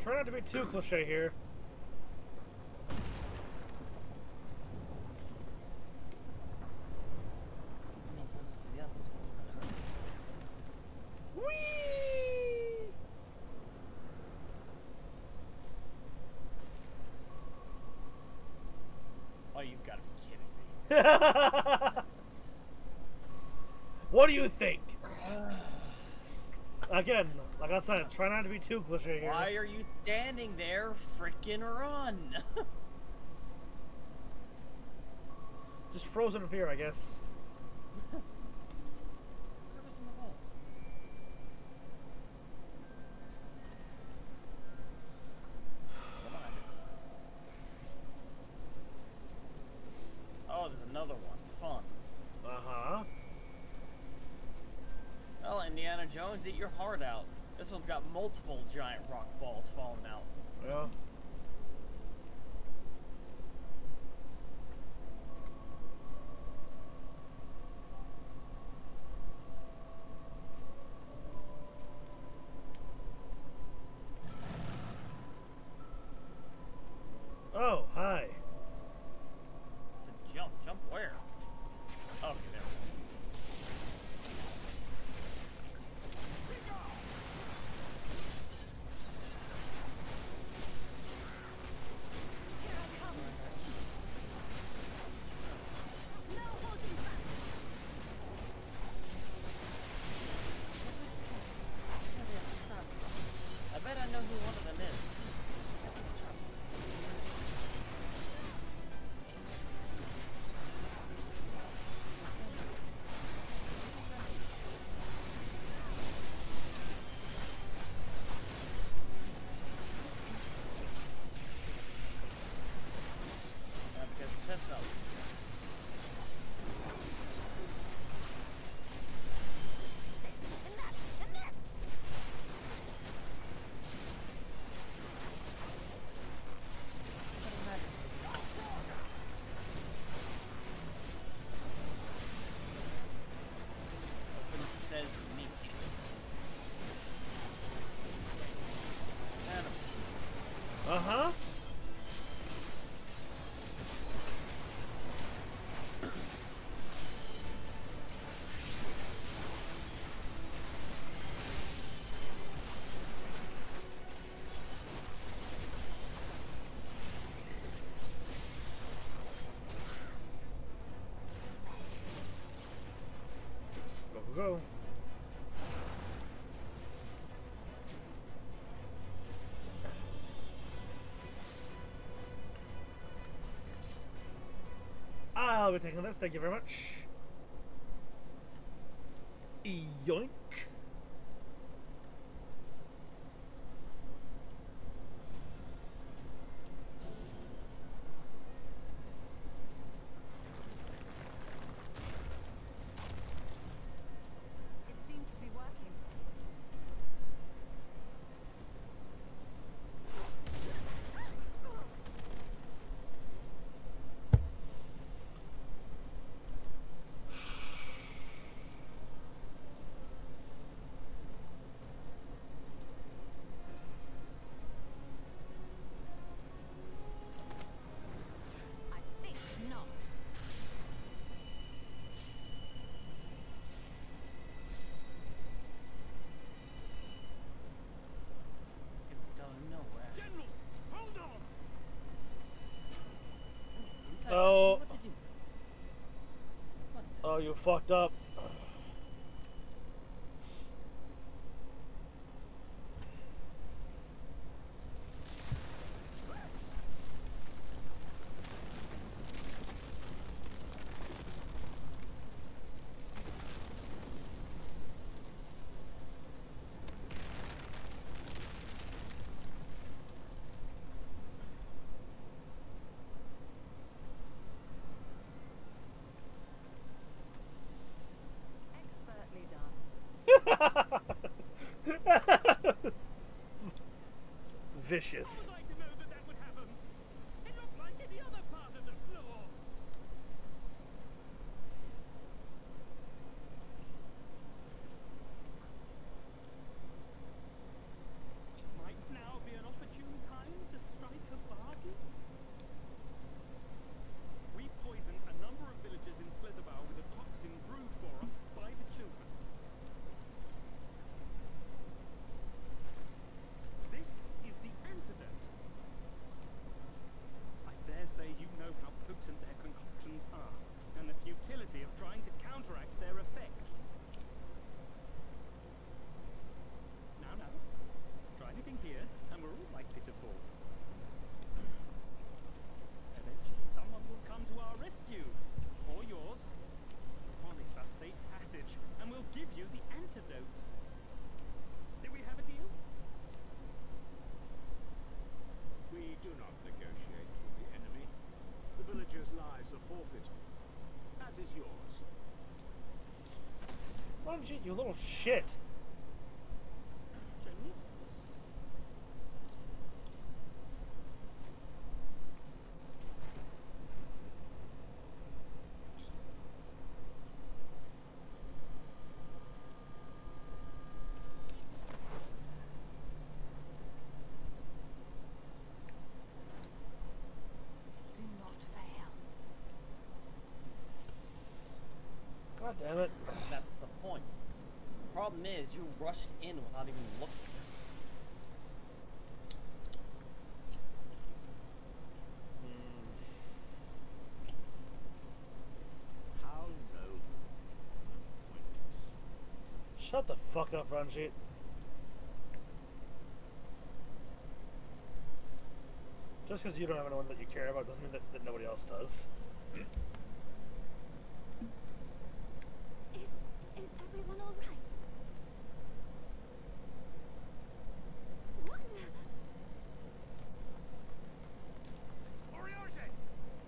Try not to be too cliche here. Whee! Oh, you've got to be kidding me. What do you think? Again, like I said, try not to be too cliche here. Why are you standing there? Frickin' run! Just frozen in fear, I guess. Crevice in the wall. Come on. Oh, there's another one. Fun. Uh-huh. Well, Indiana Jones, eat your heart out. This one's got multiple giant rock balls falling out. Yeah. Oh, hi. To jump. Jump where? Okay, there we go. I bet I know who one of them is. Because it says so. Open says me. Uh-huh. Go. I'll be taking this, thank you very much. Yoink. It seems to be working. fucked up. Expertly done. Vicious. I to know that that would happen. It looked like any other part of the floor. Might now be an opportune time to strike a bargain. We poisoned a number of villagers in Slitherbow with a toxin brewed for us by the children. This is the antidote. I dare say you know how potent their concoctions are, and the futility of trying to counteract their effects. Now, try anything here, and we're all likely to fall. Eventually, someone will come to our rescue, or yours. Promise us safe passage, and we'll give you the antidote. Do we have a deal? We do not negotiate with the enemy. The villagers' lives are forfeit, as is yours. Bungie, you little shit. Jenny? Do not fail. God damn it. That's the point. The problem is, you rushed in without even looking. How noble and pointless. Shut the fuck up, Bungie. Just because you don't have anyone that you care about doesn't mean that nobody else does. Is everyone all right? What? Orioshe!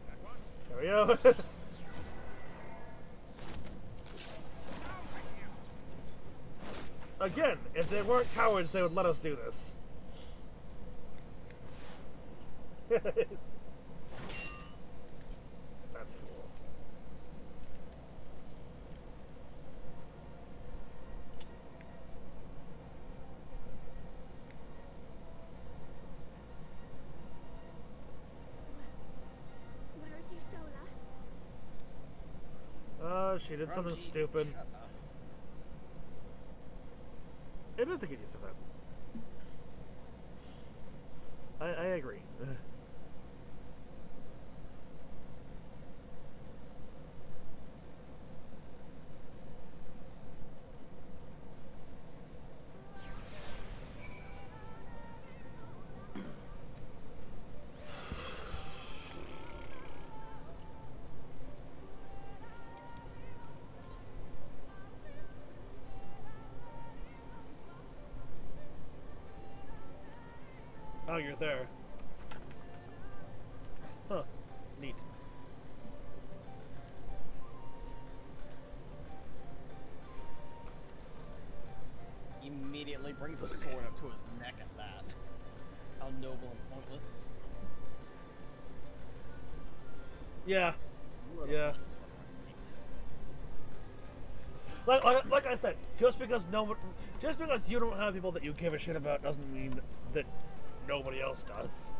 At once. There we go. Down with you! Again, if they weren't cowards, they would let us do this. That's cool. Where is he, Stola? She did something Grungy, stupid. shut up. It is a good use of that. I agree. Oh, you're there. Huh. Neat. Immediately brings a sword up to his neck at that. How noble and pointless. Yeah. What a Yeah. pointless Like I said, just because you don't have people that you give a shit about doesn't mean that nobody else does.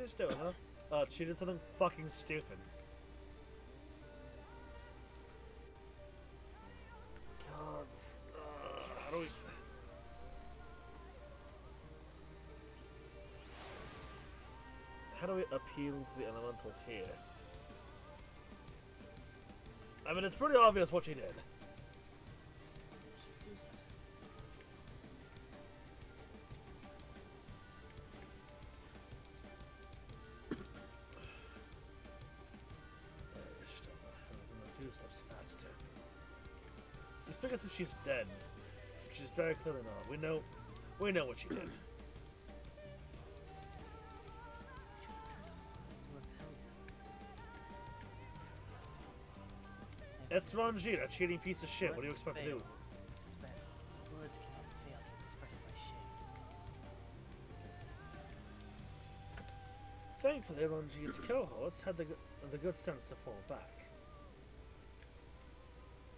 Estona. She did something fucking stupid. God, how do we... How do we appeal to the elementals here? I mean, it's pretty obvious what she did. A few steps faster. Just because if she's dead, she's very clearly not. We know what she did. It's Ranjit, a cheating piece of shit. What do you expect to do? Words cannot fail to express my shame. Thankfully, Ranjit's cohorts had the good sense to fall back.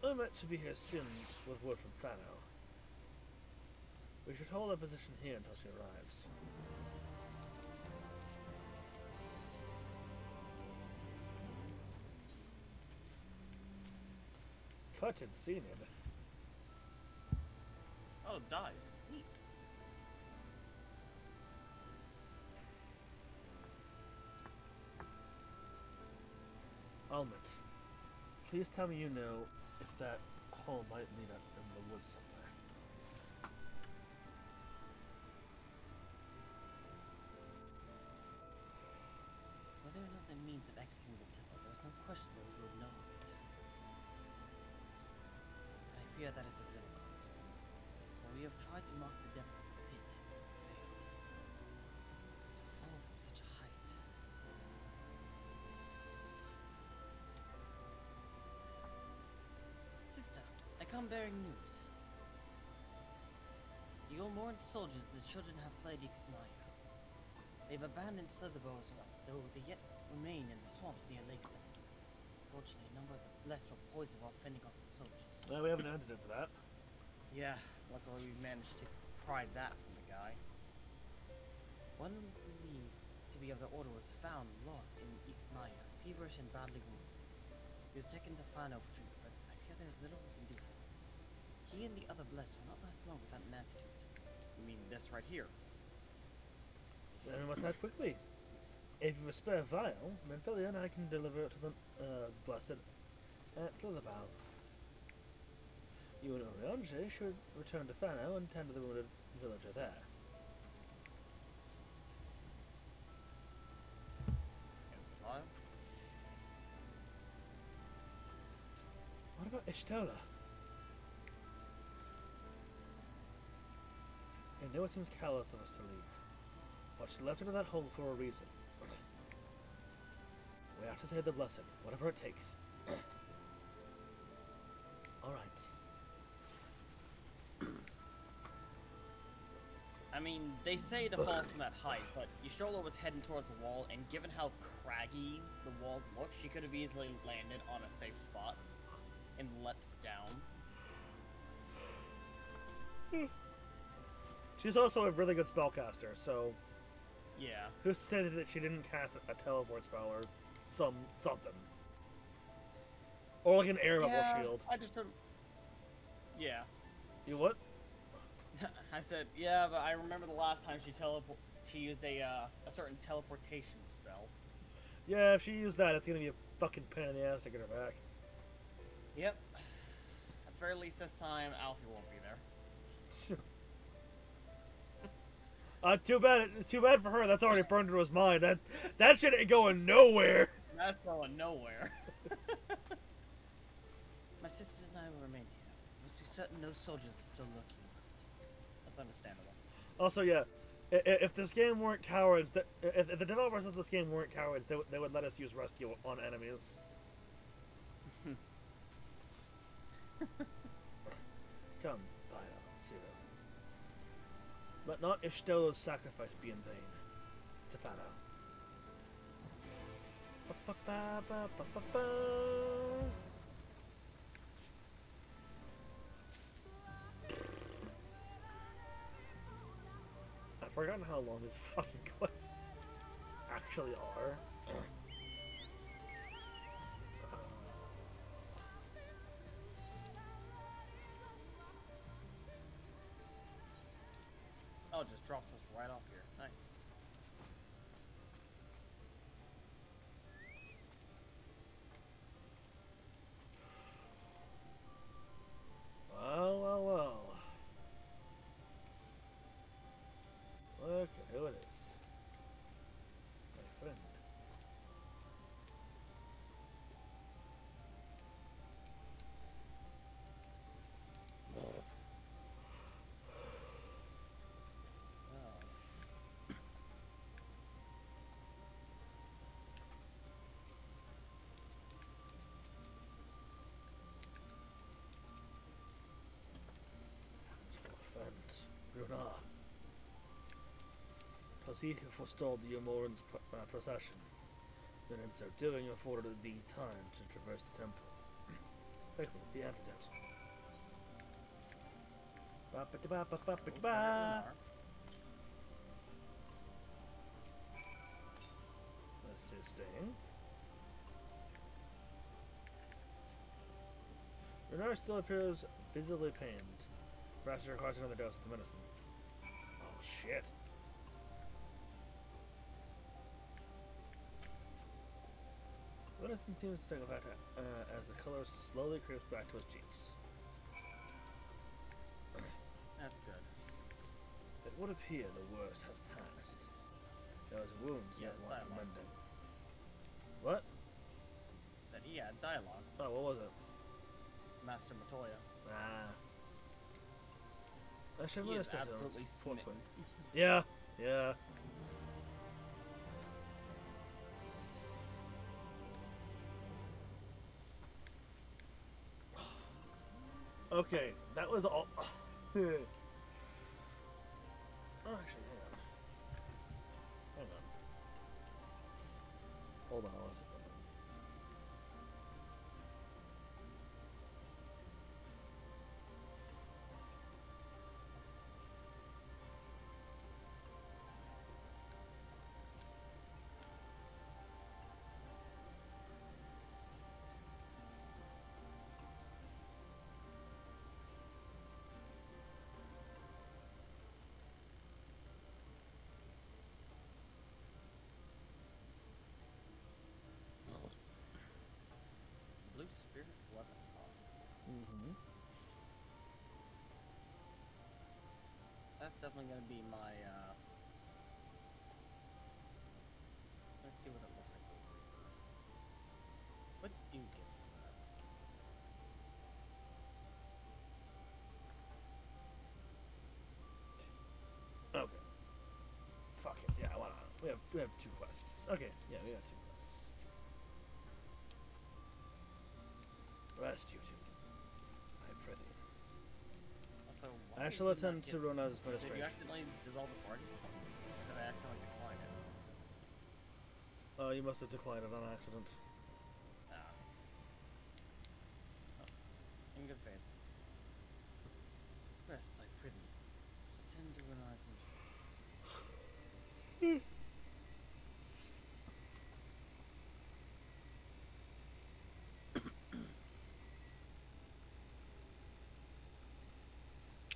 I'm meant to be here soon with word from Thano. We should hold our position here until she arrives. Cut and seen it. Oh, dice. Neat. Almond, please tell me you know if that hole might lead up in the woods somewhere. Whether or not that means of exiting the temple, there's no question that we will know of it. I fear that is of little consequence, for we have tried to mark the depth of the pit, and failed. To fall from such a height. Sister, I come bearing news. The Olmoran soldiers and the children have fled Ixmaya. They've abandoned Slitherbow as well, though they yet remain in the swamps near Lakeland. Fortunately, a number of the blessed were poisoned while fending off the soldiers. No, we haven't ended it for that. Yeah, luckily we managed to pry that from the guy. One believed to be of the order was found lost in Ixmaya, feverish and badly wounded. He was taken to Fano for treatment, but I fear there's little we can do for him. He and the other blessed will not last long without an antidote. You mean this right here? Then we must act quickly. If you have a spare vial, Menphilia and I can deliver it to the blessed at Slitherbow. You and Oriange should return to Fano and tend to the wounded villager there. File? What about Ishtola? I know it seems callous of us to leave, but she left into that hole for a reason. We have to save the blessed, whatever it takes. Alright. I mean, they say to fall from that height, but Yashola was heading towards the wall, and given how craggy the walls look, she could have easily landed on a safe spot and leapt down. She's also a really good spellcaster, so Yeah. who's to say that she didn't cast a teleport spell or something? Or like an air bubble shield. I just yeah. You what? I said, yeah, but I remember the last time she used a certain teleportation spell. Yeah, if she used that, it's gonna be a fucking pain in the ass to get her back. Yep. At the very least this time, Alfie won't be there. Too bad for her. That's already burned into his mind. That shit ain't going nowhere. That's going nowhere. My sisters and I will remain here. We must be certain no soldiers are still lurking around. That's understandable. Also, yeah, if this game weren't cowards, if the developers of this game weren't cowards, they would let us use rescue on enemies. Come, Bio, see them. Let not Ishtola's sacrifice be in vain. To Fano. I've forgotten how long these fucking quests actually actually are. Oh, it just drops us right off here. Nice. Well, well, well. Look at who it is. My friend. It's for friend. Bruna. Twas he who forestalled the Yomoran's procession, then in so doing afforded thee time to traverse the temple. Quickly, the antidote. Ba-ba-da-ba-ba-ba-ba-ba. Let's do sting. Renard still appears visibly pained. Perhaps it requires another dose of the medicine. Oh shit. Medicine seems to take effect as the color slowly creeps back to his cheeks. That's good. It would appear the worst has passed. Those wounds yet want mending. What? Said he had dialogue. Oh, what was it? Master Matoya. Ah. I should He is have absolutely smitten. Yeah, yeah. Okay, that was all. Oh, actually, hang on. Hang on. Hold on, let's just something. Blue Spirit Weapon. Mm-hmm. That's definitely gonna be my, let's see what it looks like. What do you get for that? Okay. Fuck it. Yeah, why not? We have 2 quests. Okay, yeah, we have 2 quests. Rest, you two. I prithee. Also, I shall attend to Rona's administration. Did you accidentally dissolve the party or something? Or did I accidentally decline it? You must have declined it on accident. Ah. Oh. In good faith. Rest, I prithee. Attend to Renard's mission.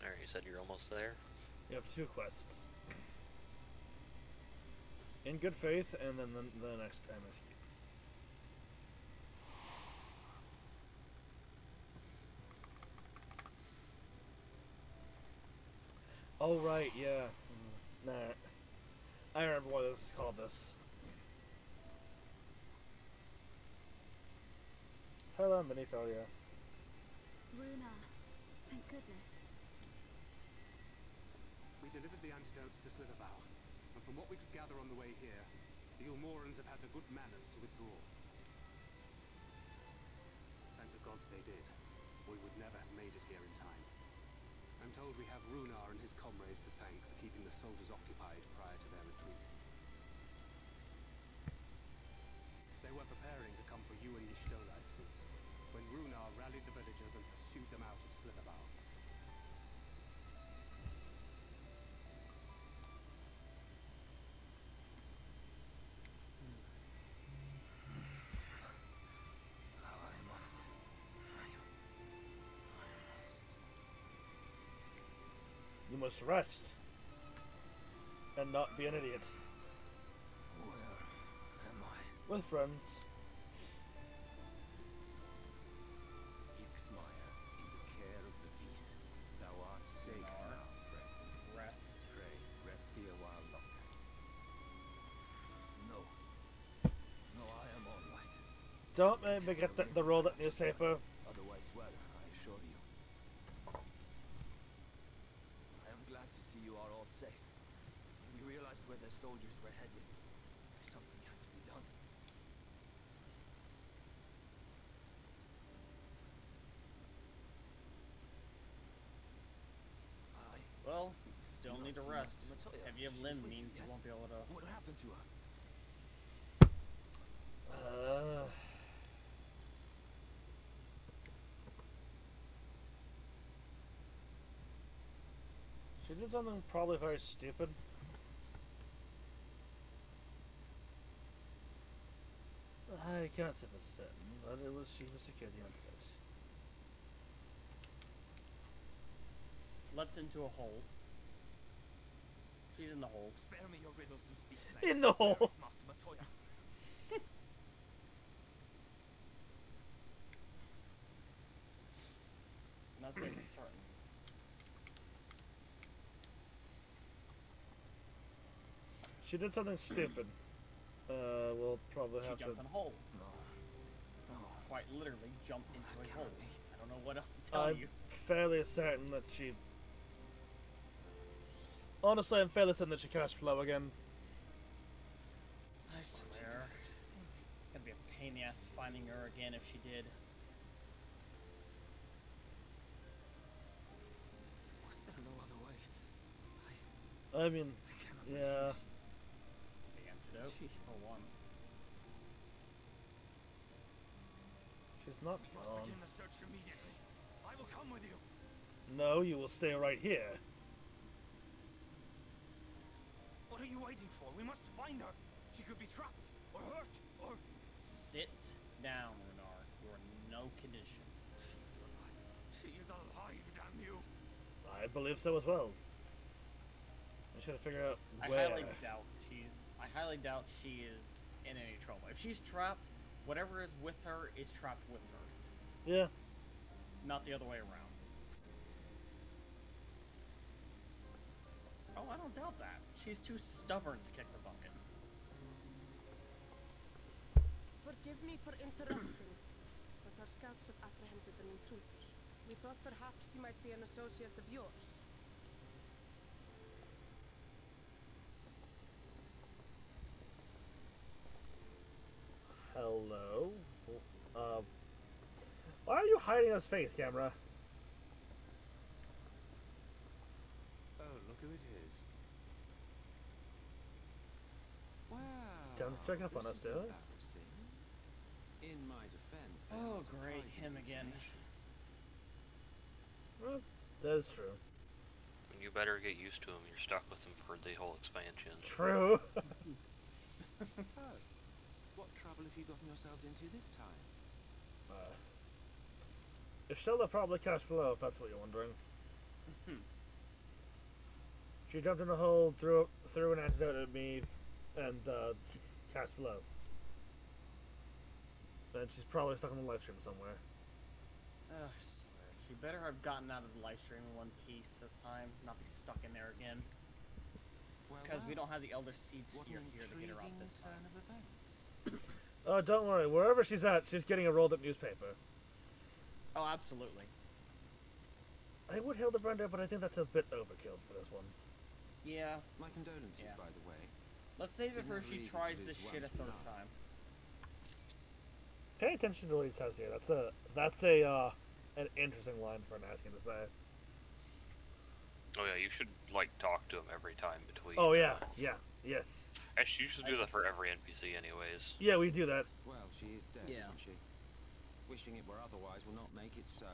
Alright, you said you're almost there? You have 2 quests. In good faith, and then the next MSQ. Oh right, yeah. Nah. I remember why this is called this. Hello, Minithalia. Runa, thank goodness. We delivered the antidotes to Slitherbow, and from what we could gather on the way here, the Ulmorans have had the good manners to withdraw. Thank the gods they did. We would never have made it here in time. I'm told we have Runar and his comrades to thank for keeping the soldiers occupied prior to their retreat. They were preparing to come for you and Y'shtola, it seems, when Runar rallied the villagers and pursued them out of Slitherbow. must rest. And not be an idiot. Where am I? With friends. Ixmaya, in the care of the Vis. Thou art safe now, friend. Rest. Pray, rest thee a while longer. No. No, I am all right. Don't make me get the rolled up newspaper. Otherwise, well, I assure you. I am glad to see you are all safe. When we realized where the soldiers were headed, something had to be done. Well, still need to rest. Matoya, Heavy of she's limb with you, means you yes? won't be able to. What happened to her? She did something probably very stupid. I can't say for certain, but it was she who secured the antidote. Leapt into a hole. She's in the hole. Spare me your riddles and speak plain. In the hole. Where is Master Matoya? Not saying for certain. She did something stupid. We'll probably She have to. jumped in a hole. No. No. Quite literally jumped into That a cannot hole. be. I don't know what else to tell I'm you. fairly certain that she. Honestly, I'm fairly certain that she cast flow again. I swear. It's gonna be a pain in the ass finding her again if she did. Was there no other way? I mean, I cannot yeah. The antidote, for one. She's not We must wrong. begin the search immediately. I will come with you. No, you will stay right here. What are you waiting for? We must find her. She could be trapped, or hurt, or... Sit down, Runar. You are in no condition. She is alive. She is alive, damn you. I believe so as well. I'm trying to figure out I where. highly doubt she is in any trouble. If she's trapped, whatever is with her is trapped with her. Yeah. Not the other way around. Oh, I don't doubt that. She's too stubborn to kick the bucket. Forgive me for interrupting, but our scouts have apprehended an intruder. We thought perhaps he might be an associate of yours. Hello. Why are you hiding his face, camera? Oh, look who it is. Wow. Come check up on this us, is do it? embarrassing. In my defense, they Oh, are great, surprisingly him again. tenacious. Well, that is true. You better get used to him. You're stuck with him for the whole expansion. True. So, what trouble have you gotten yourselves into this time? Estella probably cast flow, if that's what you're wondering. She jumped in a hole, threw an antidote at me, and cast flow. And she's probably stuck on the live stream somewhere. Ugh, I swear. She better have gotten out of the live stream in one piece this time, not be stuck in there again. Well, Because we well, don't have the Elder Seed what Seer an here to get her out intriguing this turn time. of events. Oh, don't worry. Wherever she's at, she's getting a rolled up newspaper. Oh, absolutely. I would Hildebrand, but I think that's a bit overkill for this one. Yeah. My condolences, Yeah. by the way. Let's save it Isn't for that if she reason to tries lose this one shit a to third another? time. Pay attention to what he says here. That's an interesting line for an asking to say. Oh yeah, you should like talk to him every time between. Oh yeah, yes. Actually, you should do that for every NPC, anyways. Yeah, we do that. Well, she is dead, Yeah. isn't she? Wishing it were otherwise will not make it so.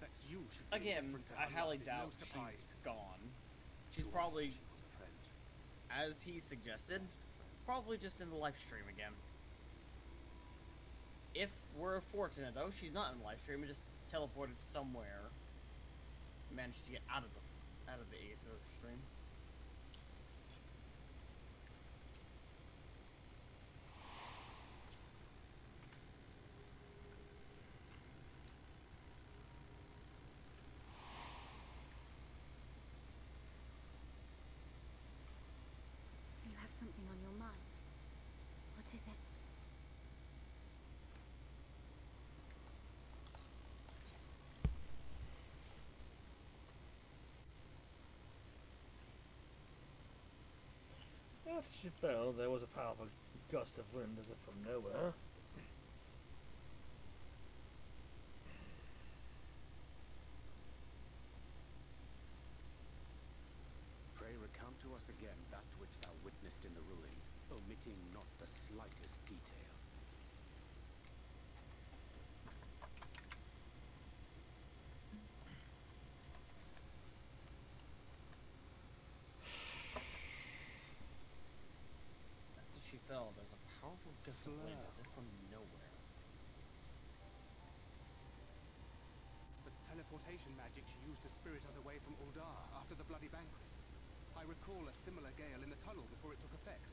That you should feel Again, different to I her highly loss is doubt no surprise. she's gone. She's To us, probably, she was a friend. as he suggested, probably just in the live stream again. If we're fortunate though, she's not in the live stream and just teleported somewhere. managed to get out of the aether stream. You have something on your mind. What is it? After she fell, there was a powerful gust of wind as if from nowhere. Pray recount to us again that which thou witnessed in the ruins, omitting not the slightest detail. After she fell, there was a powerful gust of wind as if from nowhere. The teleportation magic she used to spirit us away from Uldar after the bloody banquet. I recall a similar gale in the tunnel before it took effect.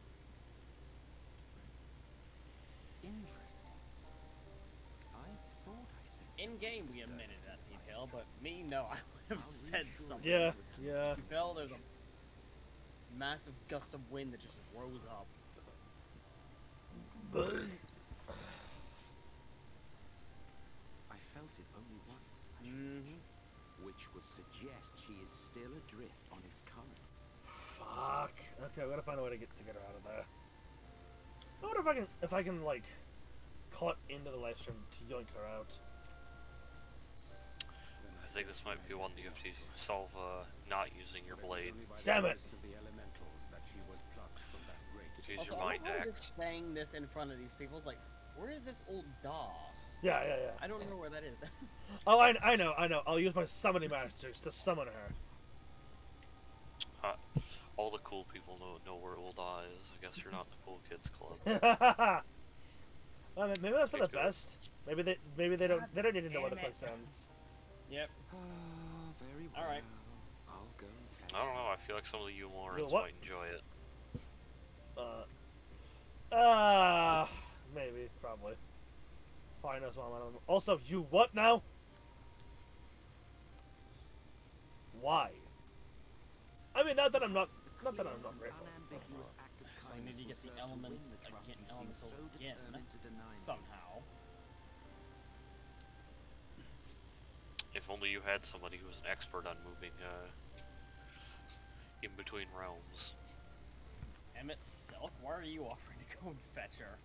Interesting. I thought I said In game, we omitted that detail, but me, no, I would have said something. Yeah, yeah. She fell. There's a massive gust of wind that just rose up. I felt it only once, I should mention, which would suggest she is still adrift on its currents. Fuck. Okay, we gotta find a way to get her out of there. I wonder if I can like cut into the live stream to yoink her out. I think this might be one that you have to solve, not using your blade. Damn it! Of the elementals that she was plucked from that great. Use Also, your I mind love how axe. just saying this in front of these people. It's like, where is this old dog? Yeah. I don't know where that is. Oh, I know. I'll use my summoning masters to summon her. All the cool people know where Ulda is. I guess you're not in the cool kids club. Well, maybe that's for the best. Maybe they don't need to know where the place ends. Yep. Very well. All right. I'll go and fetch I don't know. I feel like some of the Umorans What? might enjoy it. Maybe, probably. Probably knows what I'm on. Also, you what now? Why? I mean, not that I'm not grateful. unambiguous act of So I kindness need to will get the serve to win elements the trust again, you seem elemental so again determined to deny me. somehow. If only you had somebody who was an expert on moving in between realms. Emmett Silk, why are you offering to go and fetch her?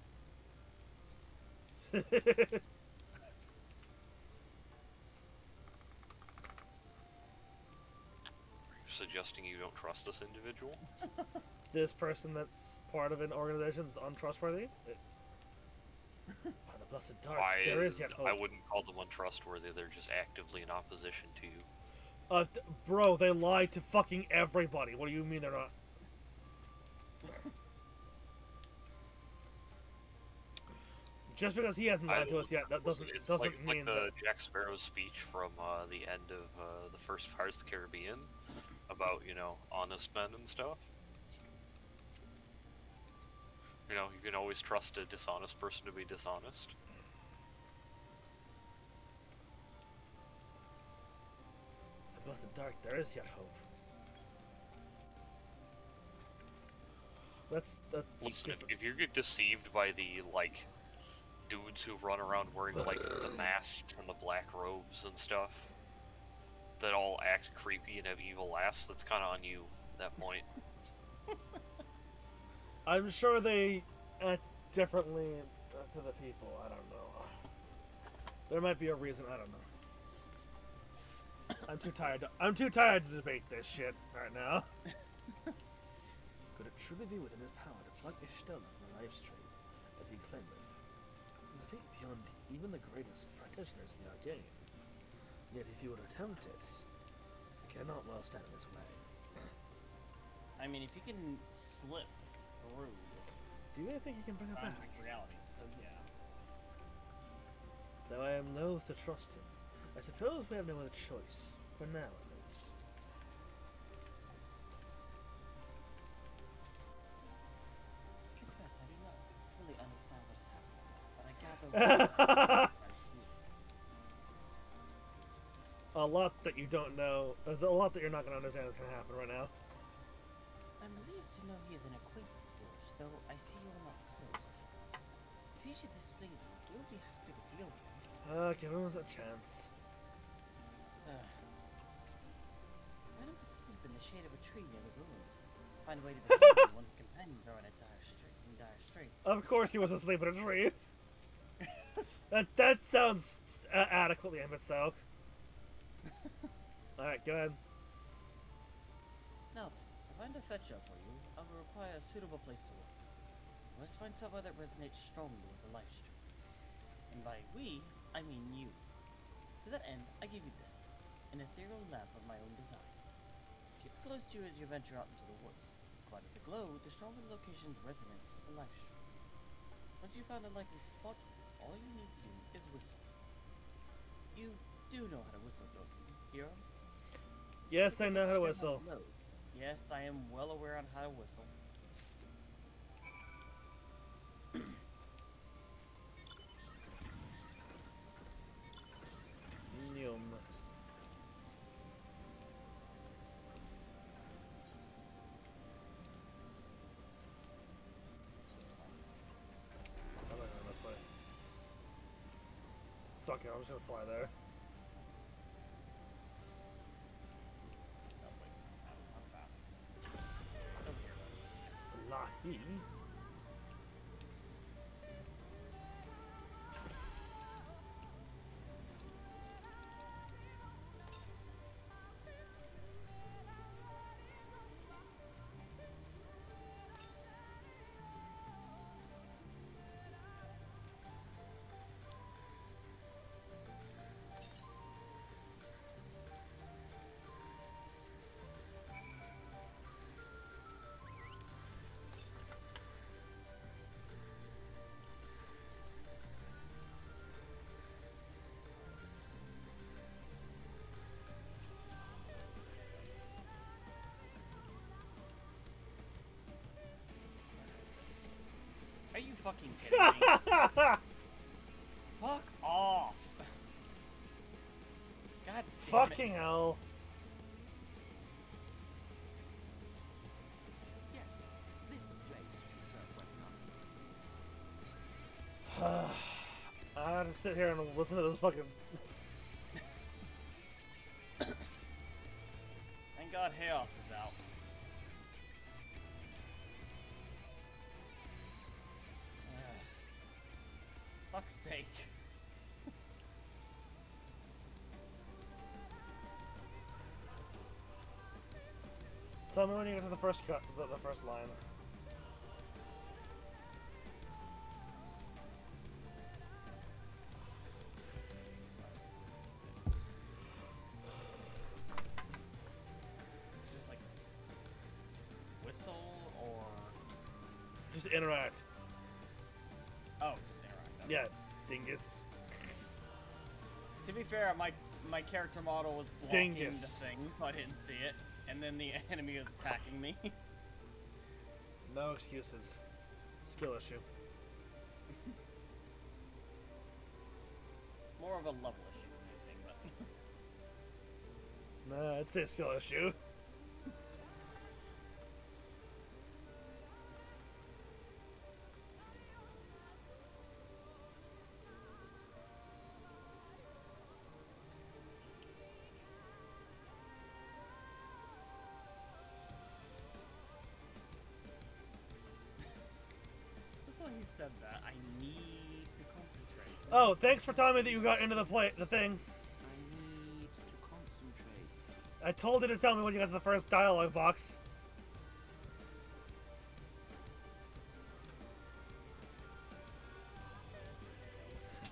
Suggesting you don't trust this individual? This person that's part of an organization that's untrustworthy? By the blessed dark, there is yet hope. I wouldn't call them untrustworthy, they're just actively in opposition to you. Bro, they lie to fucking everybody. What do you mean they're not? Just because he hasn't lied to us yet, that doesn't It's doesn't like mean the Jack Sparrow speech from the end of the first Pirates of the Caribbean about, you know, honest men and stuff. You know, you can always trust a dishonest person to be dishonest. the blessed dark, there is yet hope. Listen, if you get deceived by the, like, dudes who run around wearing, like, the masks and the black robes and stuff, that all act creepy and have evil laughs, that's kind of on you at that point. I'm sure they act differently to the people. I don't know. There might be a reason. I don't know. I'm too tired. I'm too tired to debate this shit right now. Could it truly be within his power to pluck Ishtel from the life stream, as he claimeth? It is a feat beyond even the greatest practitioners in the Arcane. Yet if you would attempt it, you cannot well stand in its way. I mean, if you can slip through Do you think you can bring it back? realities, then yeah. Though I am loath to trust him, I suppose we have no other choice, for now at least. A lot that you don't know, a lot that you're not going to understand is going to happen right now. I'm relieved to know he is an acquaintance of yours, though I see you are not close. If he should displease you, we'll be happy to deal with him. Give him a chance. Let him sleep in the shade of a tree near the ruins. Find a way to defend him once companions are in dire straits. Of course he was asleep in a tree. that sounds adequately imbecile. Alright, go ahead. Now then, to find a fetcher for you, I will require a suitable place to work. You must find somewhere that resonates strongly with the life stream. And by we, I mean you. To that end, I give you this, an ethereal lamp of my own design. Keep it close to you as you venture out into the woods. The brighter the glow, the stronger the location's resonance with the life stream. Once you've found a likely spot, all you need to do is whistle. You do know how to whistle, don't you, hero? Yes, I know how to whistle. Yes, I am well aware on how to whistle. Yum. I'm not going this way. Fuck it, I'm just gonna fly there. Lahi. Are you fucking kidding me? Fuck off! God damn Fucking it. hell. Yes, this place should serve well enough. I have to sit here and listen to this fucking... Thank God Chaos is out. Fuck's sake. Tell me when you get to the first cut, the first line. Just like whistle or Just interact. oh, just interact. Okay. Yeah, dingus. To be fair, my character model was blocking Dingus. the thing, so I didn't see it, and then the enemy was attacking me. No excuses. Skill issue. More of a level issue than anything, but Nah, it's a skill issue. just when he said that, I need to concentrate. Oh, thanks for telling me that you got into the thing. I need to concentrate. I told you to tell me when you got to the first dialogue box.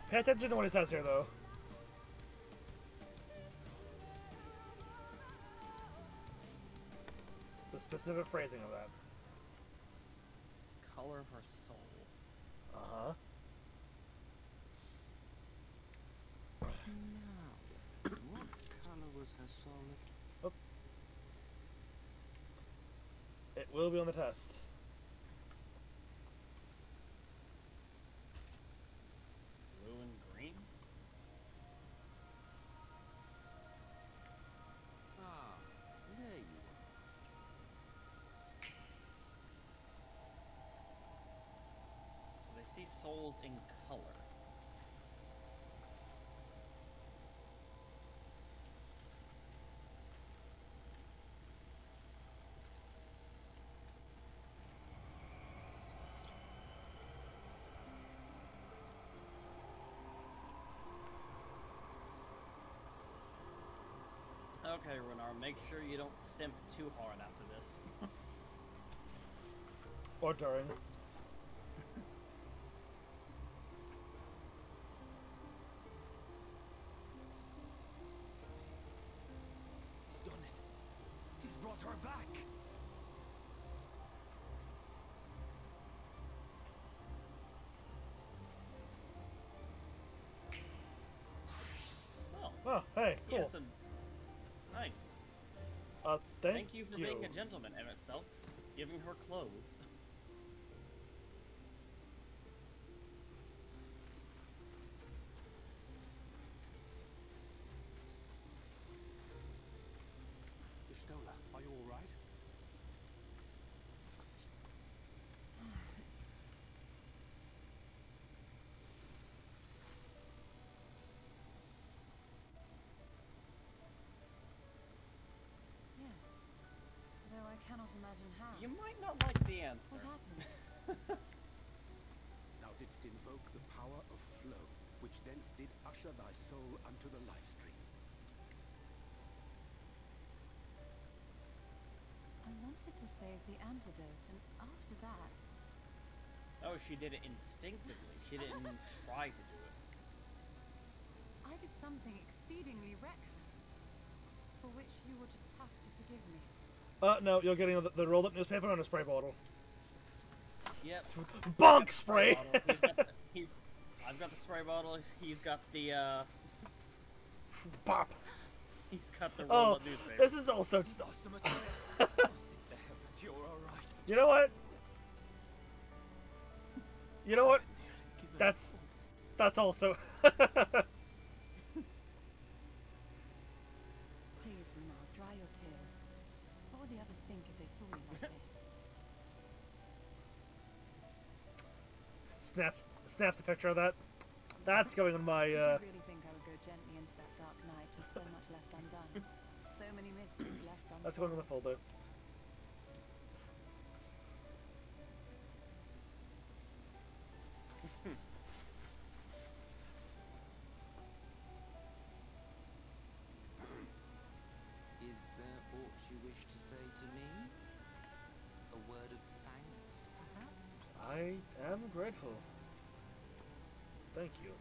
Pay attention to what he says here, though. The specific phrasing of that. Color of her soul. Uh-huh. Now, what color was her soul? It will be on the test. in color. Okay, Runar, make sure you don't simp too hard after this. Or during. He's done it. He's brought her back. Oh, Oh, hey, cool. yes, nice. Thank you for being a gentleman, and itself, giving her clothes. Ishtola, are you all right? Yes. Though I cannot imagine how. You might not like the answer. What happened? Thou didst invoke the power of flow, which thence did usher thy soul unto the life stream. I wanted to save the antidote, and after that... Oh, she did it instinctively. She didn't try to do it. I did something exceedingly reckless, for which you will just have to forgive me. No, you're getting the rolled up newspaper and a spray bottle. Yep. Bonk spray! I've got the spray bottle, he's got the, Bop! He's got the rolled up newspaper. This is also just... You're alright. You know what? You know what? That's also... Please, Renard, dry your tears. What would the others think if they saw you like this? Snaps a picture of that. That's going on my, Did you really think I would go gently into that dark night with so much left undone? So many mysteries left unsolved? That's going on the folder. Is there aught you wish to say to me? A word of thanks, perhaps? I am grateful. Thank you.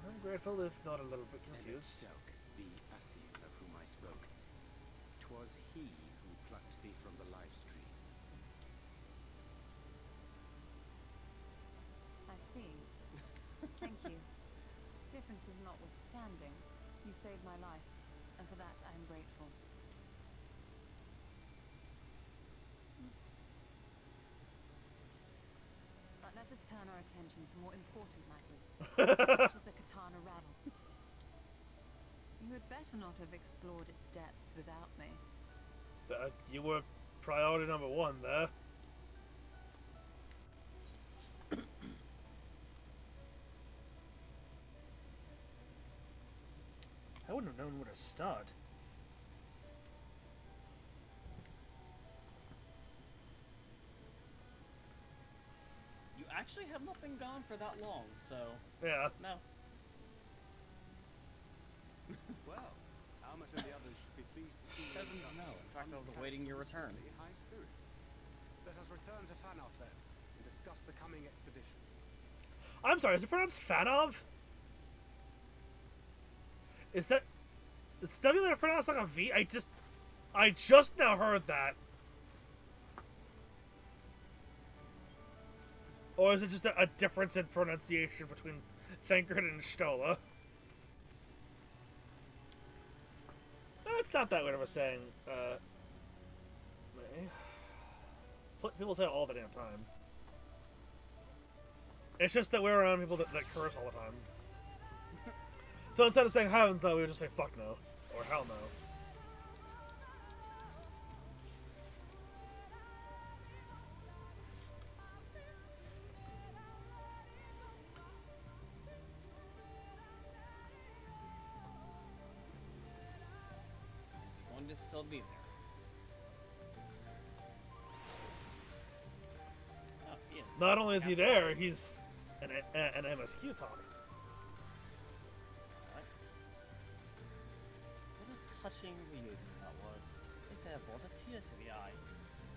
I'm grateful, if not a little bit confused. Stelk, the Assi of whom I spoke. 'Twas he who plucked thee from the life stream. I see. Thank you. Differences notwithstanding, you saved my life, and for that I am grateful. But let us turn our attention to more important matters, such as the katana rattle. You had better not have explored its depths without me. You were priority number one there. I wouldn't have known where to start. You actually have not been gone for that long, so... Yeah. No. Well, how much of the others should be pleased to see you in Heavens such no. In fact, I was awaiting your return. uncharacteristically high spirits. Let us return to Fanoff then, and discuss the coming expedition. I'm sorry, is it pronounced Fanov? Is the W there pronounced like a V? I just now heard that. Or is it just a difference in pronunciation between Thancred and Stola? No, it's not that weird of a saying. People say it all the damn time. It's just that we're around people that curse all the time. So instead of saying heavens no, we would just say fuck no. Or hell no. I'll be there. Oh, he is. Not only is he there, he's an MSQ talk. What a touching reunion that was. It there brought a tear to the eye.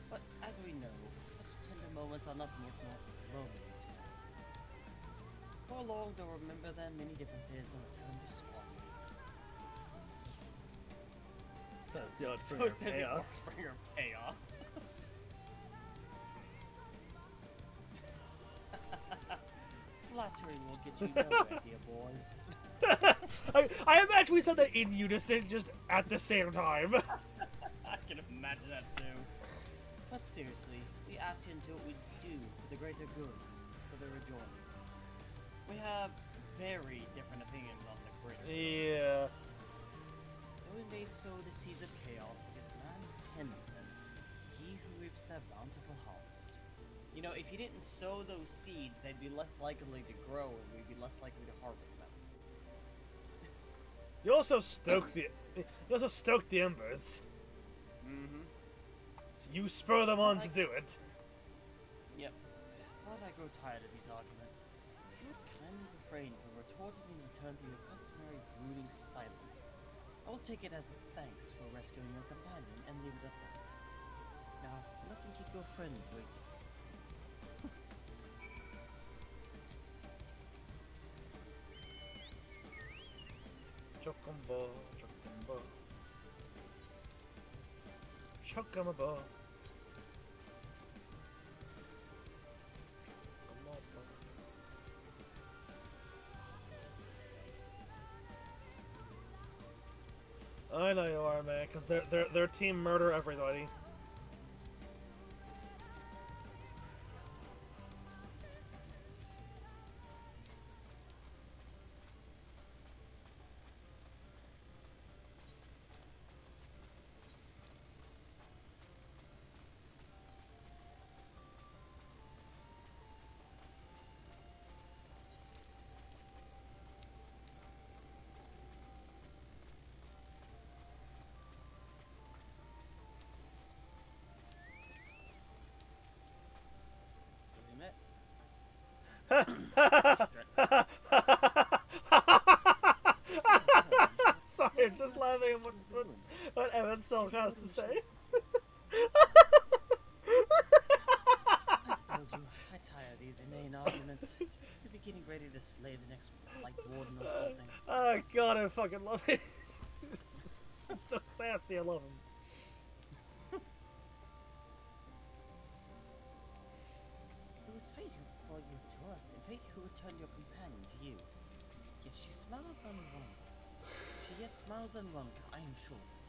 But as we know, such tender moments are nothing if not momentary. For long, they'll remember their many differences and return to squabble. Says the odd So bringer of says the chaos. bringer of chaos. Flattery will get you nowhere, dear boys. I imagine we said that in unison, just at the same time. I can imagine that too. But seriously, we asked you to do what we do for the greater good, for the rejoining. We have very different opinions on the greater good. Yeah. Though we may sow the seeds of chaos, it is man who tends them, he who reaps their bountiful harvest. You know, if you didn't sow those seeds, they'd be less likely to grow, and we'd be less likely to harvest them. You also stoke the embers. Mm-hmm. You spur them on to do it. Yep. But I grow tired of these arguments. If you would kindly refrain from retorting and return to your customary brooding silence, I will take it as thanks for rescuing your companion and leave it at that. Now, you mustn't keep your friends waiting. Chocobo, chocobo. Chocobo. I know you are, man, because their team murder everybody. Sorry, I'm just laughing at what Evan Silk has to say. I told you, I tire of these inane arguments. You'll be getting ready to slay the next light warden or something. Oh god, I fucking love it. He's so sassy, I love him. It was fate who brought you to us, and fate who returned your companion to you. Yet she smiles on one. She yet smiles on one, I am sure of it.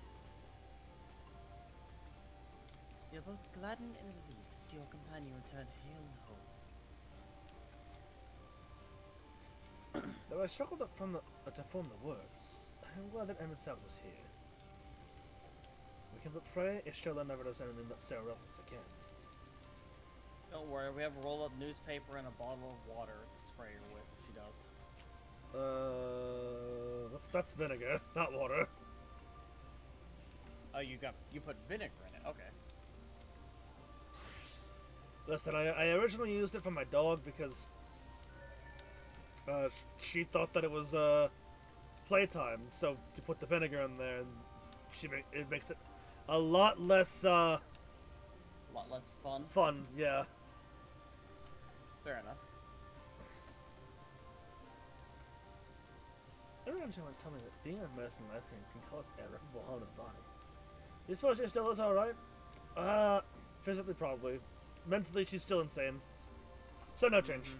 You're both gladdened and relieved to see your companion return hale and whole. Though I struggled to form the words, I'm glad that Emmett South was here. We can but pray Ishtola never does anything but Sarah Ruffles again. Don't worry, we have a roll-up newspaper and a bottle of water to spray her with if she does. That's vinegar, not water. Oh, you put vinegar in it, okay. Listen, I originally used it for my dog because she thought that it was playtime, so to put the vinegar in there, and it makes it a lot less a lot less fun. Fun, yeah. Fair enough. Everyone's trying to tell me that being a medicine lesson can cause irreparable harm to the body. You suppose she still is alright? Physically probably. Mentally she's still insane. So no change.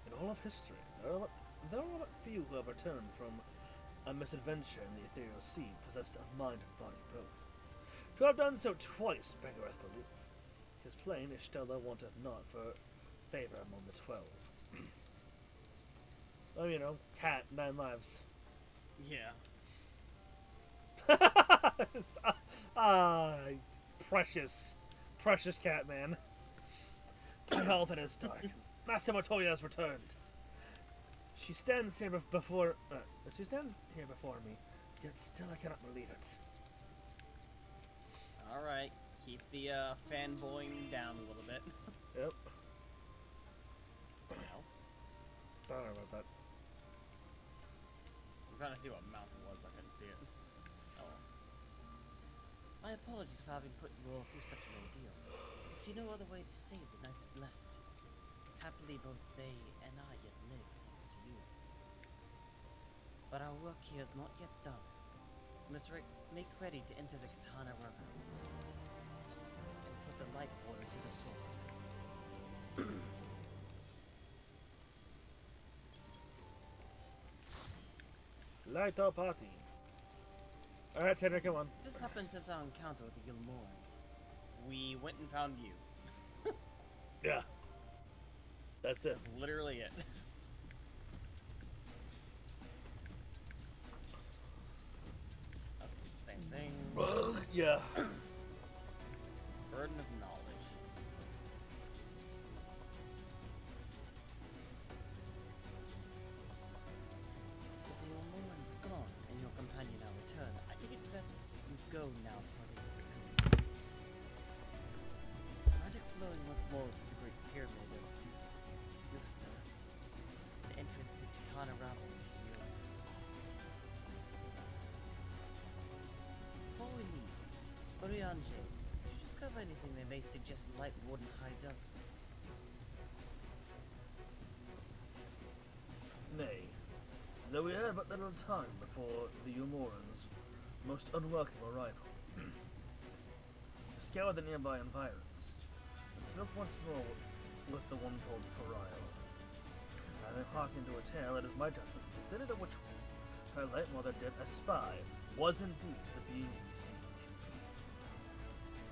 In all of history, there are but few who have returned from a misadventure in the ethereal sea possessed of mind and body both. To have done so twice beggareth belief. 'Tis plain Ishtela wanteth not for favor among the 12. Oh, you know, cat, 9 lives. Yeah. Precious cat man. To health in his dark. Master Matoya has returned. She stands here before. She stands here before me, yet still I cannot believe it. Alright, keep the fanboying down a little bit. Yep. No. Don't worry about that. I'm trying to see what mountain was, but I couldn't see it. Oh well. My apologies for having put you all through such an ordeal. I see no other way to save the Knights Blessed. Happily, both they and I yet live, thanks to you. But our work here is not yet done. We must make ready to enter the Katana River and put the light water to the sword. Light up party. Alright, Tanner, come on. This happened since our encounter with the Gilmorans. We went and found you. Yeah. That's it. That's literally it. Okay, same thing. Yeah. Burden of knowledge. With the Gilmorans gone and your companion now returned, I think it's best you go now for the magic flowing once more through the Great Pyramid of Yuxner. The entrance to Katana Ravel should be open. Before we leave, Orianje, did you discover anything that may suggest Light Warden hides elsewhere? Nay, though we had but little time before the Umorans' most unwelcome arrival. Scoured the nearby environs, and spoke once more with the one called Pariah. Having hearkened to her tale, it is my judgment considered that which her late mother did espy was indeed the being in siege,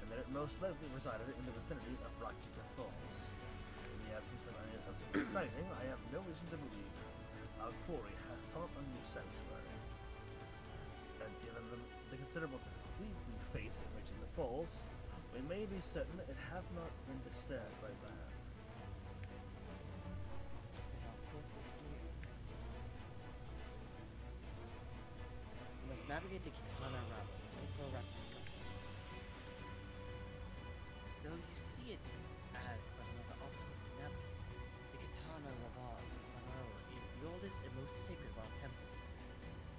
and that it most likely resided in the vicinity of Rocky Falls. In the absence of any subsequent sighting, I have no reason to believe our quarry has sought a new sanctuary. And given the considerable difficulty we face in reaching the falls, we may be certain it have not been disturbed by man. We must navigate the Katana Ravel and for refuge. Though you see it as but another obstacle to navigate, the Katana Ravel is the oldest and most sacred of our temples.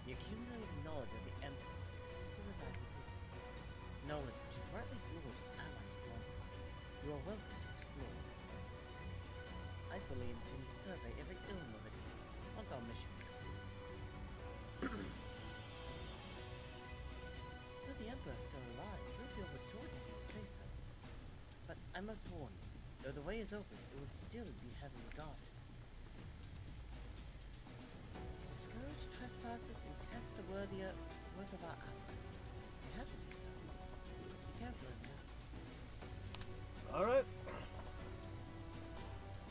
The accumulated knowledge of the Emperor is still residing within. Knowledge which is rightly yours as allies of London. You are welcome to explore. I fully intend to survey every ilm of it once our mission is complete. Though the Emperor is still alive, you'll be overjoyed if you say so. But I must warn you, though the way is open, it will still be heavily guarded. Discourage trespassers and test the worth of our allies. You have to be so. Be careful in there. Alright.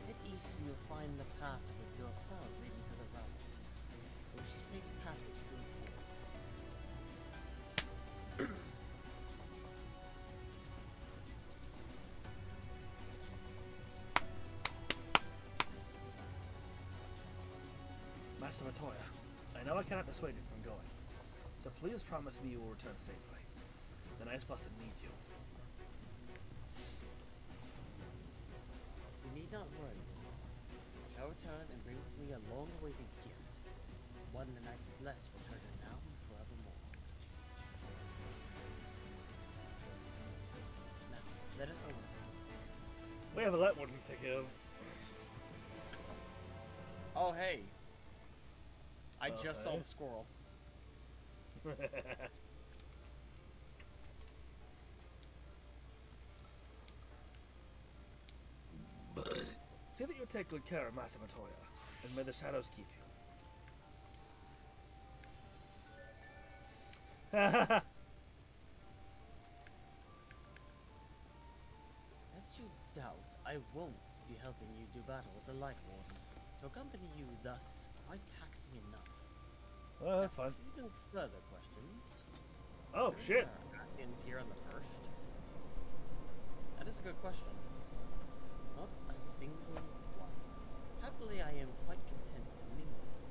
Head east and you'll find the path of Azure Cloud leading to the realm. It will show safe passage through the forest. Master Matoya, I know I cannot dissuade you from going, so please promise me you will return safely. The Knights Blessed need you. You need not worry. I shall return and bring with me a long-awaited gift. One the Knights Blessed will treasure now and forevermore. Now, let us over. We have a light warden to take care of. Oh, hey. I just saw the squirrel. See that you take good care of Master Matoya, and may the shadows keep you. As you doubt, I won't be helping you do battle with the Light Warden. To accompany you thus is quite taxing enough. Well, that's fine. Even further questions? Oh, shit! Askins here on the first? That is a good question. Not a single one. Happily, I am quite content to mingle with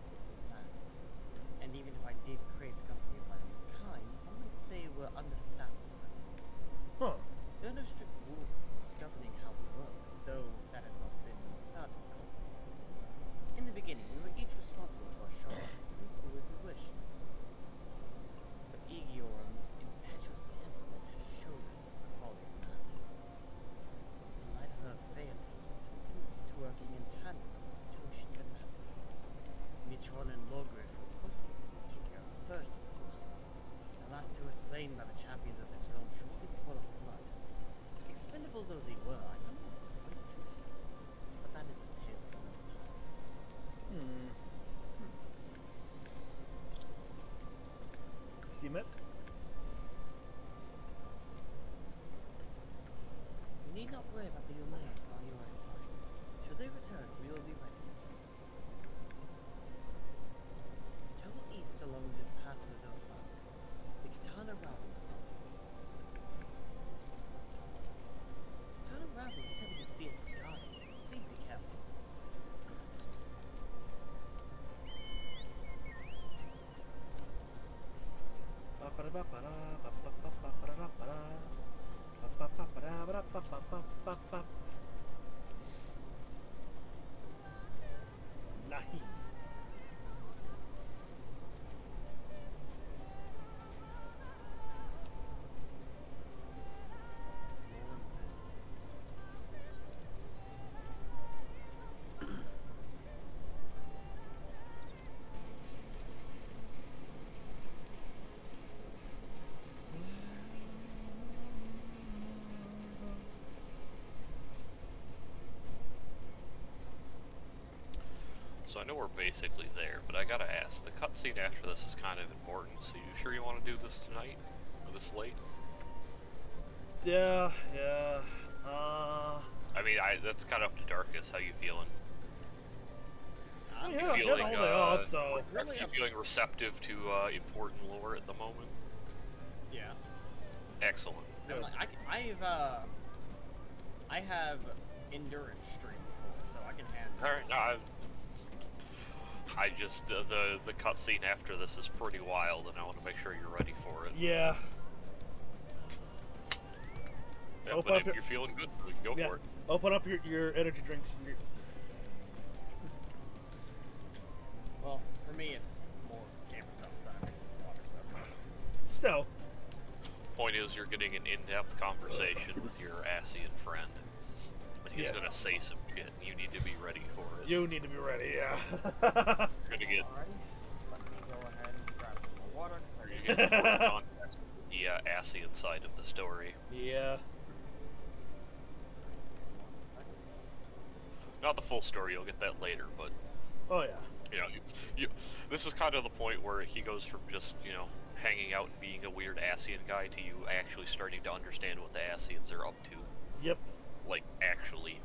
Nahi. So I know we're basically there, but I gotta ask, the cutscene after this is kind of important, so you sure you want to do this tonight? Or this late? Yeah. I mean, that's kind of up to Darkus. How you feeling? Yeah, You I got feeling, all day off, so... are you feeling receptive to important lore at the moment? Yeah. Excellent. I mean, like, I have endurance stream before, so I can handle. All right, no, I just the cutscene after this is pretty wild, and I want to make sure you're ready for it. Yeah. Yeah, but if you're feeling good, we can go for it. Open up your energy drinks and your... Well, for me, it's more gamer stuff, so I make some water stuff. Still. Point is, you're getting an in-depth conversation with your Asian friend. And he's gonna say some shit, and you need to be ready for it. You need to be ready, yeah. You're gonna get... Alrighty, let me go ahead and grab some more water. You're gonna get more context with the Asian side of the story. Yeah. Not the full story, you'll get that later, but... Oh, yeah. You know, this is kind of the point where he goes from just, you know, hanging out and being a weird Asian guy to you actually starting to understand what the Asians are up to. Yep. Like, actually.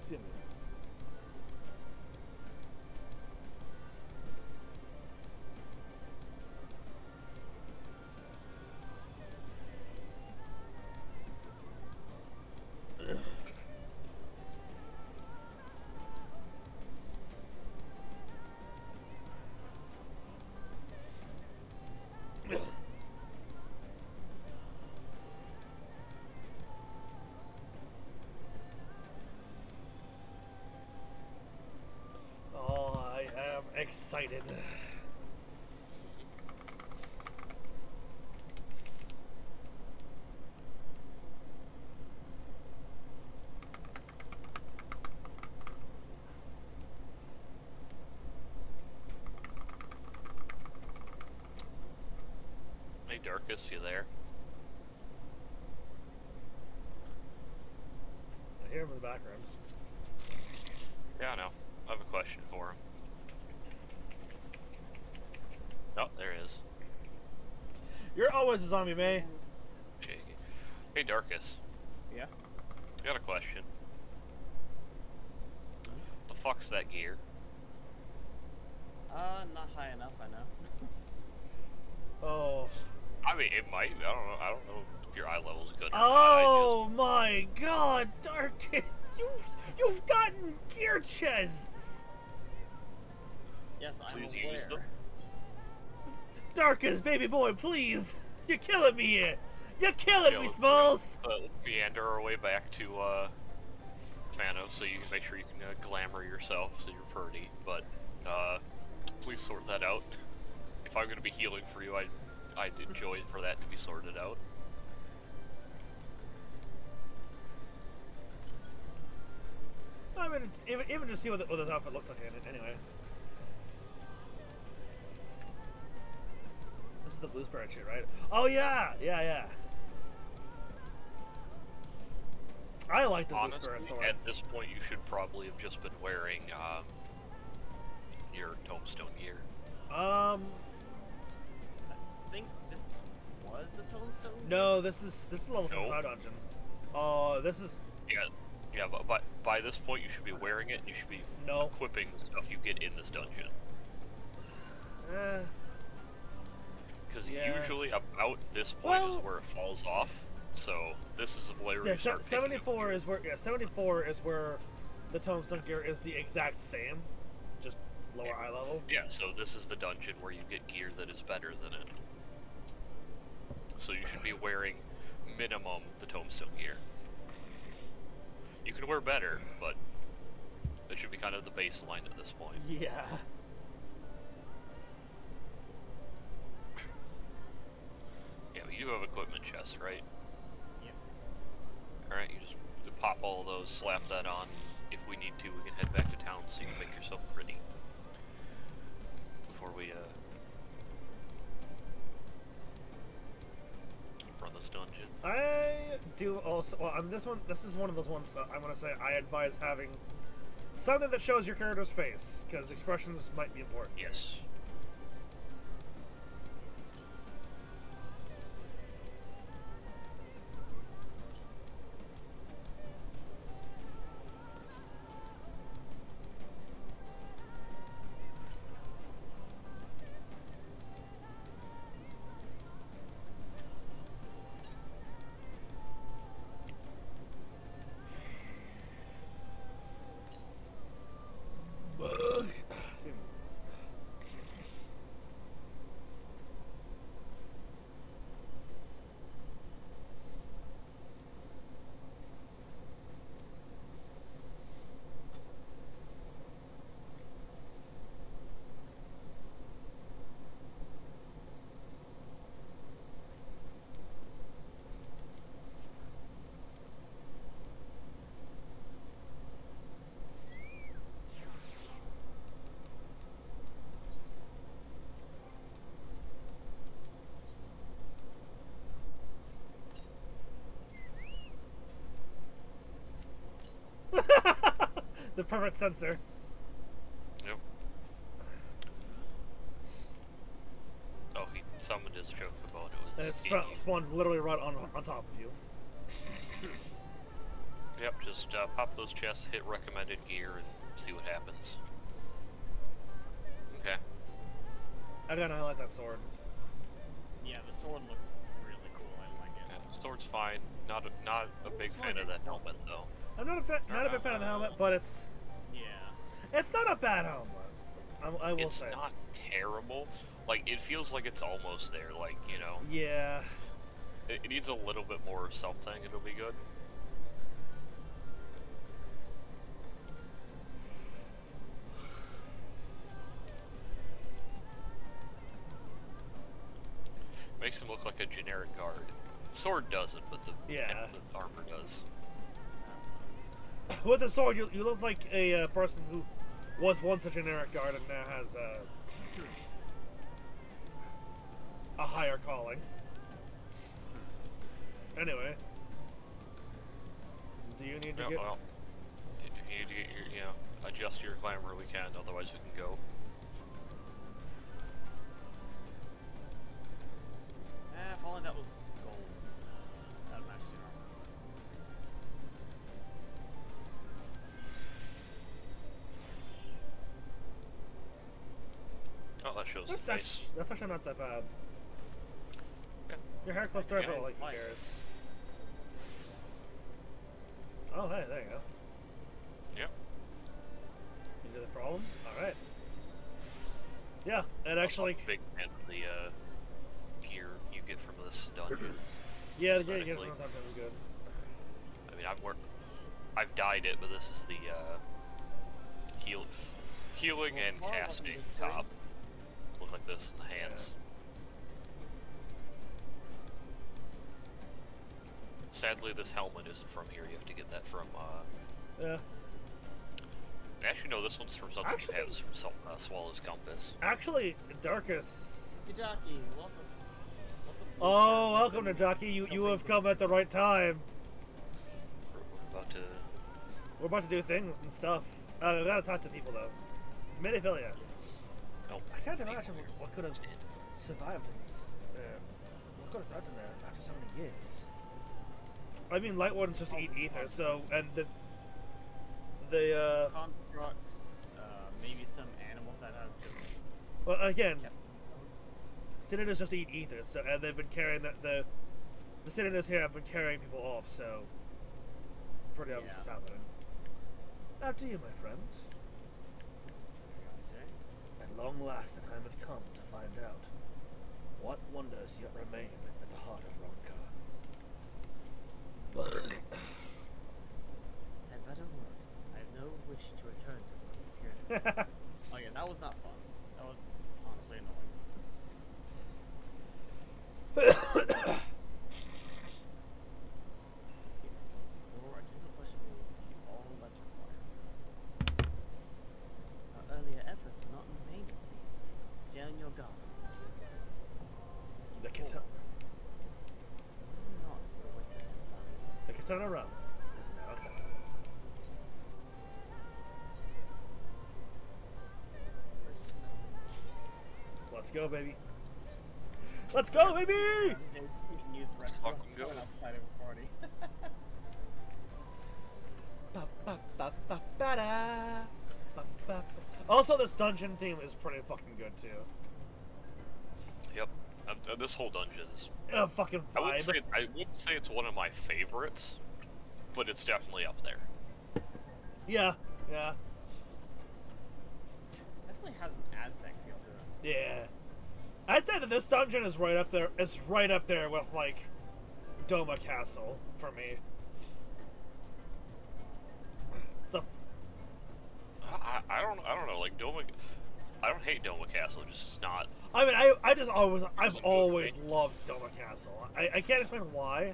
Excuse me. Oh, I am excited. Hey, Darkus, you there? I hear him in the background. Yeah, I know. I have a question for him. Oh, there he is. You're always a zombie, May. Shaky. Hey, Darkus. Yeah? I got a question. The fuck's that gear? Not high enough, I know. Oh. I mean, it might. I don't know if your eye level's good or Oh my god, Darkus! You've gotten gear chests! Yes, I'm Please aware. use them. Darkus, baby boy, please! You're killing me here! You're killing me, Smalls! Let's meander our way back to Fano, so you can make sure you can glamour yourself so you're pretty. But please sort that out. If I'm gonna be healing for you, I'd enjoy for that to be sorted out. I mean, even just see what this outfit looks like in it, anyway. This is the blue spirit shit, right? Oh yeah! Yeah. I like the blue Honestly, spirit sword. at this point, you should probably have just been wearing your tombstone gear. I think this was the tombstone? No, this is level 75 dungeon. Oh, this is... Yeah, but by this point, you should be wearing it, and you should be equipping the stuff you get in this dungeon. Because Yeah. usually about this point Well- is where it falls off. So this is where Yeah, you start picking up 74 gear. is where 74 is where the tombstone gear is the exact same, just lower eye level. Yeah, so this is the dungeon where you get gear that is better than it. So you should be wearing minimum the tombstone gear. You can wear better, but that should be kind of the baseline at this point. Yeah. Yeah, but you do have equipment chests, right? Yep. Alright, you just pop all of those, slap that on. If we need to, we can head back to town so you can make yourself pretty. Before we, run this dungeon. I do also. Well, this is one of those ones that I'm gonna say I advise having something that shows your character's face, because expressions might be important. Yes. The perfect sensor. Yep. Oh, he summoned his chocobo and it was And it spawned literally right on top of you. Yep, just pop those chests, hit recommended gear, and see what happens. Okay. Again, I like that sword. Yeah, the sword looks really cool. I like it. Yeah, sword's fine. Not a big fan of that helmet though. I'm not a big fan of the helmet, but it's not a bad helmet. I will say. It's not terrible. Like, it feels like it's almost there. Like, you know. Yeah. It needs a little bit more of something. It'll be good. Makes him look like a generic guard. Sword doesn't, but the armor does. With the sword, you look like a person who was once a generic guard and now has a higher calling. Anyway, do you need to get? Well, if you need to get your, adjust your glamour, we can. Otherwise, we can go. If only that was gold. That matches your armor. Oh, that shows That's the face. that's actually not that bad. Yeah. Your hair clips are Yeah. like who cares? Oh, hey, there you go. Yep. You did it for all of them? Alright. Yeah, and actually... I'm a big fan of the gear you get from this dungeon. Yeah, the gear you get aesthetically. from something is good. I mean, I've dyed it, but this is the healing and casting top. Look like this in the hands. Sadly, this helmet isn't from here. You have to get that from. Yeah. Actually, no. This one's from something you have. It's from Swallow's Compass. Actually, Darkus... Hidaki, welcome. Oh, welcome to Jockey. You have come at the right time. We're about to do things and stuff. We gotta talk to people though. Mediphilia. Nope. I can't imagine what could have survived this. What could have survived in there after so many years? I mean, light ones just eat ether, so and the constructs, maybe some animals that have just. well, again, Senators just eat ether, so and they've been carrying the senators here have been carrying people off, so pretty obvious what's happening. After you, my friends. At long last, the time has come to find out what wonders yet remain at the heart of Ronka. Said better word. I have no wish to return to the appearance. Oh yeah, that was not fun. That was honestly annoying. Your agenda question will be all that's required. Our earlier efforts were not in vain, it seems. Stay on your guard. The katana. Not what awaits us inside. The katana realm is now accessible. Let's go, baby. Let's go, baby! Let's fucking go. Outside of his party. Also, this dungeon theme is pretty fucking good too. Yep. This whole dungeon is. Fucking I vibe. wouldn't say it's one of my favorites, but it's definitely up there. Yeah, yeah, Definitely has an Aztec feel to it. yeah. I'd say that this dungeon is right up there. It's right up there with like Doma Castle for me. It's a I don't know. Like Doma, I don't hate Doma Castle. Just it's not. I mean, I've always loved Doma Castle. I can't explain why.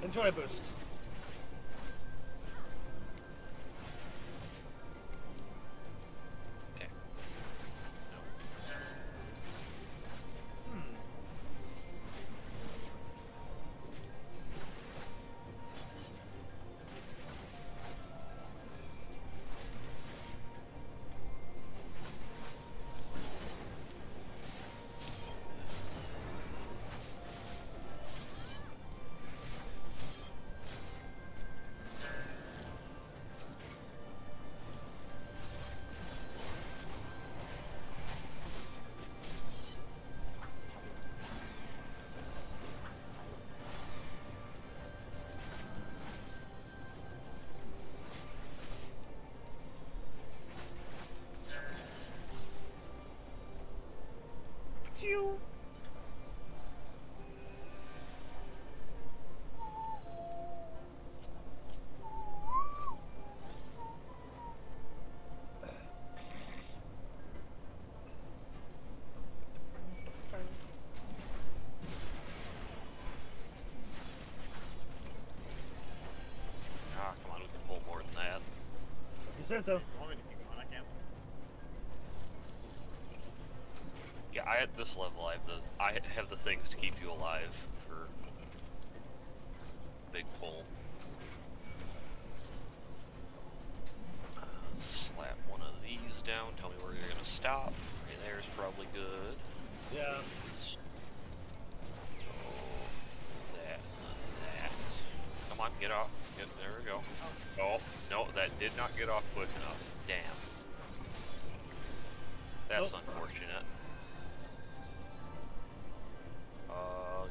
Enjoy boost. Okay. Chew. Ah, come on, we can pull more than that. You said so. Yeah, at this level, I have the things to keep you alive for big pull. Slap one of these down. Tell me where you're gonna stop. Right there's probably good. Yeah. That. Come on, get off. There we go. Oh, no, that did not get off quick enough. Damn. That's unfortunate.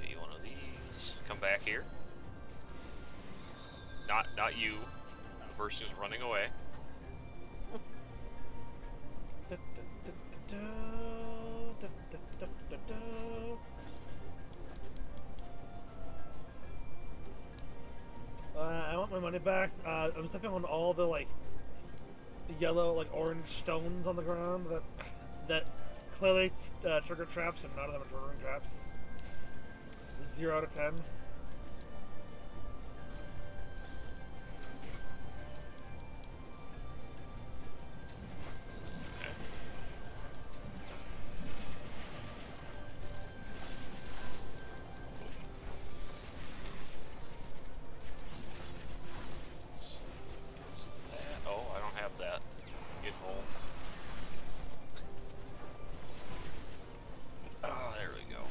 Get you one of these. Come back here. Not you. The person who's running away. I want my money back. I'm stepping on all the like yellow, like orange stones on the ground that clearly trigger traps, and none of them are triggering traps. 0 out of 10. Oh, I don't have that. Get home. Ah, there we go.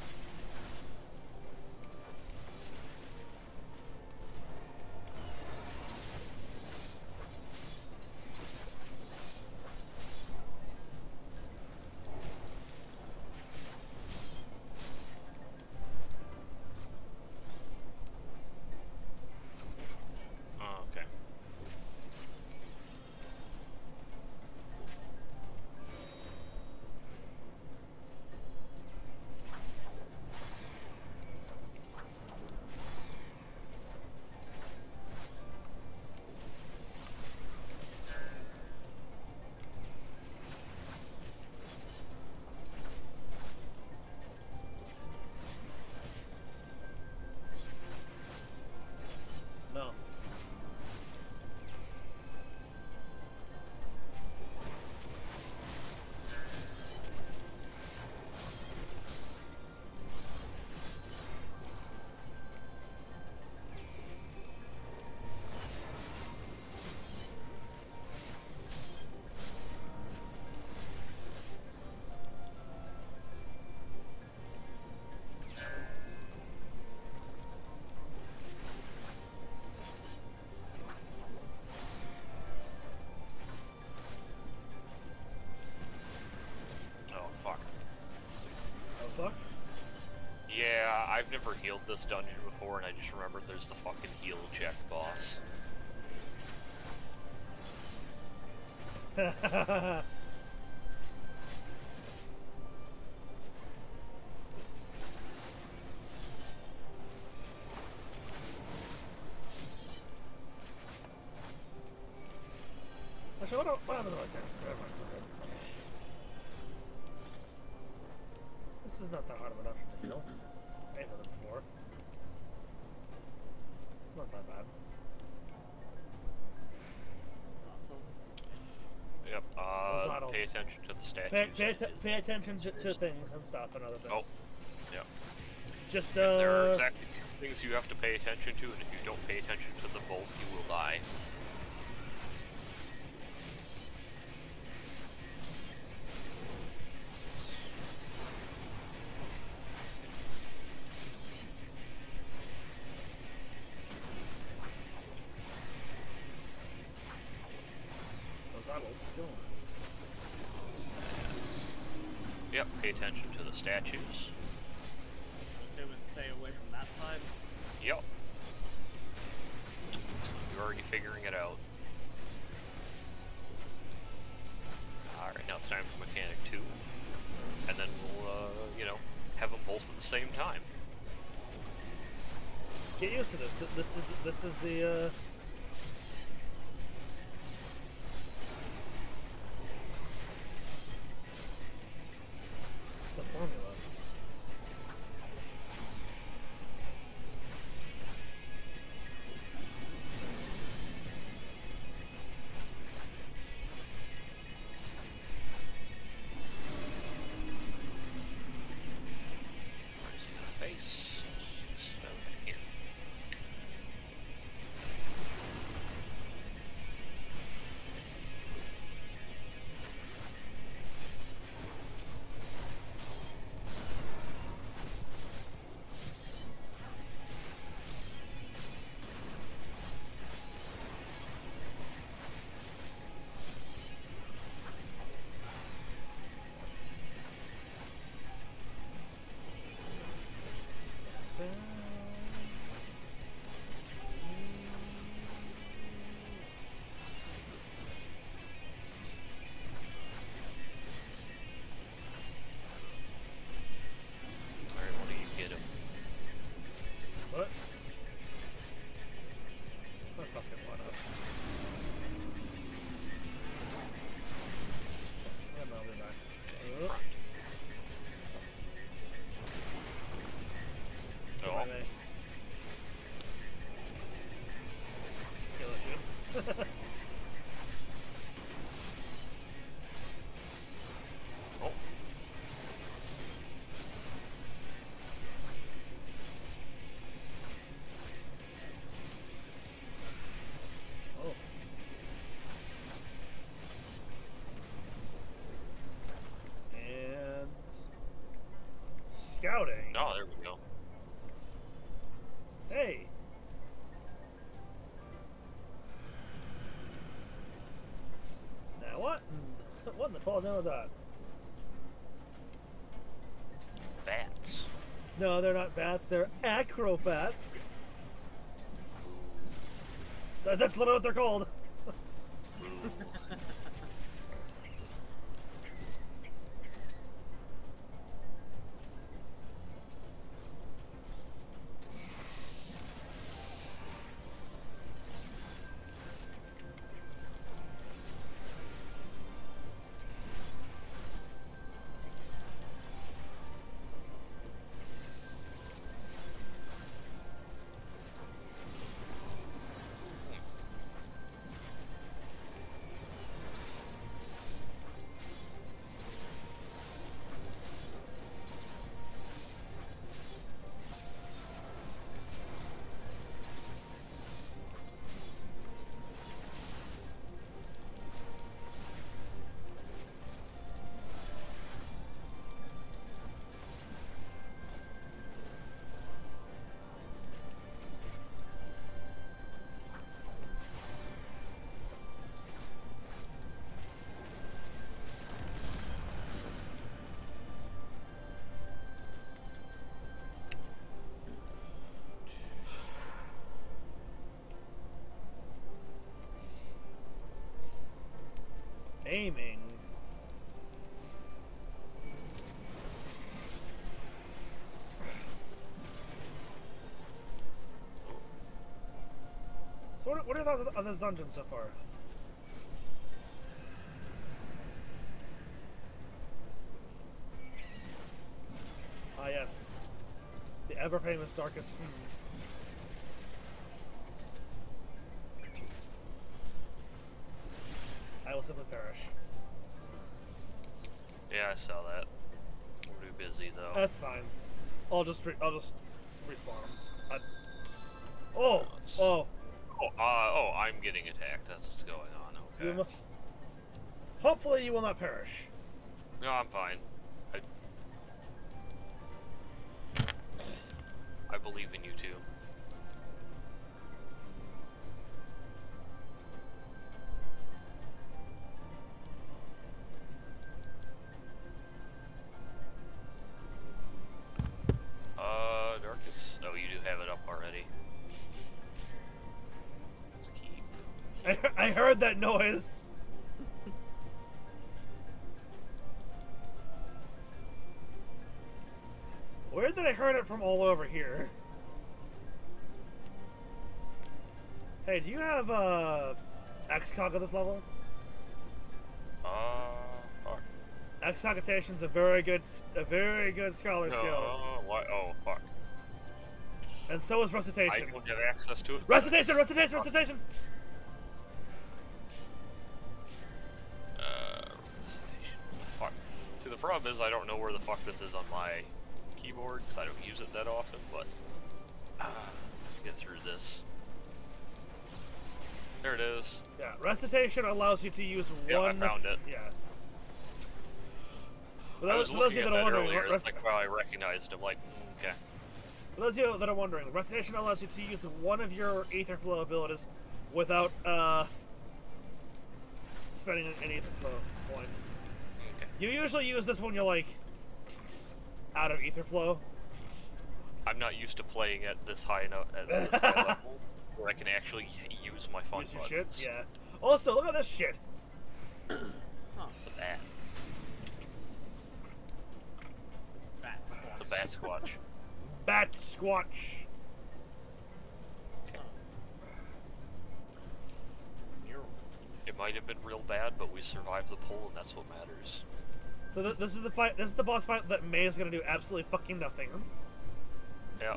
this dungeon before, and I just remembered there's the fucking heal check boss. Actually, what happened right there? Never mind, okay. This is not that hard of an option to kill. I've done it before. Not that bad. Yep, pay attention to the statues. Pay attention to things and stuff and other things. Oh, yep. Just, There are exactly two things you have to pay attention to, and if you don't pay attention to them both, you will die. Yep, pay attention to the statues. So would stay away from that side? Yep. You're already figuring it out. Alright, now it's time for Mechanic 2. And then we'll, you know, have them both at the same time. Get used to this. This is the, the formula. Face. Yeah. Alright, what do you get him? What? Oh, fucking one up. And I'll be back. Oh. Bye-bye. Skeleton. Oh. Oh. And scouting. Oh, there we go. Hey. Now what? What in the 12 now is that? Bats. No, they're not bats. They're acrobats. That's literally what they're called. aiming. So what are your thoughts on this dungeon so far? Ah yes, the ever-famous darkest. I will simply perish. Yeah, I saw that. We're too busy though. That's fine. I'll just respawn them. Oh. Oh, I'm getting attacked. That's what's going on. Okay. Hopefully you will not perish. No, I'm fine. I believe in you too. Darkest. Oh, you do have it up already. I heard that noise. Weird that I heard it from all over here. Hey, do you have XCOG at this level? Fuck. XCogitation's a very good scholar skill. What? Oh, fuck. And so is recitation. I don't have access to it. Recitation. Recitation. Fuck. See, the problem is I don't know where the fuck this is on my keyboard because I don't use it that often. But get through this. There it is. Yeah, recitation allows you to use one. I found it. Yeah. I was looking at that earlier. It's like, well, I recognized him. Like, okay. For those of you that are wondering, recitation allows you to use one of your ether flow abilities without spending an ether flow point. Okay. You usually use this when you're like out of ether flow. I'm not used to playing at this high level where I can actually use my fun buttons. Shit? Yeah. Also, look at this shit. Huh. The bat. The bat squatch. Bat squatch. Okay. It might have been real bad, but we survived the pull, and that's what matters. So this is the fight. This is the boss fight that May is gonna do absolutely fucking nothing. Yeah.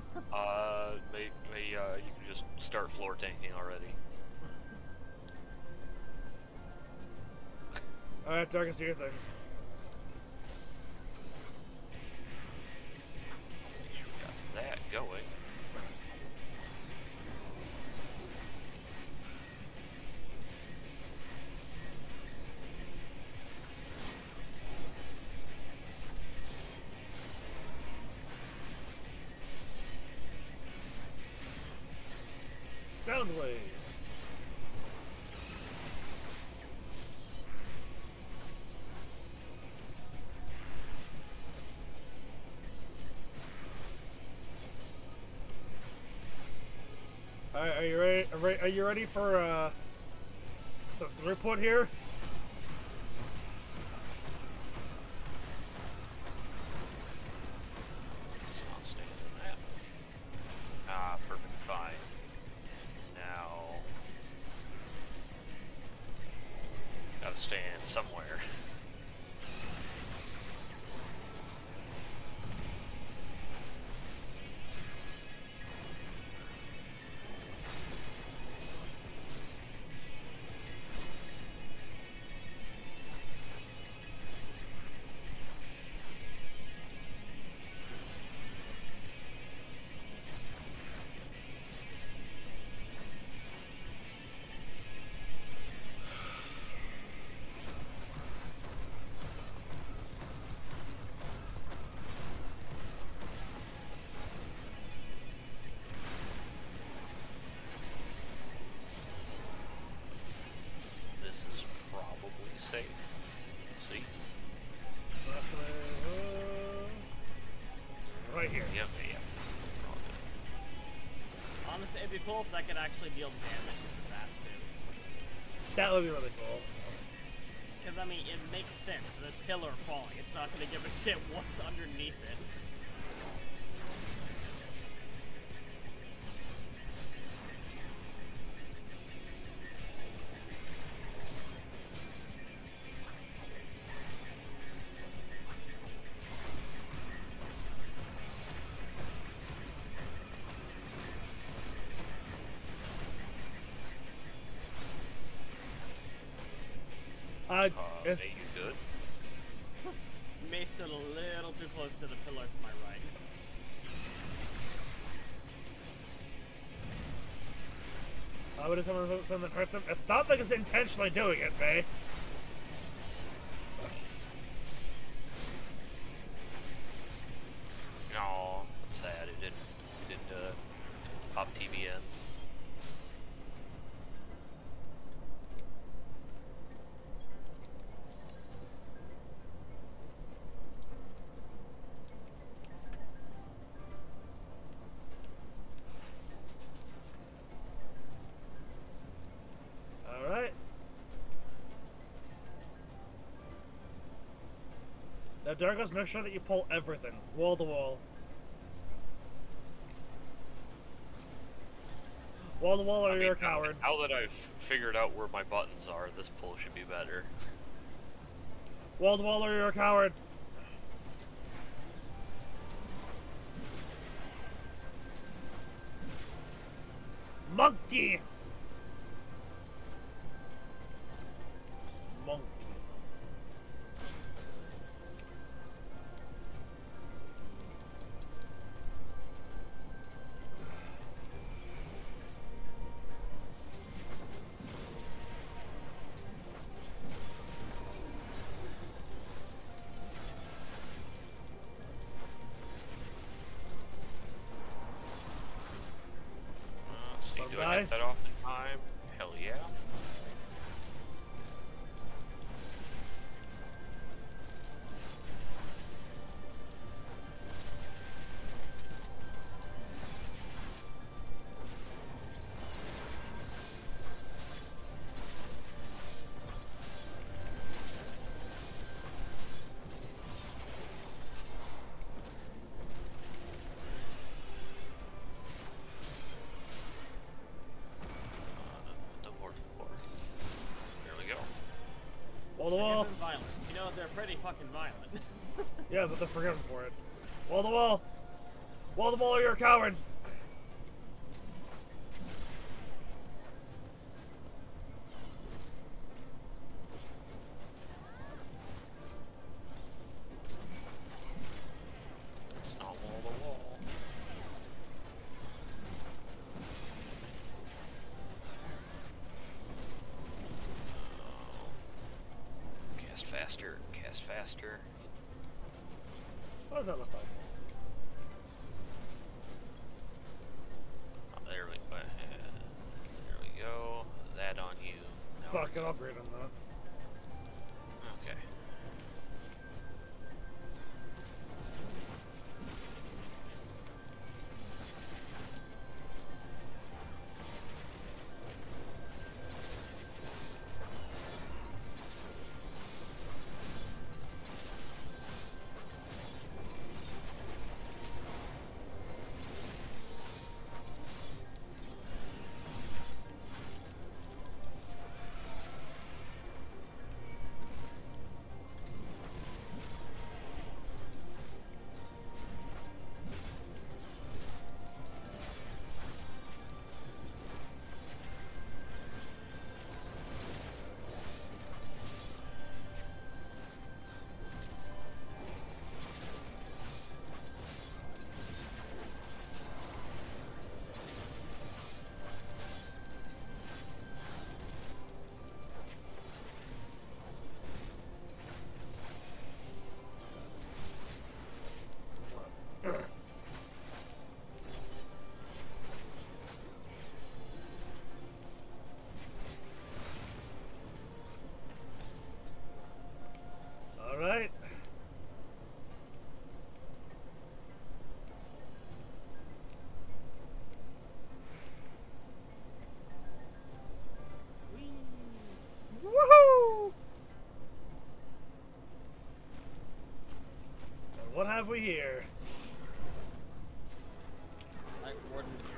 May you can just start floor tanking already. All right, Darkest, do your thing. That going. Soundwave. Alright, are you ready? Are you ready for some throughput here? Perfect, fine. Now, gotta stand somewhere. Safe. Let's see. Right here. Yep, yeah. Honestly, it'd be cool if that could actually deal damage to that too. That would be really cool. because I mean, it makes sense. The pillar falling. It's not gonna give a shit what's underneath it. If Hey, you good? Maced it a little too close to the pillar to my right. I would have something that hurts him. It's not like it's intentionally doing it, May. No, that's sad. It didn't pop TV in. Alright. Now, Dargos, make sure that you pull everything, wall to wall. Wall to wall, or you're a coward. Now that I've figured out where my buttons are, this pull should be better. Wall to wall, or you're a coward. Monkey! Monkey. See, do I get that off in time? Hell yeah. Wall to wall. Violent. You know, they're pretty fucking violent. Yeah, but they're forgiven for it. Wall to wall. Wall to wall, or you're a coward. It's not wall to wall. Cast faster, cast faster. What does that look like? Oh, there we go. That on you. Now Fuck, I'll upgrade on that. okay. we hear? Night Warden ears.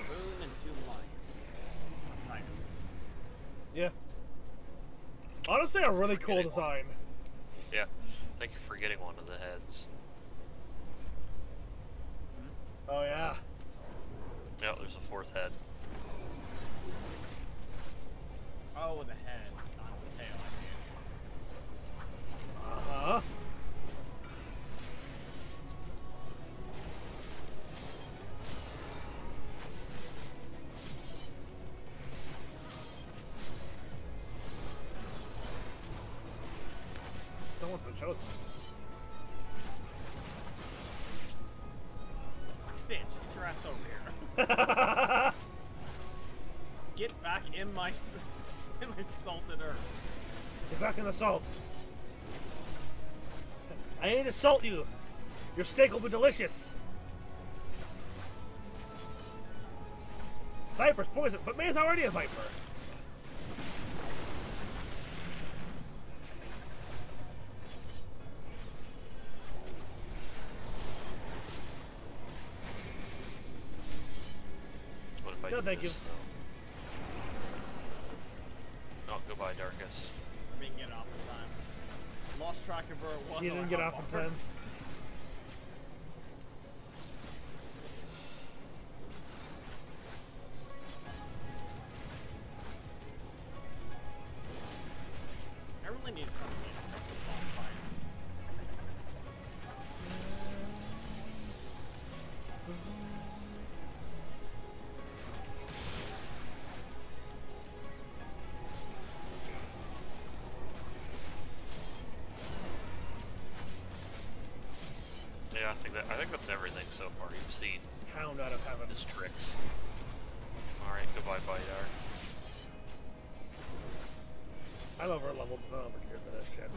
Boom and 2 lions. Tiger. Yeah. Honestly, a really cool design. Yeah, thank you for getting one of the heads. Oh yeah. Yeah, there's a 4th head. Oh, with the head, not the tail, I see. Uh-huh. Someone's been chosen. Bitch, get your ass over here. Get back in my salted earth. Get back in the salt. I ain't to salt you. Your steak will be delicious. Viper's poison, but May's already a Viper. What if I No, do thank this, you. though? Oh, goodbye, Darkus. I didn't get off in time. Lost track of where it was. You didn't get off in time. I really need to come in and make the boss fights. Yeah, I think that's everything so far. You've seen Hound out of heaven. his tricks. Alright, goodbye, Vidar. I'm over leveled, but I'm over here for this shit.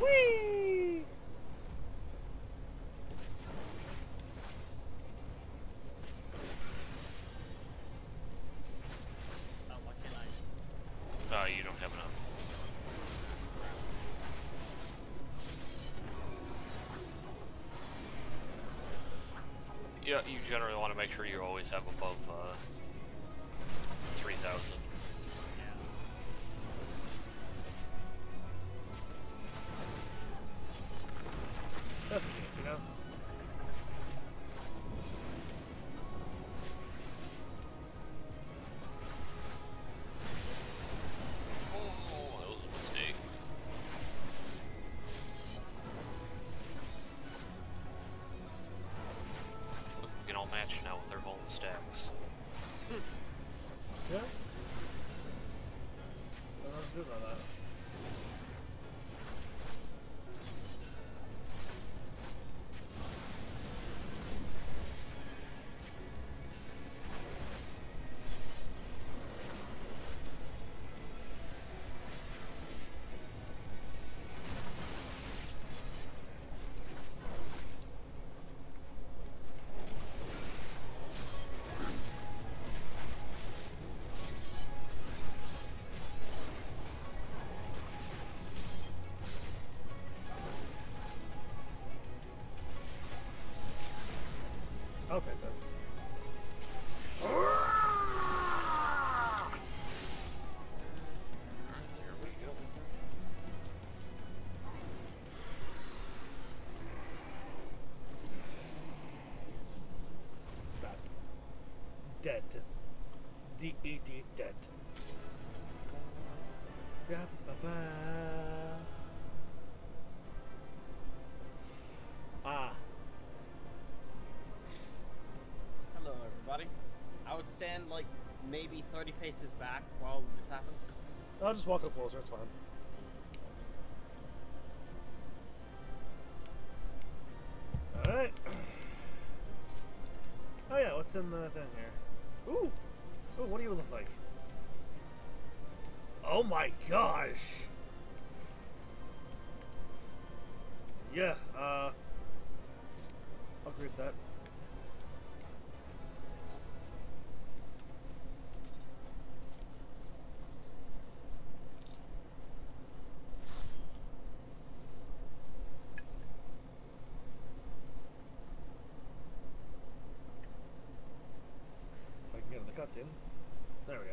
Whee! What can I? You don't have enough. Yeah, you generally want to make sure you always have above 3,000. That's the case, you know? Oh, that was a mistake. Look, we can all match now with our golden stacks. Yeah? I don't know what to do about that. I'll take this. Here we go. Bad. Dead. D-E-D, dead. Yeah, ba-ba. Ah. Hello, everybody. I would stand like maybe 30 paces back while this happens. I'll just walk up closer, it's fine. Alright. Oh yeah, what's in the thing here? Ooh! Ooh, what do you look like? Oh my gosh! Yeah, I'll grab that. If I can get in the cutscene. There we go.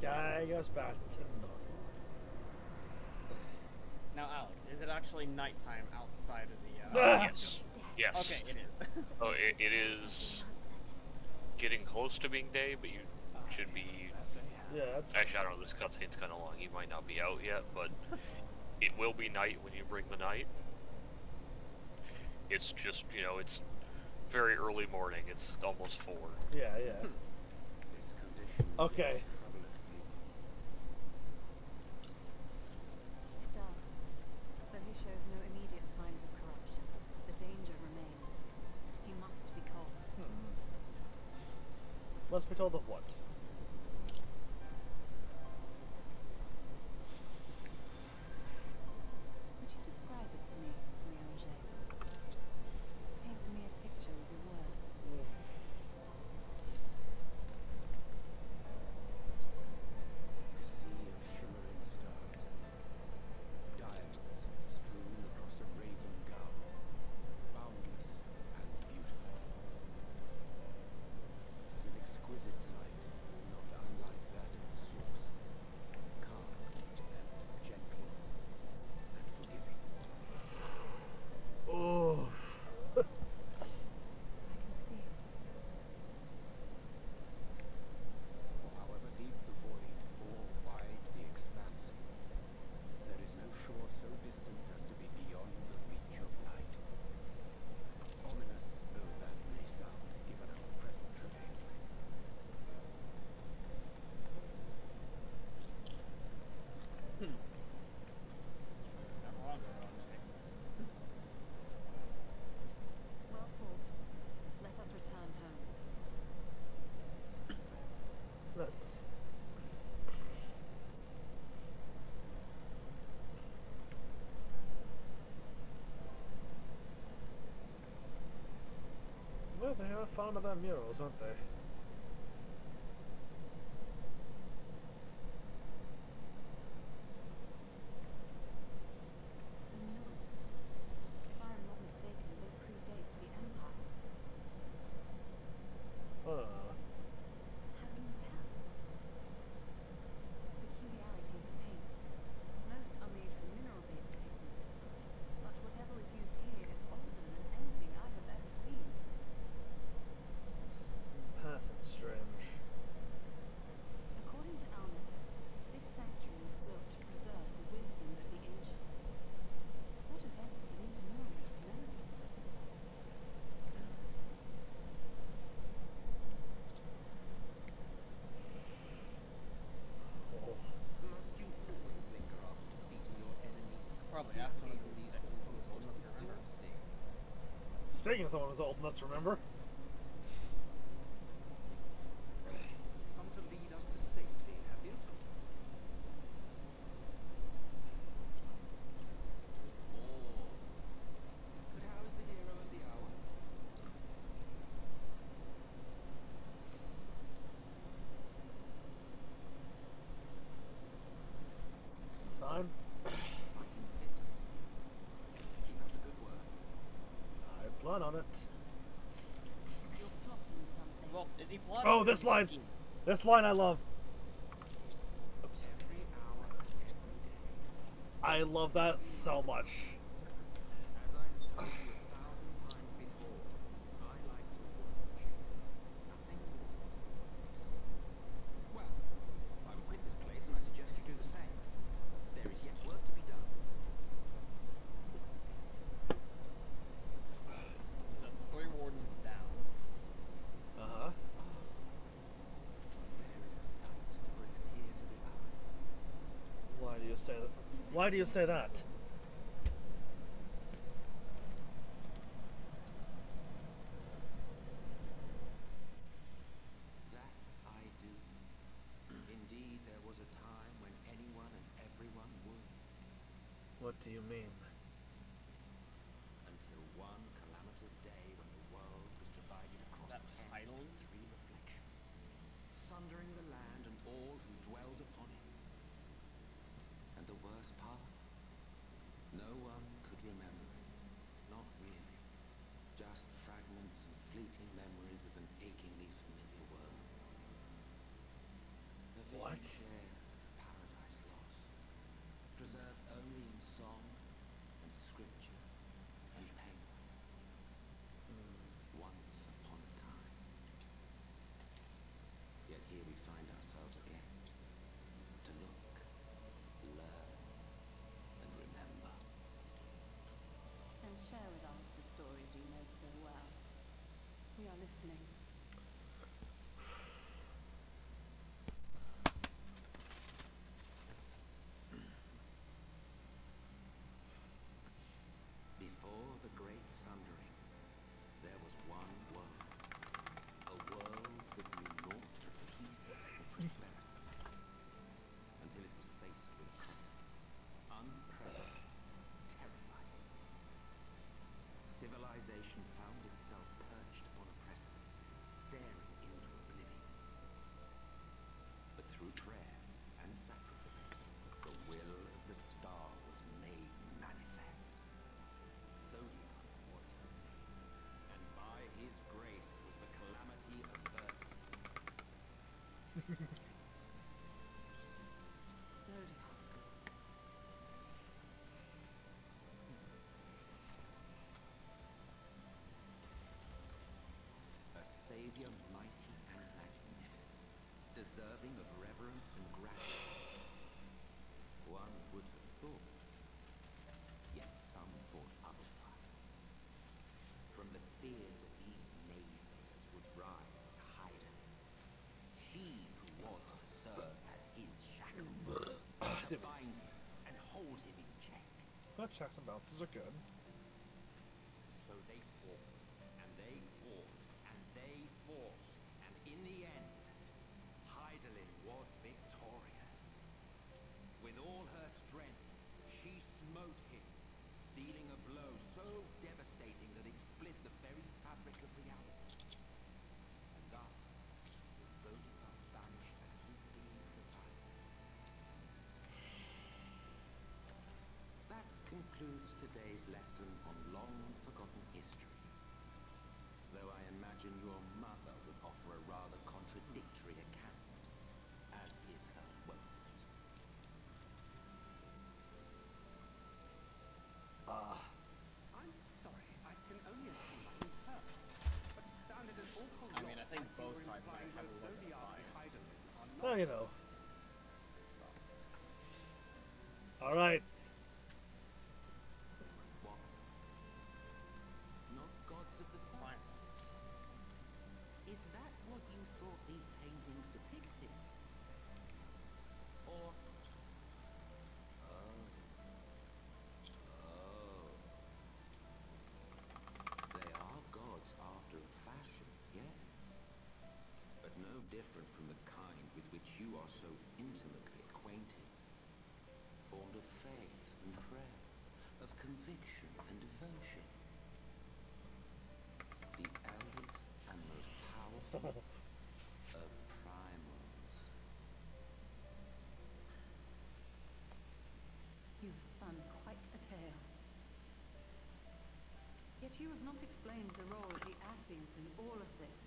Sky goes back to normal. Now, Alex, is it actually nighttime outside of the? Yes. Yes. Okay, it is. Oh, it is getting close to being day, but you should be. Yeah, that's. Actually, I don't know. This cutscene's kind of long. You might not be out yet, but it will be night when you bring the night. It's just, you know, it's very early morning. It's almost 4. Yeah, yeah. Okay. It does. Though he shows no immediate signs of corruption, the danger remains. He must be told. Must be told of what? Would you describe it to me, Riange? Paint for me a picture with your words. A sea of shimmering stars, diamonds strewn across a raven gown, boundless and beautiful. It's an exquisite sight, not unlike that of the source, calm and gentle and forgiving. Oh. I can see it. For however deep the void or wide the expanse, there is no shore so distant as to be beyond the reach of light. Ominous though that may sound, given our present travails. Not wrong, Riange. Well thought. Let us return home. Let's. Well, they are fond of their murals, aren't they? The murals. If I am not mistaken, they predate the Empire. How can you tell? Peculiarity of the paint. Most are made from mineral-based pigments. But whatever is used here is older than anything I have ever seen. Path and strange. According to Almet, this sanctuary was built to preserve the wisdom of the ancients. What events do these murals commemorate? Must you always linger after defeating your enemies? Probably ask someone who's These old awful enough to remember. exhausting. Speaking of someone who's old enough to remember, plan on it. You're plotting something. Well, is he plotting? Oh, or this is he line! scheming? This line I love. Oops. Every hour of every day. I love that so much. As I have told you 1,000 times before, I like to watch. Nothing more. Well, I will quit this place and I suggest you do the same. There is yet work to be done. That's 3 wardens down. Uh-huh. There is a sight to bring a tear to the eye. Why do you say that? Why do you say that? That I do. Indeed, there was a time when anyone and everyone would. What do you mean? Until one calamitous day when the world was divided across That 10 title? and 3 reflections, sundering the land and all who dwelled upon it. And the worst part? No one could remember it. Not really. Just fragments and fleeting memories of an achingly familiar world. A vision What? shared, paradise lost. Preserved only in song and scripture and pain. Once upon a time. Yet here we find ourselves again. To look, learn, and remember. Then share with us the stories you know so well. We are listening. Before the great sundering, there was one world. A world that knew naught but peace or prosperity. Until it was faced with a crisis. Unprecedented, terrifying. Civilization found itself perched upon a precipice, staring into oblivion. But through prayer and sacrifice, the will of the star was made manifest. Zodiac was his name, and by his grace was the calamity averted. Zodiac. A savior mighty and magnificent, deserving of reverence and gratitude. One would have thought, yet some thought otherwise. From the fears of these naysayers would rise Hyder. She who was to serve as his shackle, to bind him and hold him in check. But checks and balances are good. So they fought, and they fought, and they fought, and in the end, Hyderlin was victorious. With all her strength, she smote him, dealing a blow so devastating that it split the very fabric of reality. And thus, was Zodiac banished and his being divided. That concludes today's lesson on long-forgotten history. Though I imagine your mother would offer a rather contradictory account, as is her wont. I'm sorry, I can only assume I misheard. But it sounded an awful lot. I mean, I think like you both were sides might implying have a both little bit of Zodiac and bias. Hyderlin are not Well, you know. gods. All right. What? Not gods of the forest? Is that what you thought these paintings depicted? Or... Oh. They are gods after a fashion, yes. But no different from the kind with which you are so intimately acquainted. Formed of faith and prayer, of conviction and devotion. The eldest and most powerful of primals. You have spun quite a tale. Yet you have not explained the role of the Acids in all of this.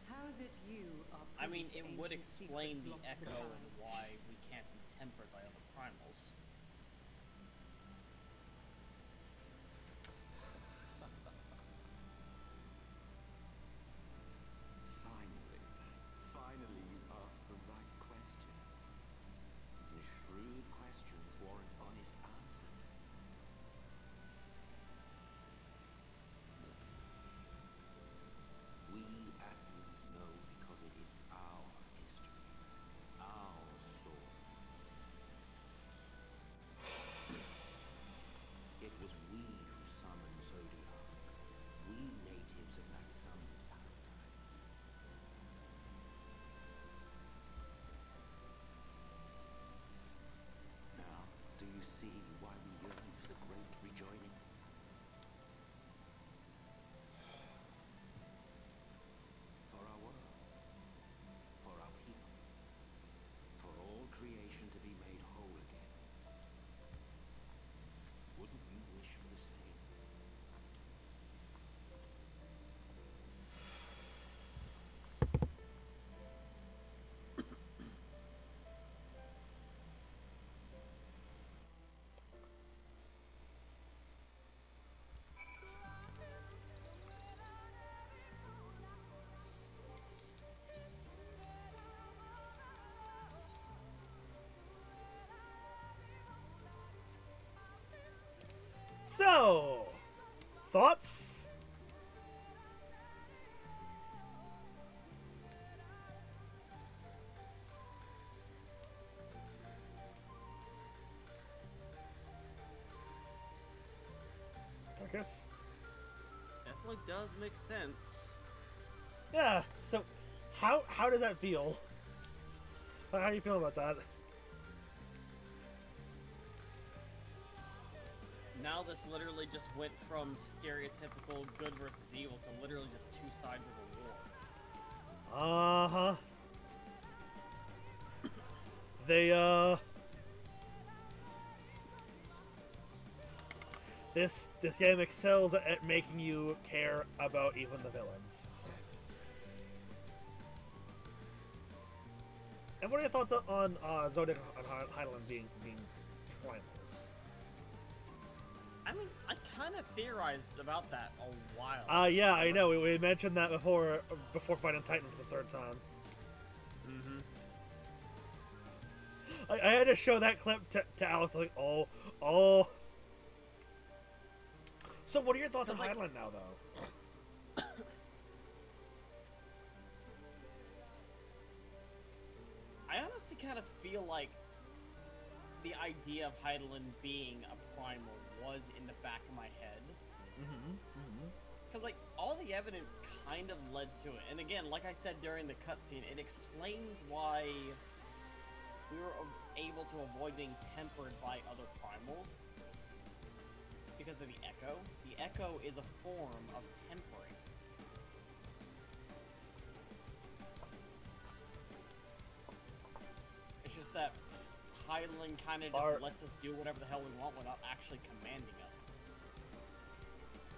How is it you are I privy mean, to it would ancient explain secrets the lost to echo time? and why we can't be tempered by other primals. Finally you asked the right question. And shrewd questions warrant honest answers. We Asians know because it is our history, our story. It was we who summoned Zodiac, we natives of that summoned paradise. Now, do you see why we yearn for the great rejoining? For our world, for our people, for all creation to be made whole again. Wouldn't you wish for the same? So, thoughts? Tarkus? Definitely does make sense. Yeah. So, how does that feel? How do you feel about that? Now this literally just went from stereotypical good versus evil to literally just two sides of a war. Uh-huh. They, This game excels at making you care about even the villains. And what are your thoughts on Zodiac and Heidelin being primals? I mean, I kind of theorized about that a while. Yeah, I know. We mentioned that before fighting Titan for the third time. Mm-hmm. I had to show that clip to Alex. Like, oh. So, what are your thoughts on Heidelin now, though? I honestly kind of feel like the idea of Heidelin being a primal was in the back of my head. Because, like, all the evidence kind of led to it. And again, like I said during the cutscene, it explains why we were able to avoid being tempered by other primals. Because of the Echo. The Echo is a form of tempering. It's just that Heidelin kind of just lets us do whatever the hell we want without actually commanding us.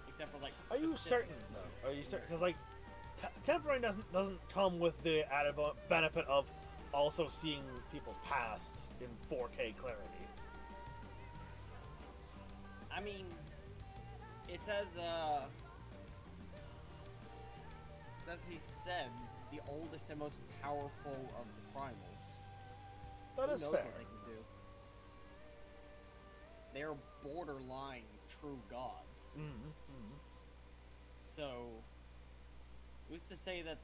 Except for, like, Are you certain, though? Are you certain? Because, like, tempering doesn't come with the added benefit of also seeing people's pasts in 4K clarity. I mean, it says as he said, the oldest and most powerful of the primals. That is Who knows fair. what they can do? They are borderline true gods. So, who's to say that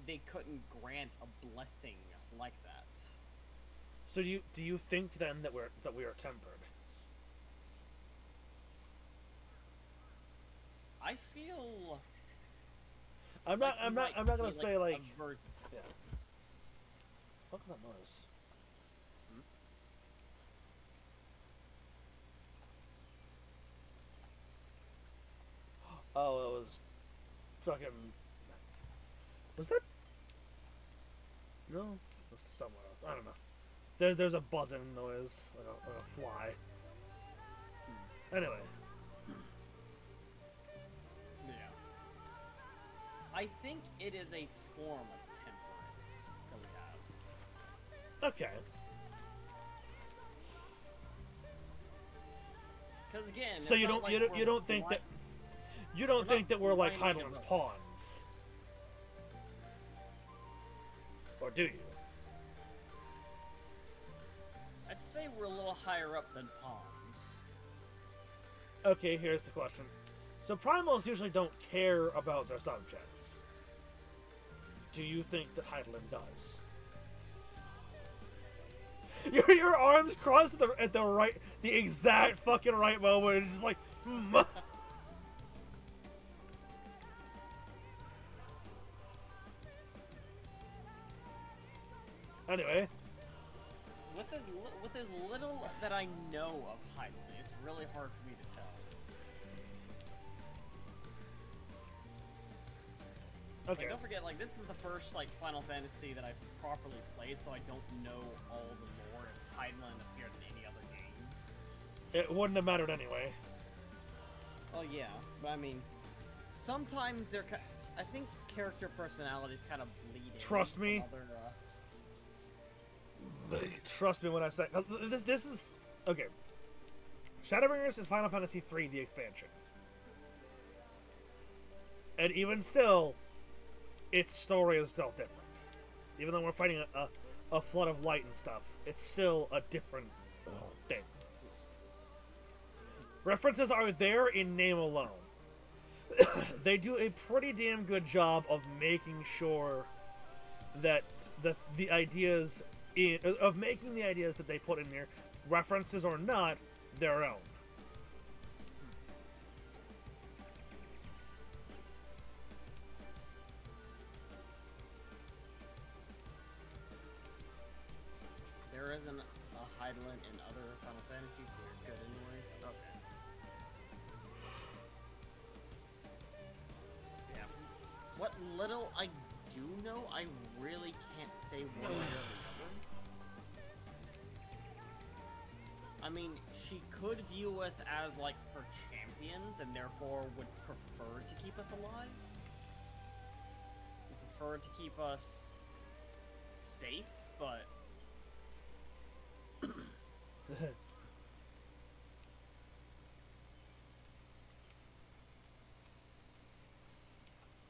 they couldn't grant a blessing like that? So do you think then that we are tempered? I feel. I'm not gonna say like. Yeah. Fuck that noise. Oh, it was fucking. Was that? No, it was somewhere else. I don't know. There's a buzzing noise, like a fly. Anyway. I think it is a form of temperance that we have. Okay. Because again, So it's you not don't like you don't think that we're like Heidelman's pawns, or do you? I'd say we're a little higher up than pawns. Okay, here's the question. So primals usually don't care about their subjects. Do you think that Heidelin does? Your arms crossed at the exact fucking right moment. It's just like, Anyway. With as little that I know of Heidelin, it's really hard for me to tell. Okay. Like, don't forget, like, this is the first, like, Final Fantasy that I've properly played, so I don't know all the lore if Heidelin appeared in any other games. It wouldn't have mattered anyway. Oh, yeah. But, I mean, sometimes they're I think character personalities kind of bleed in. Trust me. Other, Trust me when I say... This is... Okay. Shadowbringers is Final Fantasy III, the expansion. And even still, its story is still different. Even though we're fighting a flood of light and stuff, it's still a different thing. References are there in name alone. They do a pretty damn good job of making sure that the ideas... of making the ideas that they put in there, references or not, their own. There isn't a Heidelin in other Final Fantasies, so you're good anyway. Okay. Yeah. What little I do know, I really can't say one way or the other. I mean, she could view us as, like, her champions, and therefore would prefer to keep us alive. Prefer to keep us safe, but...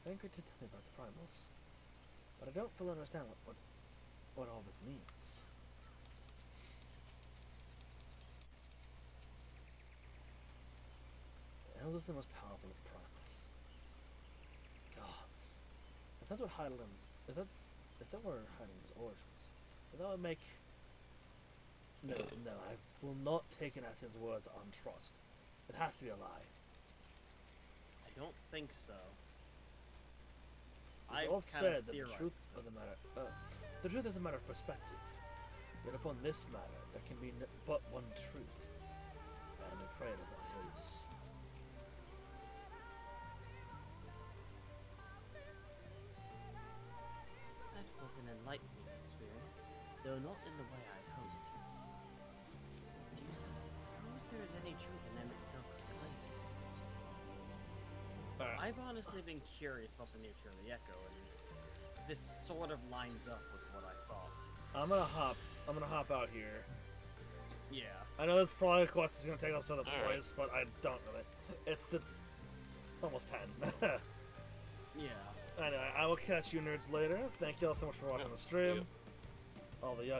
Angry to tell me about the primals, but I don't fully understand what all this means. The eldest and most powerful of primals. Gods. If that's what Heidelman's... If that were Heidelman's origins, then that would make... No, I will not take an Atin's words on trust. It has to be a lie. I don't think so. It's often said that the truth of the matter... the truth is a matter of perspective. Yet upon this matter, there can be but one truth. And I pray it is not his. That was an enlightening experience, though not in the way I hoped. Do you suppose there is any truth in Emmett Silk's claims? I've honestly been curious about the nature of the Echo, and this sort of lines up with what I thought. I'm gonna hop out here. Yeah. I know this probably quest is gonna take us to the boys, but I don't really. It's almost 10. Yeah. Anyway, I will catch you nerds later. Thank you all so much for watching the stream. All the